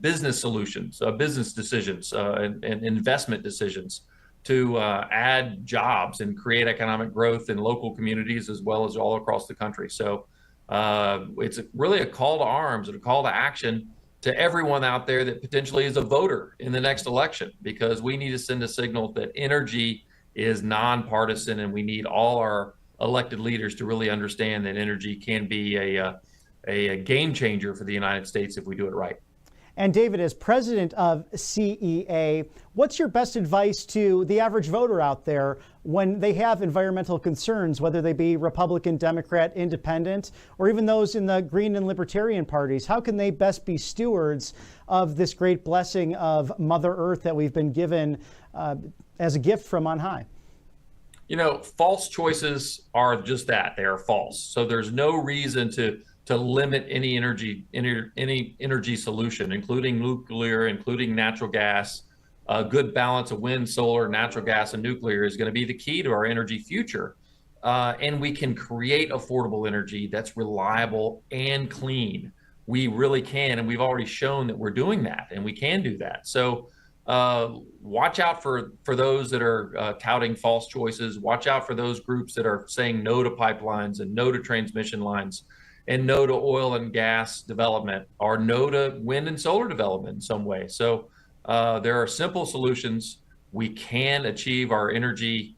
business solutions, business decisions, and investment decisions to add jobs and create economic growth in local communities as well as all across the country. So it's really a call to arms and a call to action to everyone out there that potentially is a voter in the next election, because we need to send a signal that energy is nonpartisan, and we need all our elected leaders to really understand that energy can be a game changer for the United States if we do it right.
And David, as president of CEA, what's your best advice to the average voter out there when they have environmental concerns, whether they be Republican, Democrat, Independent, or even those in the Green and Libertarian parties? How can they best be stewards of this great blessing of Mother Earth that we've been given as a gift from on high?
You know, false choices are just that. They are false. So there's no reason to limit any energy solution, including nuclear, including natural gas. A good balance of wind, solar, natural gas, and nuclear is going to be the key to our energy future. And we can create affordable energy that's reliable and clean. We really can, and we've already shown that we're doing that, and we can do that. So watch out for those that are touting false choices. Watch out for those groups that are saying no to pipelines and no to transmission lines, and no to oil and gas development, or no to wind and solar development in some way. So there are simple solutions. We can achieve our energy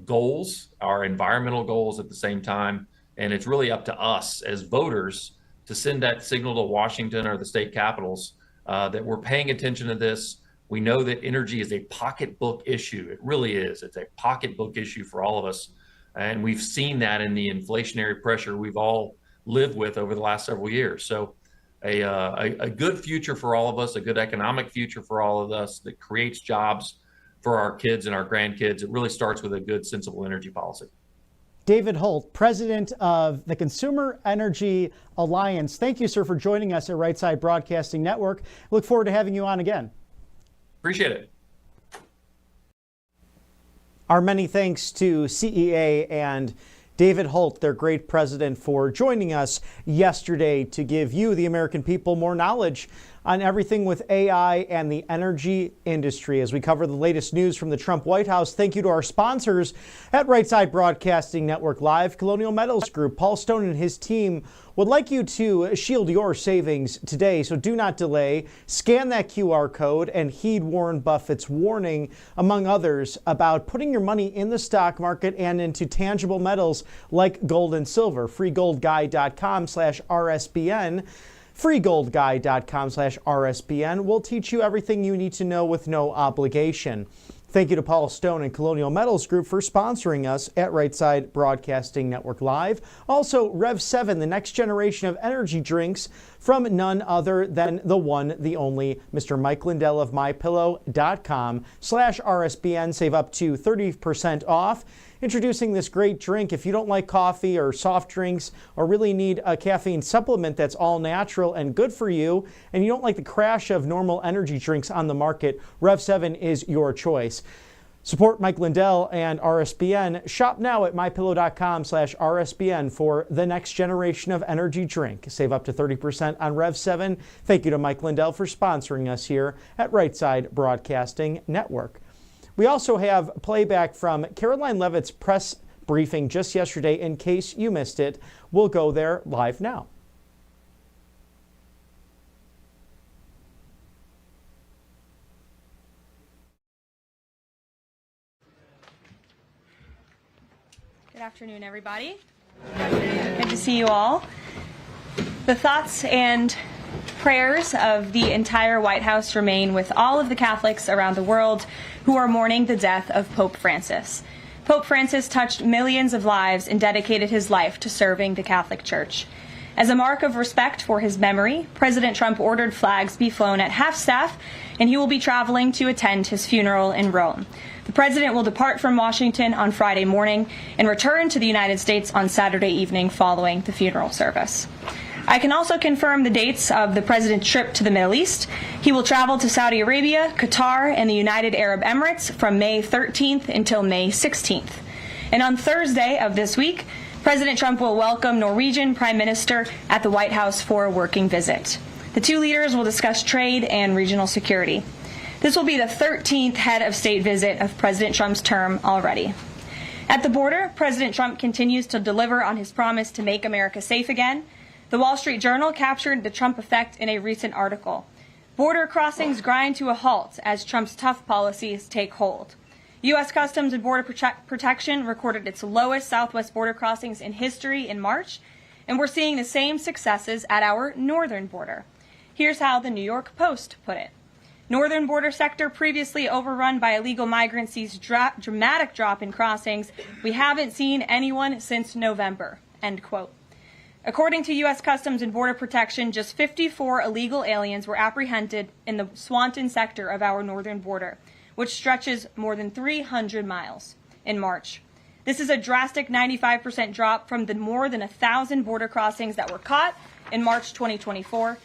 goals, our environmental goals at the same time. And it's really up to us as voters to send that signal to Washington or the state capitals that we're paying attention to this. We know that energy is a pocketbook issue. It really is. It's a pocketbook issue for all of us. And we've seen that in the inflationary pressure we've all lived with over the last several years. So a good future for all of us, a good economic future for all of us that creates jobs for our kids and our grandkids. It really starts with a good, sensible energy policy.
David Holt, president of the Consumer Energy Alliance. Thank you, sir, for joining us at Right Side Broadcasting Network. Look forward to having you on again.
Appreciate it.
Our many thanks to CEA and David Holt, their great president, for joining us yesterday to give you, the American people, more knowledge on everything with AI and the energy industry. As we cover the latest news from the Trump White House, thank you to our sponsors at Right Side Broadcasting Network Live. Colonial Metals Group, Paul Stone and his team would like you to shield your savings today, so do not delay. Scan that QR code and heed Warren Buffett's warning, among others, about putting your money in the stock market and into tangible metals like gold and silver. freegoldguy.com/RSBN. freegoldguy.com/RSBN will teach you everything you need to know with no obligation. Thank you to Paul Stone and Colonial Metals Group for sponsoring us at Right Side Broadcasting Network Live. Also, Rev 7, the next generation of energy drinks from none other than the one, the only, Mr. Mike Lindell of mypillow.com/RSBN. Save up to 30% off. Introducing this great drink. If you don't like coffee or soft drinks or really need a caffeine supplement that's all natural and good for you, and you don't like the crash of normal energy drinks on the market, Rev 7 is your choice. Support Mike Lindell and RSBN. Shop now at mypillow.com/RSBN for the next generation of energy drink. Save up to 30% on Rev 7. Thank you to Mike Lindell for sponsoring us here at Right Side Broadcasting Network. We also have playback from Caroline Leavitt's press briefing just yesterday in case you missed it. We'll go there live now.
Good afternoon, everybody. Good to see you all. The thoughts and prayers of the entire White House remain with all of the Catholics around the world who are mourning the death of Pope Francis. Pope Francis touched millions of lives and dedicated his life to serving the Catholic Church. As a mark of respect for his memory, President Trump ordered flags be flown at half-staff, and he will be traveling to attend his funeral in Rome. The president will depart from Washington on Friday morning and return to the United States on Saturday evening following the funeral service. I can also confirm the dates of the president's trip to the Middle East. He will travel to Saudi Arabia, Qatar, and the United Arab Emirates from May 13th until May 16th. And on Thursday of this week, President Trump will welcome Norwegian Prime Minister at the White House for a working visit. The two leaders will discuss trade and regional security. This will be the 13th head of state visit of President Trump's term already. At the border, President Trump continues to deliver on his promise to make America safe again. The Wall Street Journal captured the Trump effect in a recent article. Border crossings grind to a halt as Trump's tough policies take hold. U.S. Customs and Border Protection recorded its lowest southwest border crossings in history in March, and we're seeing the same successes at our northern border. Here's how the New York Post put it. Northern border sector previously overrun by illegal migrants sees dramatic drop in crossings. We haven't seen anyone since November, end quote. According to U.S. Customs and Border Protection, just 54 illegal aliens were apprehended in the Swanton sector of our northern border, which stretches more than 300 miles in March. This is a drastic 95% drop from the more than 1,000 border crossings that were caught in March 2024.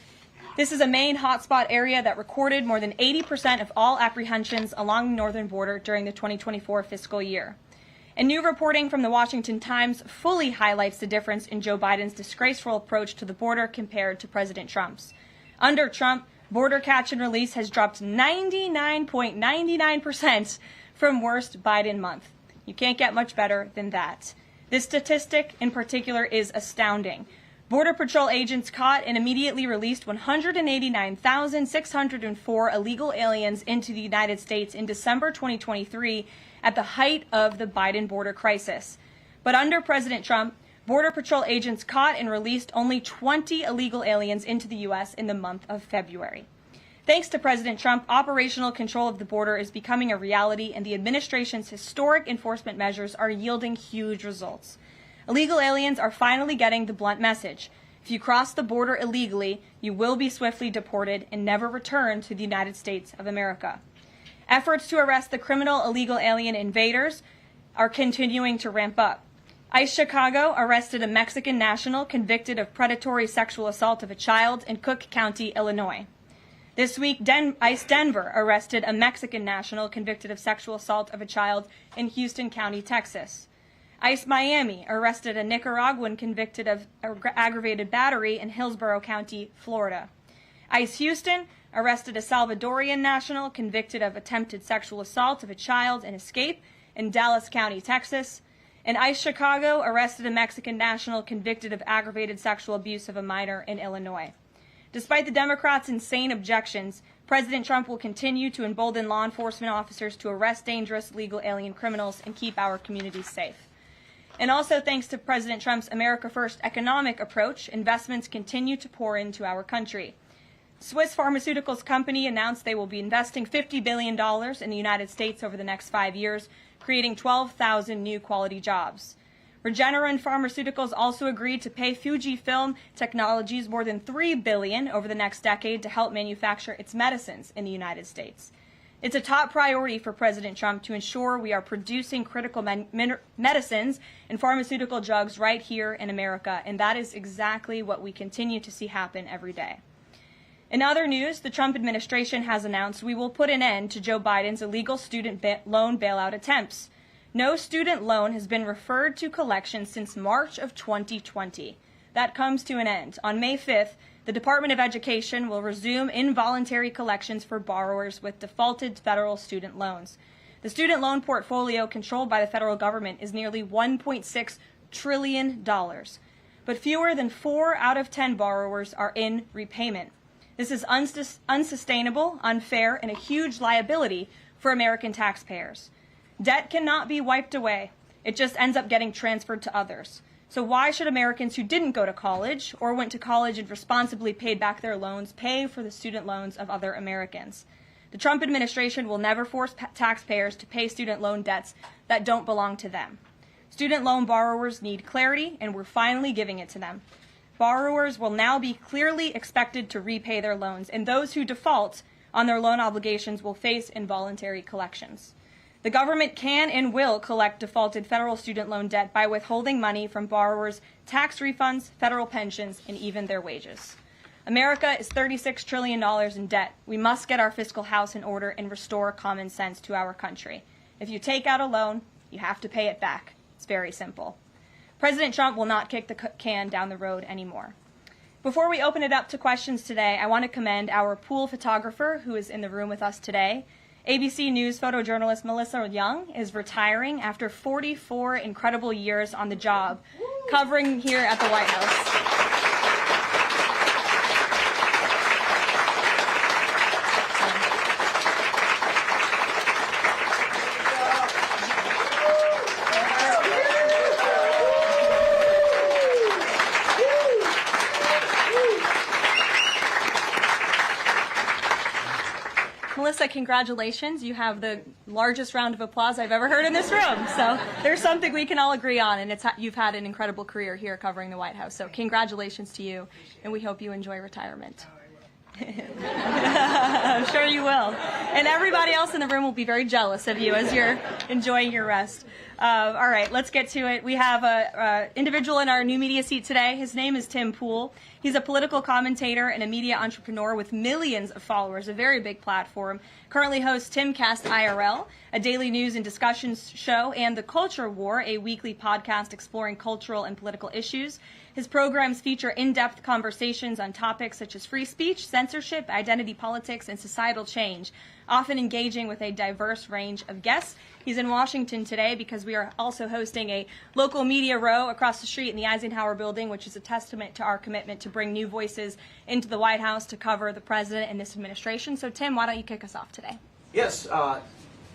This is a main hotspot area that recorded more than 80% of all apprehensions along the northern border during the 2024 fiscal year. And new reporting from the Washington Times fully highlights the difference in Joe Biden's disgraceful approach to the border compared to President Trump's. Under Trump, border catch and release has dropped 99.99% from worst Biden month. You can't get much better than that. This statistic in particular is astounding. Border Patrol agents caught and immediately released 189,604 illegal aliens into the United States in December 2023 at the height of the Biden border crisis. But under President Trump, Border Patrol agents caught and released only 20 illegal aliens into the U.S. in the month of February. Thanks to President Trump, operational control of the border is becoming a reality, and the administration's historic enforcement measures are yielding huge results. Illegal aliens are finally getting the blunt message. If you cross the border illegally, you will be swiftly deported and never return to the United States of America. Efforts to arrest the criminal illegal alien invaders are continuing to ramp up. ICE Chicago arrested a Mexican national convicted of predatory sexual assault of a child in Cook County, Illinois. This week, ICE Denver arrested a Mexican national convicted of sexual assault of a child in Houston County, Texas. ICE Miami arrested a Nicaraguan convicted of aggravated battery in Hillsborough County, Florida. ICE Houston arrested a Salvadorian national convicted of attempted sexual assault of a child in Escape in Dallas County, Texas. And ICE Chicago arrested a Mexican national convicted of aggravated sexual abuse of a minor in Illinois. Despite the Democrats' insane objections, President Trump will continue to embolden law enforcement officers to arrest dangerous legal alien criminals and keep our communities safe. And also thanks to President Trump's America First economic approach, investments continue to pour into our country. Swiss pharmaceuticals company announced they will be investing $50 billion in the United States over the next 5 years, creating 12,000 new quality jobs. Regeneron Pharmaceuticals also agreed to pay Fujifilm Technologies more than $3 billion over the next decade to help manufacture its medicines in the United States. It's a top priority for President Trump to ensure we are producing critical medicines and pharmaceutical drugs right here in America, and that is exactly what we continue to see happen every day. In other news, the Trump administration has announced we will put an end to Joe Biden's illegal student loan bailout attempts. No student loan has been referred to collection since March of 2020. That comes to an end. On May 5th, the Department of Education will resume involuntary collections for borrowers with defaulted federal student loans. The student loan portfolio controlled by the federal government is nearly $1.6 trillion, but fewer than 4 out of 10 borrowers are in repayment. This is unsustainable, unfair, and a huge liability for American taxpayers. Debt cannot be wiped away. It just ends up getting transferred to others. So why should Americans who didn't go to college or went to college and responsibly paid back their loans pay for the student loans of other Americans? The Trump administration will never force taxpayers to pay student loan debts that don't belong to them. Student loan borrowers need clarity, and we're finally giving it to them. Borrowers will now be clearly expected to repay their loans, and those who default on their loan obligations will face involuntary collections. The government can and will collect defaulted federal student loan debt by withholding money from borrowers, tax refunds, federal pensions, and even their wages. America is $36 trillion in debt. We must get our fiscal house in order and restore common sense to our country. If you take out a loan, you have to pay it back. It's very simple. President Trump will not kick the can down the road anymore. Before we open it up to questions today, I want to commend our pool photographer who is in the room with us today. ABC News photojournalist Melissa Young is retiring after 44 incredible years on the job, covering here at the White House. Melissa, congratulations. You have the largest round of applause I've ever heard in this room. So there's something we can all agree on, and you've had an incredible career here covering the White House. So congratulations to you, and we hope you enjoy retirement. I'm sure you will. And everybody else in the room will be very jealous of you as you're enjoying your rest. All right, let's get to it. We have an individual in our new media seat today. His name is Tim Pool. He's a political commentator and a media entrepreneur with millions of followers, a very big platform. Currently hosts Timcast IRL, a daily news and discussions show, and The Culture War, a weekly podcast exploring cultural and political issues. His programs feature in-depth conversations on topics such as free speech, censorship, identity politics, and societal change, often engaging with a diverse range of guests. He's in Washington today because we are also hosting a local media row across the street in the Eisenhower building, which is a testament to our commitment to bring new voices into the White House to cover the president and this administration. So, Tim, why don't you kick us off today?
Yes.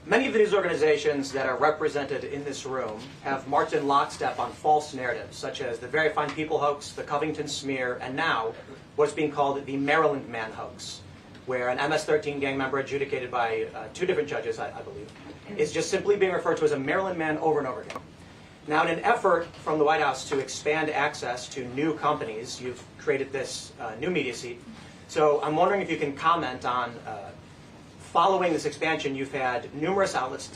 Many of the news organizations that are represented in this room have marched in lockstep on false narratives, such as the Very Fine People hoax, the Covington smear, and now what's being called the Maryland Man hoax, where an MS-13 gang member adjudicated by 2 different judges, I believe, is just simply being referred to as a Maryland Man over and over again. Now, in an effort from the White House to expand access to new companies, you've created this new media seat. So I'm wondering if you can comment on following this expansion, you've had numerous outlets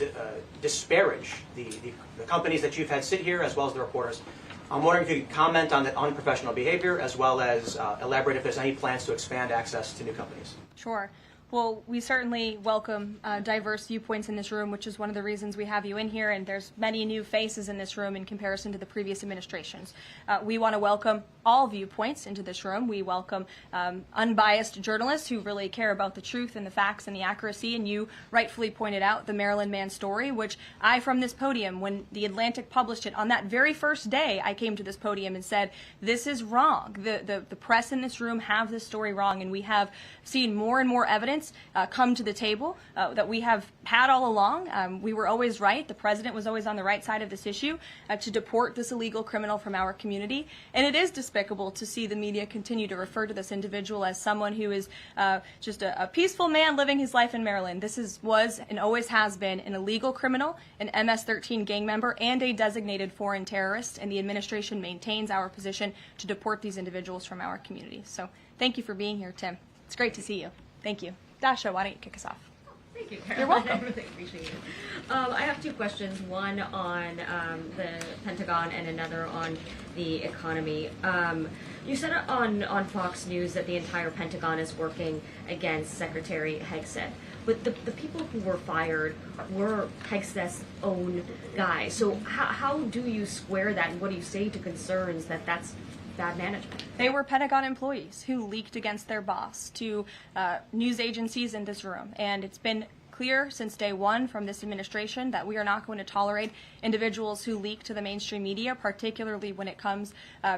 disparage the companies that you've had sit here, as well as the reporters. I'm wondering if you could comment on the unprofessional behavior, as well as elaborate if there's any plans to expand access to new companies.
Sure. Well, we certainly welcome diverse viewpoints in this room, which is one of the reasons we have you in here, and there's many new faces in this room in comparison to the previous administrations. We want to welcome all viewpoints into this room. We welcome unbiased journalists who really care about the truth and the facts and the accuracy, and you rightfully pointed out the Maryland Man story, which I, from this podium, when The Atlantic published it, on that very first day, I came to this podium and said, this is wrong. The press in this room have this story wrong, and we have seen more and more evidence come to the table that we have had all along. We were always right. The president was always on the right side of this issue to deport this illegal criminal from our community. And it is despicable to see the media continue to refer to this individual as someone who is just a peaceful man living his life in Maryland. This was and always has been an illegal criminal, an MS-13 gang member, and a designated foreign terrorist. And the administration maintains our position to deport these individuals from our community. So thank you for being here, Tim. It's great to see you. Thank you. Dasha, why don't you kick us off?
Thank you, Caroline.
You're welcome.
I really appreciate it. I have 2 questions, one on the Pentagon and another on the economy. You said on Fox News that the entire Pentagon is working against Secretary Hegseth, but the people who were fired were Hegseth's own guys. So how do you square that, and what do you say to concerns that that's bad management?
They were Pentagon employees who leaked against their boss to news agencies in this room. And it's been clear since day one from this administration that we are not going to tolerate individuals who leak to the mainstream media, particularly when it comes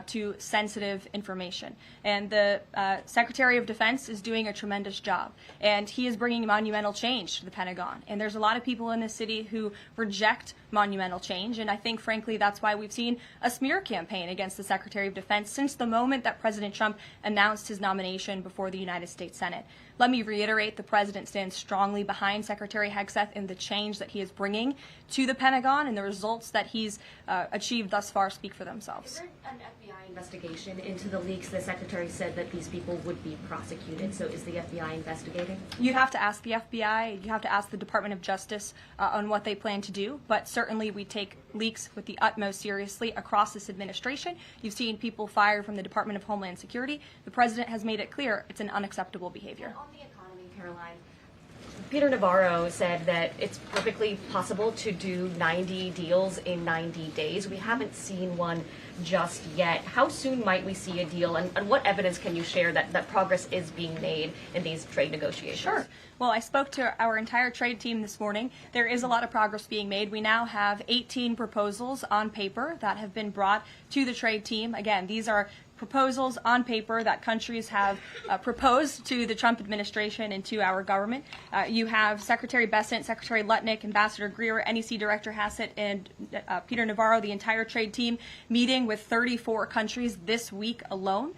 to sensitive information. And the Secretary of Defense is doing a tremendous job, and he is bringing monumental change to the Pentagon. And there's a lot of people in this city who reject monumental change, and I think, frankly, that's why we've seen a smear campaign against the Secretary of Defense since the moment that President Trump announced his nomination before the United States Senate. Let me reiterate, the President stands strongly behind Secretary Hegseth in the change that he is bringing to the Pentagon, and the results that he's achieved thus far speak for themselves.
Is there an FBI investigation into the leaks? The Secretary said that these people would be prosecuted, so is the FBI investigating?
You have to ask the FBI, you have to ask the Department of Justice on what they plan to do, but certainly we take leaks with the utmost seriously across this administration. You've seen people fired from the Department of Homeland Security. The President has made it clear it's an unacceptable behavior.
And on the economy, Caroline, Peter Navarro said that it's perfectly possible to do 90 deals in 90 days. We haven't seen one just yet. How soon might we see a deal, and what evidence can you share that progress is being made in these trade negotiations?
Sure. Well, I spoke to our entire trade team this morning. There is a lot of progress being made. We now have 18 proposals on paper that have been brought to the trade team. Again, these are proposals on paper that countries have proposed to the Trump administration and to our government. You have Secretary Bessent, Secretary Lutnick, Ambassador Greer, NEC Director Hassett, and Peter Navarro, the entire trade team, meeting with 34 countries this week alone.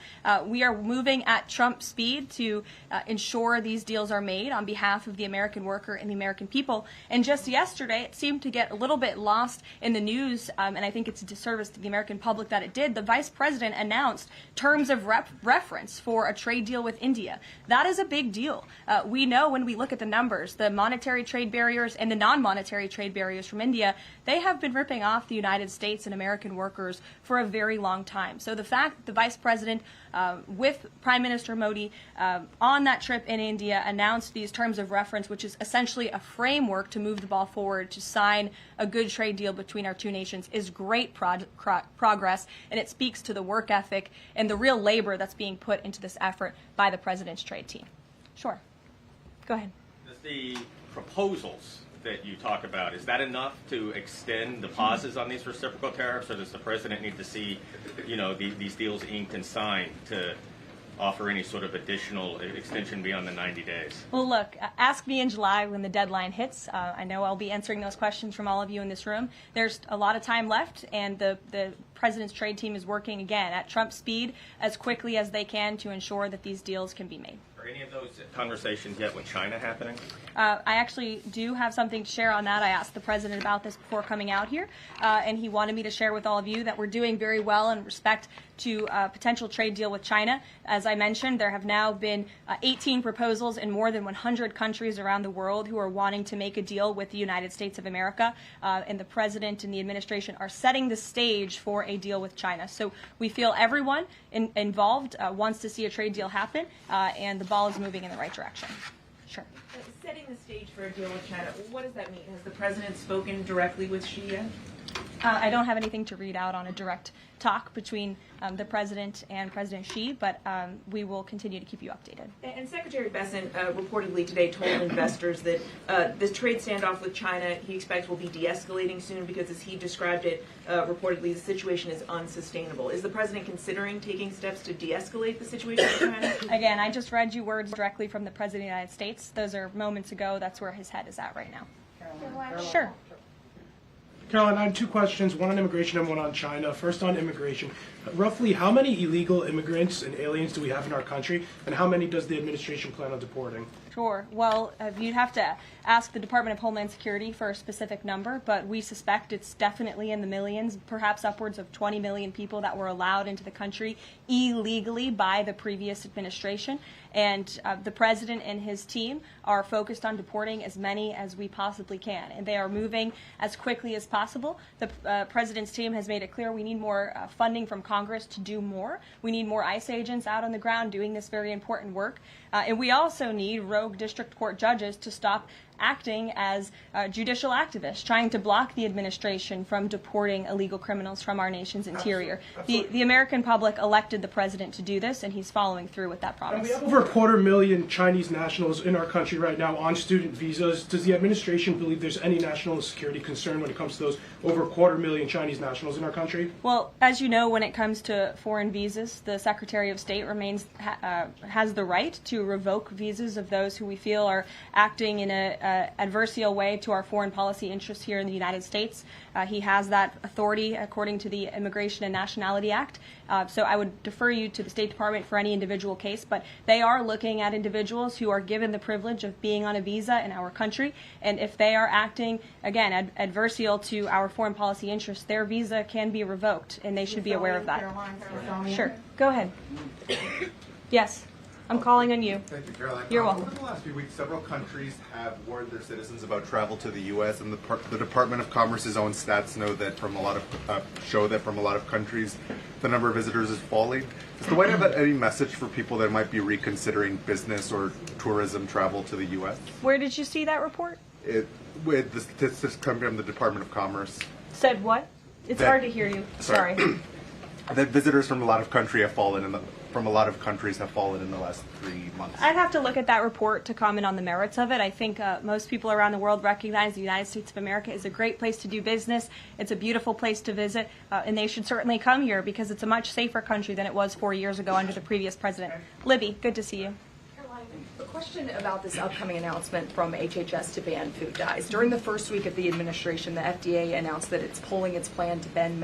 We are moving at Trump speed to ensure these deals are made on behalf of the American worker and the American people. And just yesterday, it seemed to get a little bit lost in the news, and I think it's a disservice to the American public that it did. The Vice President announced terms of reference for a trade deal with India. That is a big deal. We know when we look at the numbers, the monetary trade barriers and the non-monetary trade barriers from India, they have been ripping off the United States and American workers for a very long time. So the fact that the Vice President, with Prime Minister Modi, on that trip in India, announced these terms of reference, which is essentially a framework to move the ball forward to sign a good trade deal between our two nations, is great progress, and it speaks to the work ethic and the real labor that's being put into this effort by the President's trade team. Sure. Go ahead.
The proposals that you talk about, is that enough to extend the pauses on these reciprocal tariffs, or does the President need to see, these deals inked and signed to offer any sort of additional extension beyond the 90 days?
Well, look, ask me in July when the deadline hits. I know I'll be answering those questions from all of you in this room. There's a lot of time left, and the President's trade team is working, again, at Trump speed as quickly as they can to ensure that these deals can be made.
Are any of those conversations yet with China happening?
I actually do have something to share on that. I asked the President about this before coming out here, and he wanted me to share with all of you that we're doing very well in respect to a potential trade deal with China. As I mentioned, there have now been 18 proposals in more than 100 countries around the world who are wanting to make a deal with the United States of America, and the President and the administration are setting the stage for a deal with China. So we feel everyone involved wants to see a trade deal happen, and the ball is moving in the right direction. Sure.
Setting the stage for a deal with China, what does that mean? Has the President spoken directly with Xi yet?
I don't have anything to read out on a direct talk between the President and President Xi, but we will continue to keep you updated.
And Secretary Bessent reportedly today told investors that the trade standoff with China he expects will be de-escalating soon because, as he described it, reportedly the situation is unsustainable. Is the President considering taking steps to de-escalate the situation with China?
Again, I just read you words directly from the President of the United States. Those are moments ago. That's where his head is at right now. Sure.
Caroline, I have two questions, one on immigration and one on China. First on immigration. Roughly how many illegal immigrants and aliens do we have in our country, and how many does the administration plan on deporting?
Sure. Well, you'd have to ask the Department of Homeland Security for a specific number, but we suspect it's definitely in the millions, perhaps upwards of 20 million people that were allowed into the country illegally by the previous administration. And the President and his team are focused on deporting as many as we possibly can, and they are moving as quickly as possible. The President's team has made it clear we need more funding from Congress to do more. We need more ICE agents out on the ground doing this very important work. And we also need rogue district court judges to stop acting as judicial activists, trying to block the administration from deporting illegal criminals from our nation's interior. The American public elected the President to do this, and he's following through with that promise.
And we have over 250,000 Chinese nationals in our country right now on student visas. Does the administration believe there's any national security concern when it comes to those over 250,000 Chinese nationals in our country?
Well, as you know, when it comes to foreign visas, the Secretary of State has the right to revoke visas of those who we feel are acting in a adversarial way to our foreign policy interests here in the United States. He has that authority according to the Immigration and Nationality Act. So I would defer you to the State Department for any individual case, but they are looking at individuals who are given the privilege of being on a visa in our country, and if they are acting, again, adversarial to our foreign policy interests, their visa can be revoked, and they should be aware of that. Sure. Go ahead. Yes. I'm calling on you.
Thank you, Caroline.
You're welcome.
Over the last few weeks, several countries have warned their citizens about travel to the U.S., and the Department of Commerce's own stats know that show that from a lot of countries, the number of visitors is falling. Does the White House have any message for people that might be reconsidering business or tourism travel to the U.S.?
Where did you see that report?
With the statistics coming from the Department of Commerce.
Said what? It's hard to hear you. Sorry.
That visitors from a lot of countries have fallen from a lot of countries have fallen in the last 3 months?
I'd have to look at that report to comment on the merits of it. I think most people around the world recognize the United States of America is a great place to do business. It's a beautiful place to visit, and they should certainly come here because it's a much safer country than it was 4 years ago under the previous president. Libby, good to see you.
A question about this upcoming announcement from HHS to ban food dyes. During the first week of the administration, the FDA announced that it's pulling its plan to ban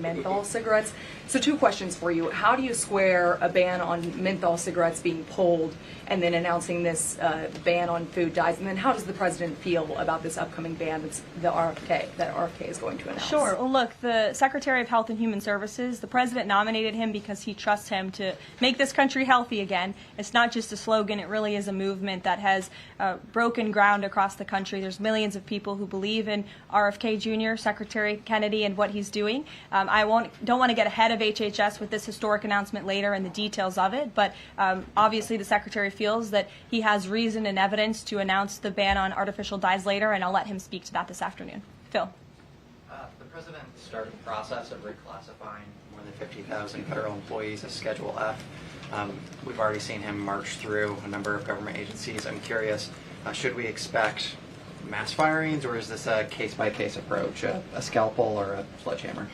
menthol cigarettes. So 2 questions for you. How do you square a ban on menthol cigarettes being pulled and then announcing this ban on food dyes? And then how does the president feel about this upcoming ban that RFK is going to announce?
Sure. Well, look, the Secretary of Health and Human Services, the president nominated him because he trusts him to make this country healthy again. It's not just a slogan. It really is a movement that has broken ground across the country. There's millions of people who believe in RFK Jr., Secretary Kennedy, and what he's doing. I don't want to get ahead of HHS with this historic announcement later and the details of it, but obviously the Secretary feels that he has reason and evidence to announce the ban on artificial dyes later, and I'll let him speak to that this afternoon. Phil.
The president started the process of reclassifying more than 50,000 federal employees as Schedule F. We've already seen him march through a number of government agencies. I'm curious, should we expect mass firings, or is this a case-by-case approach, a scalpel or a sledgehammer?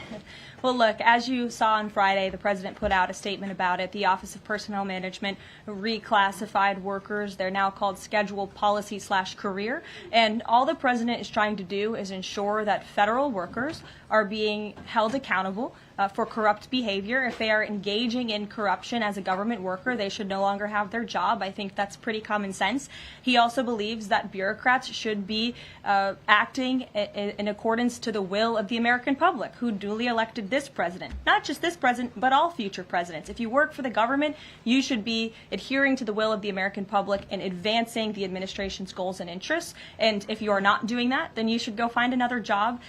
Well, look, as you saw on Friday, the president put out a statement about it. The Office of Personnel Management reclassified workers. They're now called Schedule Policy/Career. And all the president is trying to do is ensure that federal workers are being held accountable for corrupt behavior. If they are engaging in corruption as a government worker, they should no longer have their job. I think that's pretty common sense. He also believes that bureaucrats should be acting in accordance to the will of the American public, who duly elected this president. Not just this president, but all future presidents. If you work for the government, you should be adhering to the will of the American public and advancing the administration's goals and interests. And if you are not doing that, then you should go find another job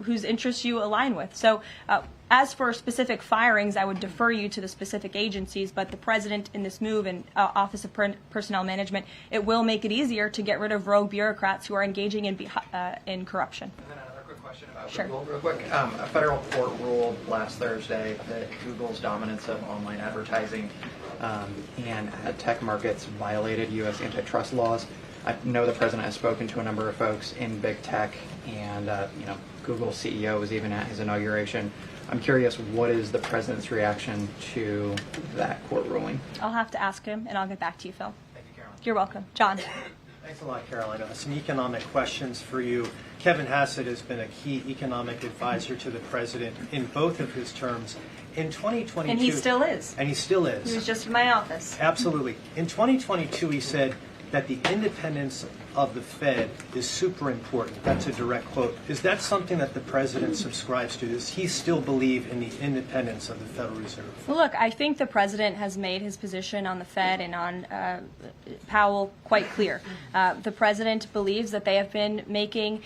whose interests you align with. So as for specific firings, I would defer you to the specific agencies, but the president in this move and Office of Personnel Management, it will make it easier to get rid of rogue bureaucrats who are engaging in corruption.
And then another quick question about
Sure.
Google, real quick. A federal court ruled last Thursday that Google's dominance of online advertising and ad tech markets violated U.S. antitrust laws. I know the president has spoken to a number of folks in big tech, and Google's CEO was even at his inauguration. I'm curious, what is the president's reaction to that court ruling?
I'll have to ask him, and I'll get back to you, Phil.
Thank you, Caroline.
You're welcome. John.
Thanks a lot, Caroline. Some economic questions for you. Kevin Hassett has been a key economic advisor to the president in both of his terms. In 2022...
And he still is.
And he still is.
He was just in my office.
Absolutely. In 2022, he said that the independence of the Fed is super important. That's a direct quote. Is that something that the president subscribes to? Does he still believe in the independence of the Federal Reserve?
Well, look, I think the president has made his position on the Fed and on Powell quite clear. The president believes that they have been making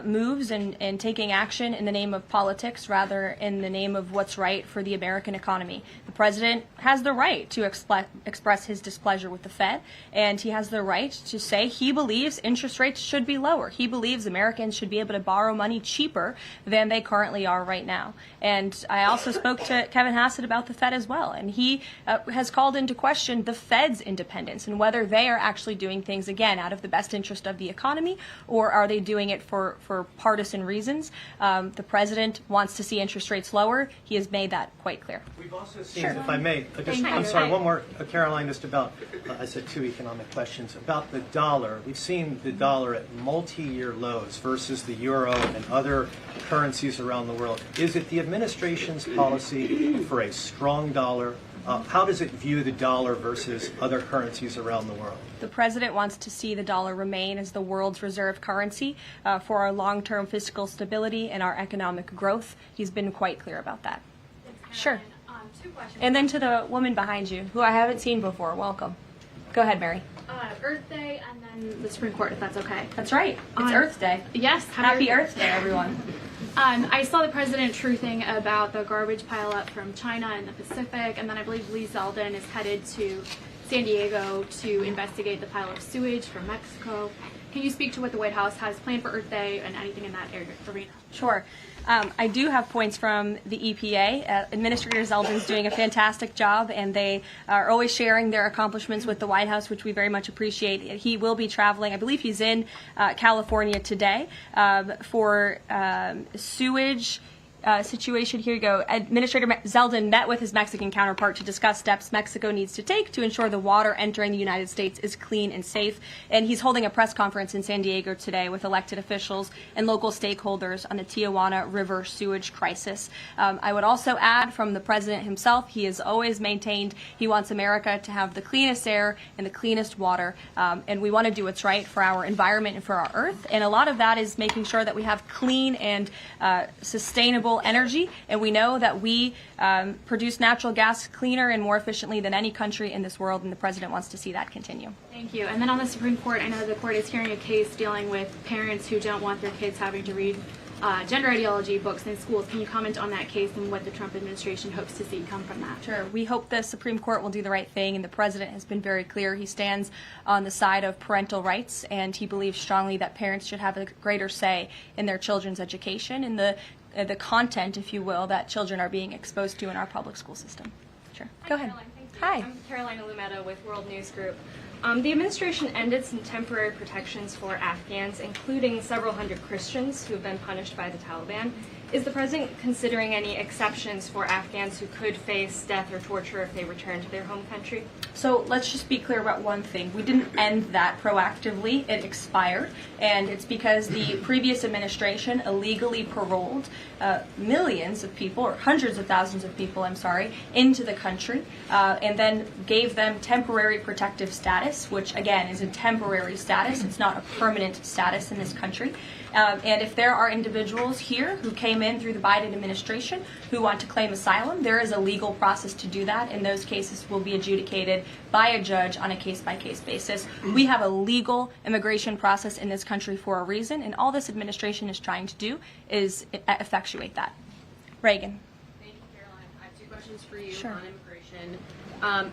moves and taking action in the name of politics rather in the name of what's right for the American economy. The president has the right to express his displeasure with the Fed, and he has the right to say he believes interest rates should be lower. He believes Americans should be able to borrow money cheaper than they currently are right now. And I also spoke to Kevin Hassett about the Fed as well, and he has called into question the Fed's independence and whether they are actually doing things, again, out of the best interest of the economy, or are they doing it for partisan reasons. The president wants to see interest rates lower. He has made that quite clear.
We've also seen, if I may, I'm sorry, one more, Caroline, just about, I said 2 economic questions, about the dollar. We've seen the dollar at multi-year lows versus the euro and other currencies around the world. Is it the administration's policy for a strong dollar? How does it view the dollar versus other currencies around the world?
The president wants to see the dollar remain as the world's reserve currency for our long-term fiscal stability and our economic growth. He's been quite clear about that. Sure.
2 questions.
And then to the woman behind you, who I haven't seen before. Welcome. Go ahead, Mary.
Earth Day and then the Supreme Court, if that's okay.
That's right. It's Earth Day.
Yes.
Happy Earth Day, everyone.
I saw the president truthing about the garbage pileup from China in the Pacific, and then I believe Lee Zeldin is headed to San Diego to investigate the pile of sewage from Mexico.
Can you speak to what the White House has planned for Earth Day and anything in that arena?
Sure. I do have points from the EPA. Administrator Zeldin's doing a fantastic job, and they are always sharing their accomplishments with the White House, which we very much appreciate. He will be traveling. I believe he's in California today for sewage situation. Here you go. Administrator Zeldin met with his Mexican counterpart to discuss steps Mexico needs to take to ensure the water entering the United States is clean and safe. And he's holding a press conference in San Diego today with elected officials and local stakeholders on the Tijuana River sewage crisis. I would also add from the president himself, he has always maintained he wants America to have the cleanest air and the cleanest water. And we want to do what's right for our environment and for our earth. And a lot of that is making sure that we have clean and sustainable energy, and we know that we produce natural gas cleaner and more efficiently than any country in this world, and the president wants to see that continue.
Thank you. And then on the Supreme Court, I know the court is hearing a case dealing with parents who don't want their kids having to read gender ideology books in schools. Can you comment on that case and what the Trump administration hopes to see come from that?
Sure. We hope the Supreme Court will do the right thing, and the president has been very clear. He stands on the side of parental rights, and he believes strongly that parents should have a greater say in their children's education and the content, if you will, that children are being exposed to in our public school system. Sure. Go ahead.
Caroline, thank you.
Hi.
I'm Carolina Lumetta with World News Group. The administration ended some temporary protections for Afghans, including several hundred Christians who have been punished by the Taliban. Is the president considering any exceptions for Afghans who could face death or torture if they return to their home country?
So let's just be clear about one thing. We didn't end that proactively. It expired, and it's because the previous administration illegally paroled millions of people, or hundreds of thousands of people, into the country, and then gave them temporary protective status, which again is a temporary status. It's not a permanent status in this country. And if there are individuals here who came in through the Biden administration who want to claim asylum, there is a legal process to do that, and those cases will be adjudicated by a judge on a case-by-case basis. We have a legal immigration process in this country for a reason, and all this administration is trying to do is effectuate that. Reagan.
Thank you, Caroline. I have two questions for you
Sure.
on immigration.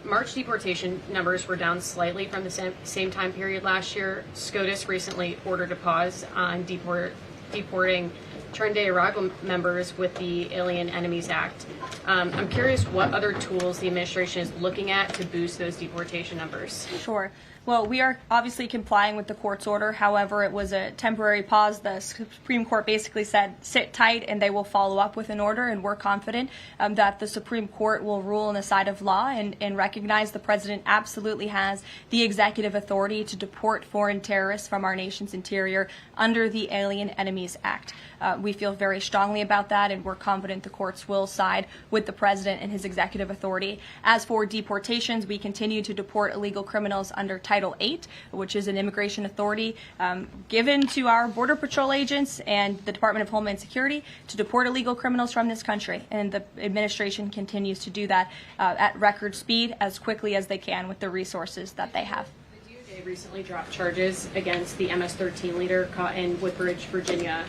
March deportation numbers were down slightly from the same time period last year. SCOTUS recently ordered a pause on deporting turned-day Iraq members with the Alien Enemies Act. I'm curious what other tools the administration is looking at to boost those deportation numbers.
Sure. Well, we are obviously complying with the court's order. However, it was a temporary pause. The Supreme Court basically said, sit tight, and they will follow up with an order, and we're confident that the Supreme Court will rule on the side of law and recognize the president absolutely has the executive authority to deport foreign terrorists from our nation's interior under the Alien Enemies Act. We feel very strongly about that, and we're confident the courts will side with the president and his executive authority. As for deportations, we continue to deport illegal criminals under Title VIII, which is an immigration authority given to our Border Patrol agents and the Department of Homeland Security to deport illegal criminals from this country. And the administration continues to do that at record speed as quickly as they can with the resources that they have.
They recently dropped charges against the MS-13 leader caught in Woodbridge, Virginia,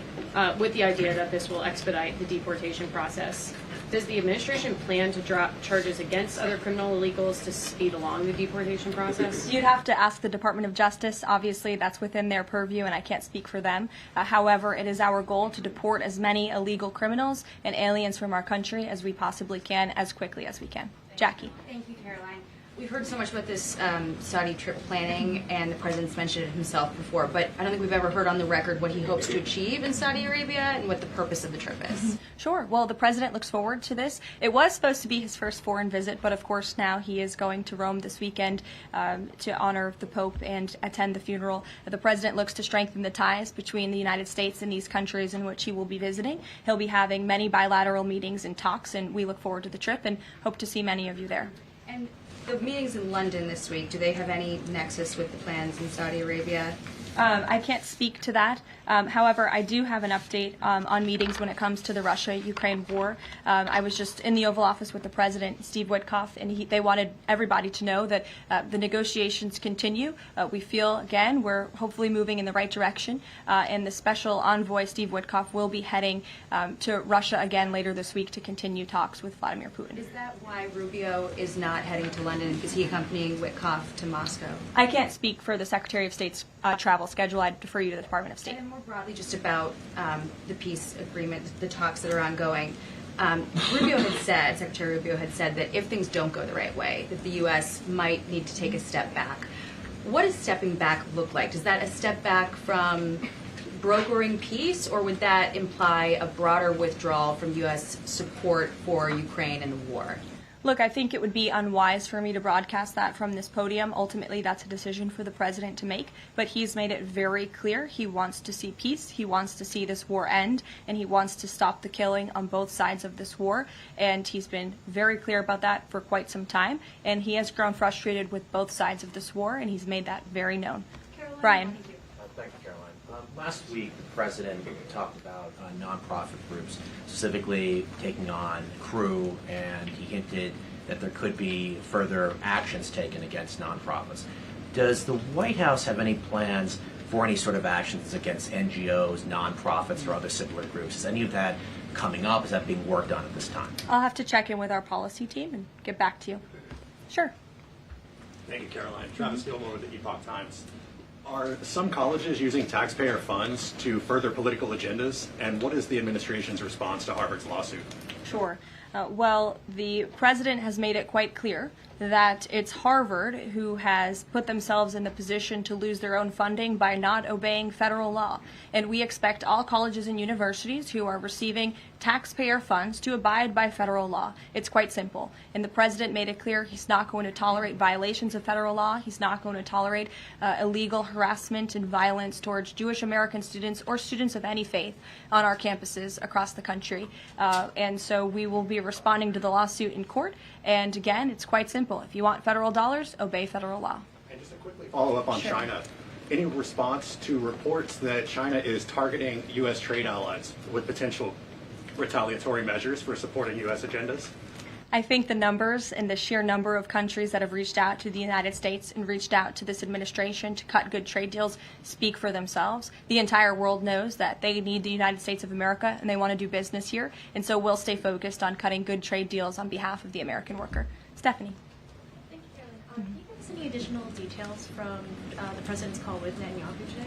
with the idea that this will expedite the deportation process. Does the administration plan to drop charges against other criminal illegals to speed along the deportation process?
You'd have to ask the Department of Justice. Obviously, that's within their purview, and I can't speak for them. However, it is our goal to deport as many illegal criminals and aliens from our country as we possibly can, as quickly as we can. Jackie.
Thank you, Caroline. We've heard so much about this Saudi trip planning, and the president's mentioned it himself before, but I don't think we've ever heard on the record what he hopes to achieve in Saudi Arabia and what the purpose of the trip is.
Sure. Well, the president looks forward to this. It was supposed to be his first foreign visit, but of course now he is going to Rome this weekend to honor the Pope and attend the funeral. The president looks to strengthen the ties between the United States and these countries in which he will be visiting. He'll be having many bilateral meetings and talks, and we look forward to the trip and hope to see many of you there.
And the meetings in London this week, do they have any nexus with the plans in Saudi Arabia?
I can't speak to that. However, I do have an update on meetings when it comes to the Russia-Ukraine war. I was just in the Oval Office with the President, Steve Witkoff, and they wanted everybody to know that the negotiations continue. We feel, again, we're hopefully moving in the right direction, and the Special Envoy, Steve Witkoff, will be heading to Russia again later this week to continue talks with Vladimir Putin.
Is that why Rubio is not heading to London? Is he accompanying Witkoff to Moscow?
I can't speak for the Secretary of State's travel schedule, I'd defer you to the Department of State.
And more broadly, just about the peace agreement, the talks that are ongoing. Rubio had said, Secretary Rubio had said that if things don't go the right way, that the U.S. might need to take a step back. What does stepping back look like? Is that a step back from brokering peace, or would that imply a broader withdrawal from U.S. support for Ukraine and the war?
Look, I think it would be unwise for me to broadcast that from this podium. Ultimately, that's a decision for the president to make, but he's made it very clear he wants to see peace, he wants to see this war end, and he wants to stop the killing on both sides of this war, and he's been very clear about that for quite some time, and he has grown frustrated with both sides of this war, and he's made that very known. Brian.
Thank you, Caroline. Last week, the president talked about nonprofit groups, specifically taking on crew, and he hinted that there could be further actions taken against nonprofits. Does the White House have any plans for any sort of actions against NGOs, nonprofits, or other similar groups? Is any of that coming up? Is that being worked on at this time?
I'll have to check in with our policy team and get back to you. Sure.
Thank you, Caroline. Travis Gilmore with the Epoch Times. Are some colleges using taxpayer funds to further political agendas? And what is the administration's response to Harvard's lawsuit?
Sure. Well, the president has made it quite clear that it's Harvard who has put themselves in the position to lose their own funding by not obeying federal law. And we expect all colleges and universities who are receiving taxpayer funds to abide by federal law. It's quite simple. And the president made it clear he's not going to tolerate violations of federal law. He's not going to tolerate illegal harassment and violence towards Jewish American students or students of any faith on our campuses across the country. And so we will be responding to the lawsuit in court. And again, it's quite simple. If you want federal dollars, obey federal law.
And just a quickly follow up on China. Any response to reports that China is targeting U.S. trade allies with potential retaliatory measures for supporting U.S. agendas?
I think the numbers and the sheer number of countries that have reached out to the United States and reached out to this administration to cut good trade deals speak for themselves. The entire world knows that they need the United States of America and they want to do business here, and so we'll stay focused on cutting good trade deals on behalf of the American worker. Stephanie.
Thank you, Caroline. Can you give us any additional details from the president's call with Netanyahu today?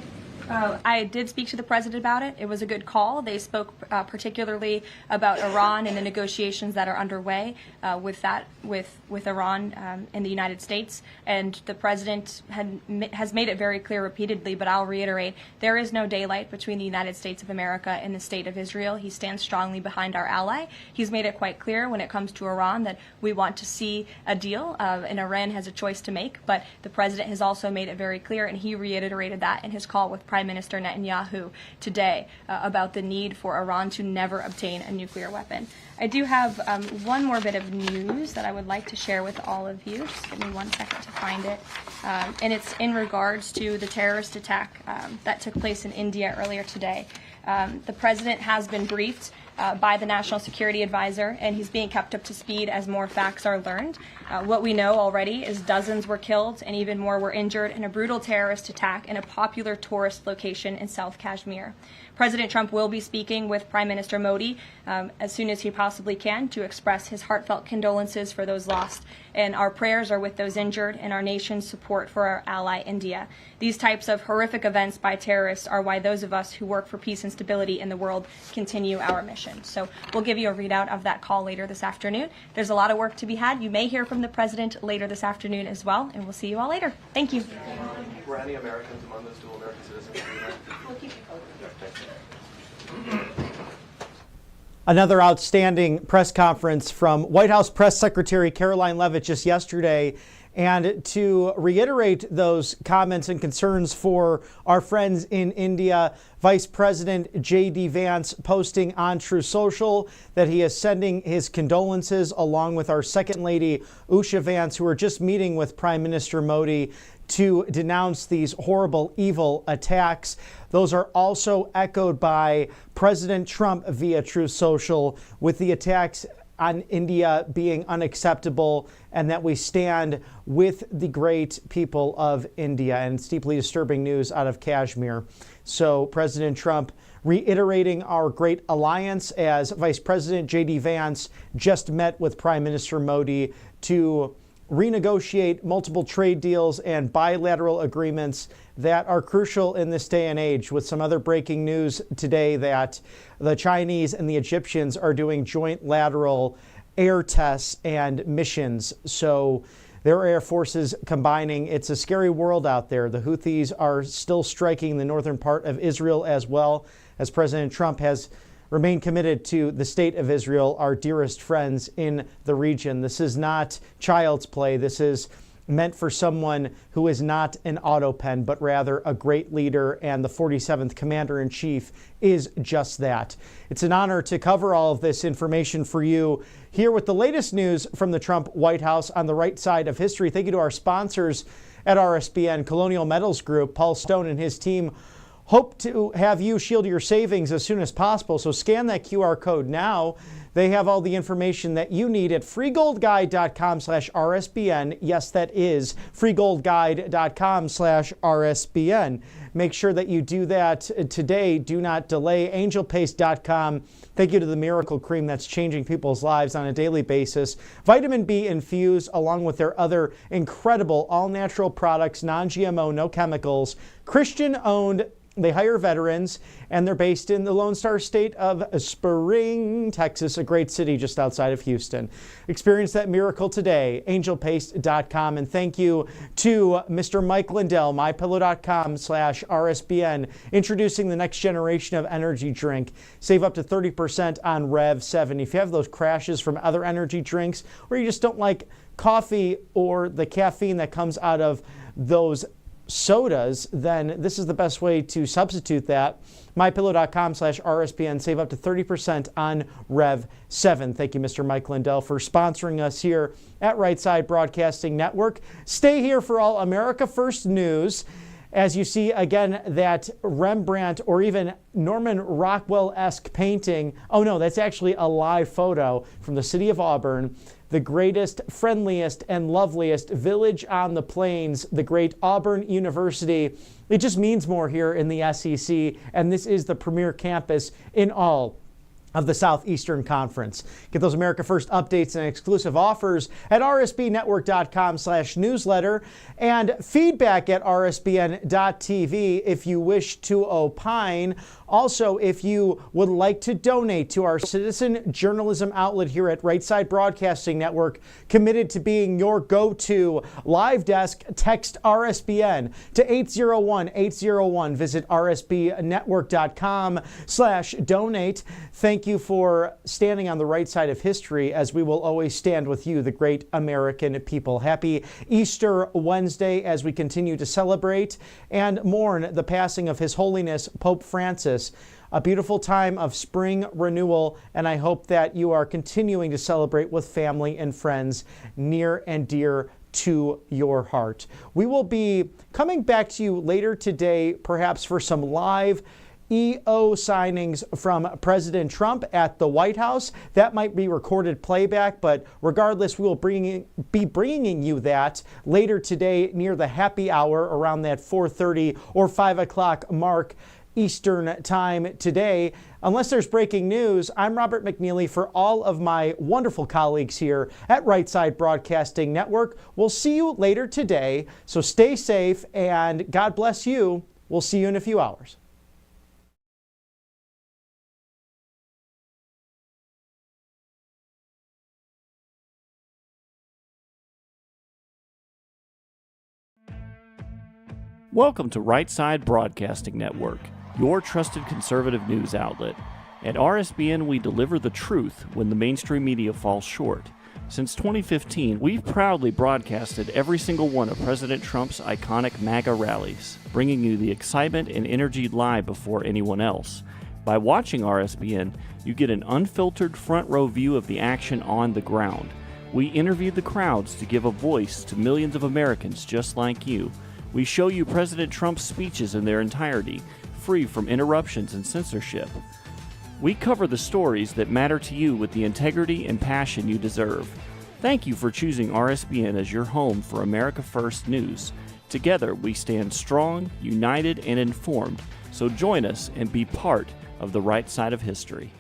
I did speak to the president about it. It was a good call. They spoke particularly about Iran and the negotiations that are underway with Iran and the United States. And the president has made it very clear repeatedly, but I'll reiterate, there is no daylight between the United States of America and the State of Israel. He stands strongly behind our ally. He's made it quite clear when it comes to Iran that we want to see a deal, and Iran has a choice to make. But the president has also made it very clear, and he reiterated that in his call with Prime Minister Netanyahu today about the need for Iran to never obtain a nuclear weapon. I do have one more bit of news that I would like to share with all of you. Just give me 1 second to find it. And it's in regards to the terrorist attack that took place in India earlier today. The president has been briefed by the National Security Advisor, and he's being kept up to speed as more facts are learned. What we know already is dozens were killed and even more were injured in a brutal terrorist attack in a popular tourist location in South Kashmir. President Trump will be speaking with Prime Minister Modi as soon as he possibly can to express his heartfelt condolences for those lost. And our prayers are with those injured and our nation's support for our ally India. These types of horrific events by terrorists are why those of us who work for peace and stability in the world continue our mission. So we'll give you a readout of that call later this afternoon. There's a lot of work to be had. You may hear from the president later this afternoon as well, and we'll see you all later. Thank you.
Were any Americans among those dual American citizens?
We'll keep you posted.
Another outstanding press conference from White House Press Secretary Caroline Leavitt just yesterday. And to reiterate those comments and concerns for our friends in India, Vice President J.D. Vance posting on Truth Social that he is sending his condolences along with our Second Lady Usha Vance, who are just meeting with Prime Minister Modi to denounce these horrible, evil attacks. Those are also echoed by President Trump via Truth Social, with the attacks on India being unacceptable and that we stand with the great people of India. And it's deeply disturbing news out of Kashmir. So President Trump reiterating our great alliance as Vice President J.D. Vance just met with Prime Minister Modi to renegotiate multiple trade deals and bilateral agreements that are crucial in this day and age, with some other breaking news today that the Chinese and the Egyptians are doing joint lateral air tests and missions. So their air forces combining. It's a scary world out there. The Houthis are still striking the northern part of Israel, as well as President Trump has remained committed to the state of Israel, our dearest friends in the region. This is not child's play. This is meant for someone who is not an autopen, but rather a great leader, and the 47th Commander-in-Chief is just that. It's an honor to cover all of this information for you here with the latest news from the Trump White House on the right side of history. Thank you to our sponsors at RSBN, Colonial Metals Group. Paul Stone and his team hope to have you shield your savings as soon as possible, so scan that QR code now. They have all the information that you need at freegoldguide.com/RSBN. Yes, that is freegoldguide.com/RSBN. Make sure that you do that today. Do not delay. Angelpaste.com. Thank you to the Miracle Cream that's changing people's lives on a daily basis. Vitamin B infused, along with their other incredible all-natural products, non-GMO, no chemicals, Christian-owned. They hire veterans, and they're based in the Lone Star State of Spring, Texas, a great city just outside of Houston. Experience that miracle today, angelpaste.com. And thank you to Mr. Mike Lindell, mypillow.com/RSBN, introducing the next generation of energy drink. Save up to 30% on Rev 7. If you have those crashes from other energy drinks, or you just don't like coffee or the caffeine that comes out of those sodas, then this is the best way to substitute that. mypillow.com/RSBN. Save up to 30% on Rev 7. Thank you, Mr. Mike Lindell, for sponsoring us here at Right Side Broadcasting Network. Stay here for all America First news. As you see, again, that Rembrandt or even Norman Rockwell-esque painting. Oh, no, that's actually a live photo from the city of Auburn. The greatest, friendliest, and loveliest village on the plains, the great Auburn University. It just means more here in the SEC, and this is the premier campus in all of the Southeastern Conference. Get those America First updates and exclusive offers at rsbnetwork.com/newsletter and feedback at rsbn.tv if you wish to opine. Also, if you would like to donate to our citizen journalism outlet here at Right Side Broadcasting Network, committed to being your go-to live desk, text RSBN to 801-801. Visit rsbnetwork.com/donate. Thank you for standing on the right side of history, as we will always stand with you, the great American people. Happy Easter Wednesday as we continue to celebrate and mourn the passing of His Holiness Pope Francis. A beautiful time of spring renewal, and I hope that you are continuing to celebrate with family and friends near and dear to your heart. We will be coming back to you later today, perhaps for some live EO signings from President Trump at the White House. That might be recorded playback, but regardless, we will be bringing you that later today near the happy hour around that 4:30 or 5 o'clock mark Eastern time today. Unless there's breaking news, I'm Robert McNeely. For all of my wonderful colleagues here at Right Side Broadcasting Network, we'll see you later today. So stay safe and God bless you. We'll see you in a few hours.
Welcome to Right Side Broadcasting Network, your trusted conservative news outlet. At RSBN, we deliver the truth when the mainstream media falls short. Since 2015, we've proudly broadcasted every single one of President Trump's iconic MAGA rallies, bringing you the excitement and energy live before anyone else. By watching RSBN, you get an unfiltered front row view of the action on the ground. We interview the crowds to give a voice to millions of Americans just like you. We show you President Trump's speeches in their entirety, free from interruptions and censorship. We cover the stories that matter to you with the integrity and passion you deserve. Thank you for choosing RSBN as your home for America First news. Together, we stand strong, united, and informed. So join us and be part of the right side of history.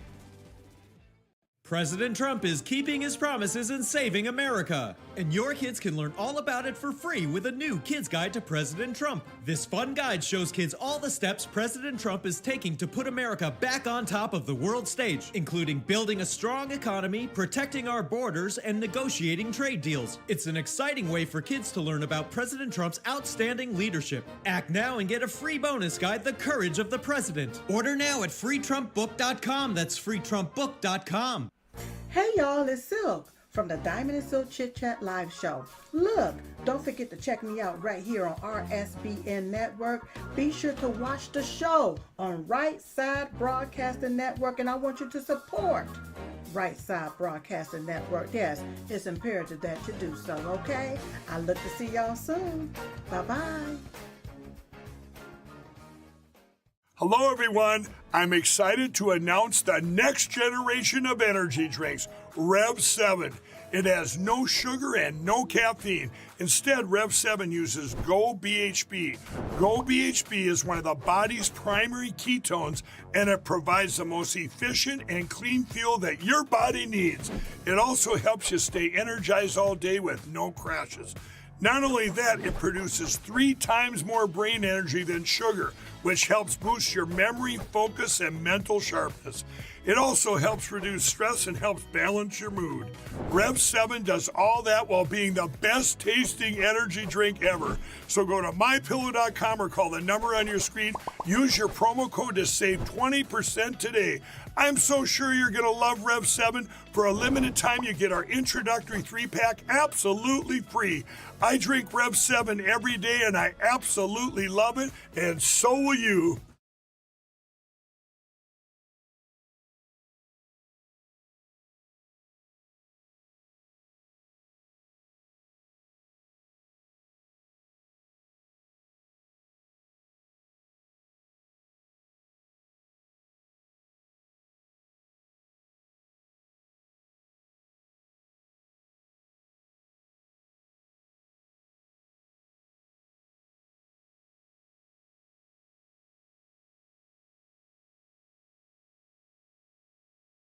President Trump is keeping his promises and saving America. And your kids can learn all about it for free with a new Kids Guide to President Trump. This fun guide shows kids all the steps President Trump is taking to put America back on top of the world stage, including building a strong economy, protecting our borders, and negotiating trade deals. It's an exciting way for kids to learn about President Trump's outstanding leadership. Act now and get a free bonus guide, The Courage of the President. Order now at freetrumpbook.com. That's freetrumpbook.com.
Hey y'all, it's Silk from the Diamond and Silk Chit Chat live show. Look, don't forget to check me out right here on RSBN Network. Be sure to watch the show on Right Side Broadcasting Network, and I want you to support Right Side Broadcasting Network. Yes, it's imperative that you do so, okay? I look to see y'all soon. Bye-bye.
Hello, everyone. I'm excited to announce the next generation of energy drinks, Rev 7. It has no sugar and no caffeine. Instead, Rev 7 uses Go BHB. Go BHB is one of the body's primary ketones, and it provides the most efficient and clean fuel that your body needs. It also helps you stay energized all day with no crashes. Not only that, it produces 3 times more brain energy than sugar, which helps boost your memory, focus, and mental sharpness. It also helps reduce stress and helps balance your mood. Rev 7 does all that while being the best tasting energy drink ever. So go to mypillow.com or call the number on your screen. Use your promo code to save 20% today. I'm so sure you're going to love Rev 7. For a limited time, you get our introductory 3-pack absolutely free. I drink Rev 7 every day and I absolutely love it, and so will you.